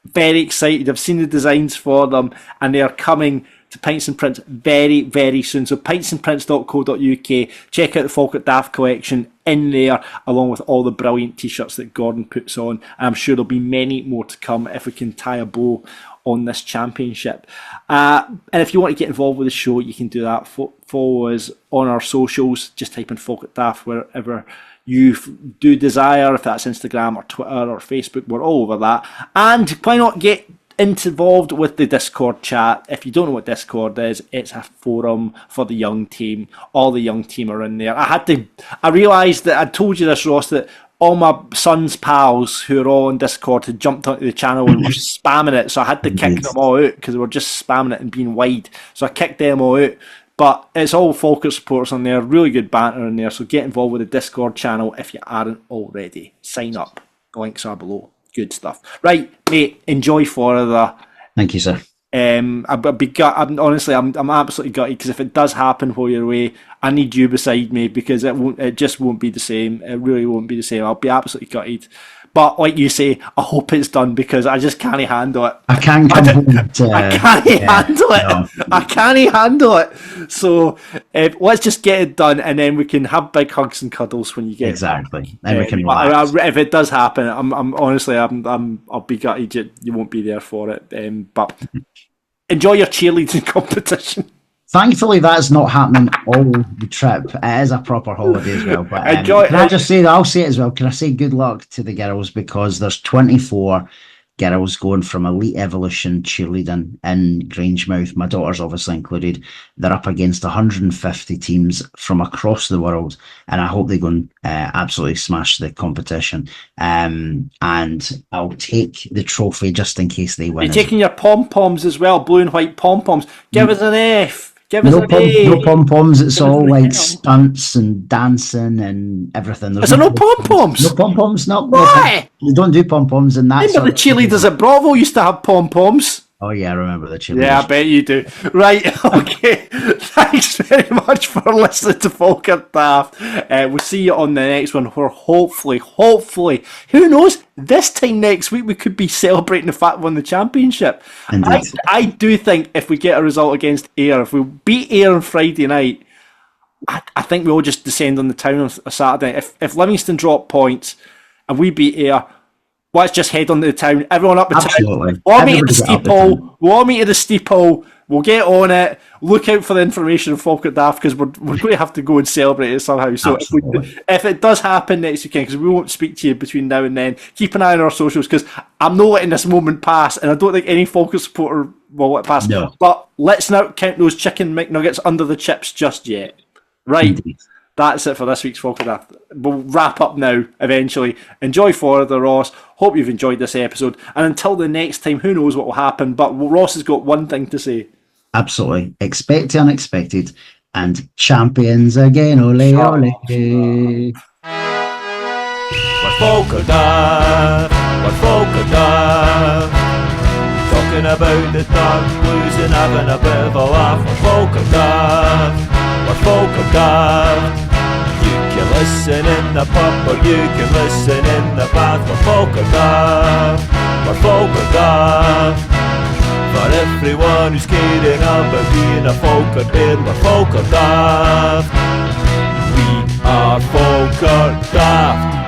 Speaker 5: Very excited. I've seen the designs for them and they are coming to Pints and Prints very, very soon. So pintsandprints.co.uk. Check out the Falkirk Daft collection in there, along with all the brilliant t-shirts that Gordon puts on. And I'm sure there'll be many more to come if we can tie a bow on this championship. And if you want to get involved with the show, you can do that. Follow us on our socials. Just type in Falkirk Daft wherever you do desire, if that's Instagram or Twitter or Facebook. We're all over that. And why not get involved with the Discord chat? If you don't know what Discord is, it's a forum for the young team. All the young team are in there. I realised that I told you this, Ross, that all my son's pals who are all on Discord had jumped onto the channel and were spamming it, so I had to kick them all out because they were just spamming it and being wide. So I kicked them all out. But it's all Falkirk supporters on there, really good banter in there, so get involved with the Discord channel if you aren't already. Sign up. The links are below. Good stuff. Right, mate, enjoy Florida.
Speaker 6: Thank you, sir.
Speaker 5: I'm absolutely gutted because if it does happen while you're away, I need you beside me because it just won't be the same. It really won't be the same. I'll be absolutely gutted. But like you say, I hope it's done because I just can't handle it.
Speaker 6: I can't come home.
Speaker 5: I can't handle it. No. I can't handle it. So let's just get it done, and then we can have big hugs and cuddles when you get
Speaker 6: exactly. Then we can relax.
Speaker 5: If it does happen, I'll be gutted. You won't be there for it. But enjoy your cheerleading competition.
Speaker 6: Thankfully, that's not happening all the trip. It is a proper holiday as well. But can I just say that? I'll say it as well. Can I say good luck to the girls because there's 24 girls going from Elite Evolution cheerleading in Grangemouth. My daughter's obviously included. They're up against 150 teams from across the world, and I hope they go and absolutely smash the competition. And I'll take the trophy just in case they win.
Speaker 5: You're taking your pom-poms as well, blue and white pom-poms. Give us an F.
Speaker 6: No pom-poms, it's all like stunts and dancing and everything.
Speaker 5: Is there no pom-poms?
Speaker 6: No pom-poms, no.
Speaker 5: Why?
Speaker 6: They don't do pom-poms and that.
Speaker 5: Remember the cheerleaders at Bravo used to have pom-poms?
Speaker 6: Oh yeah, I remember the cheerleaders.
Speaker 5: Yeah, I bet you do. Right, okay. Thanks very much for listening to Falkirk Daft. We'll see you on the next one where hopefully, who knows, this time next week we could be celebrating the fact we won the championship. I do think if we get a result against Ayr, if we beat Ayr on Friday night, I think we all just descend on the town on a Saturday. If Livingston drop points and we beat Ayr, let's just head on to the town. Everyone up the town. We'll meet at the steeple. We'll meet at the steeple. We'll get on it. Look out for the information of Falkirk Daft because we're going to have to go and celebrate it somehow. So if it does happen next weekend, because we won't speak to you between now and then, keep an eye on our socials because I'm not letting this moment pass, and I don't think any Falkirk supporter will let it pass. No. But let's not count those chicken McNuggets under the chips just yet. Right. Indeed. that's it for this week's Falkirk Daft. We'll wrap up now, eventually. Enjoy Florida, Ross. Hope you've enjoyed this episode. And until the next time, who knows what will happen, but Ross has got one thing to say.
Speaker 6: Absolutely. Expect the unexpected. And champions again, ole, ole.
Speaker 11: We're Falkirk Daft, we're Falkirk Daft. Talking about the dark blues and having a bit of a laugh. We're Falkirk Daft, we're Falkirk Daft. You can listen in the pub or you can listen in the bath. We're Falkirk Daft, we're Falkirk Daft. For everyone who's caring about being a Falkirk Bairn, we're Falkirk Daft. We are Falkirk Daft.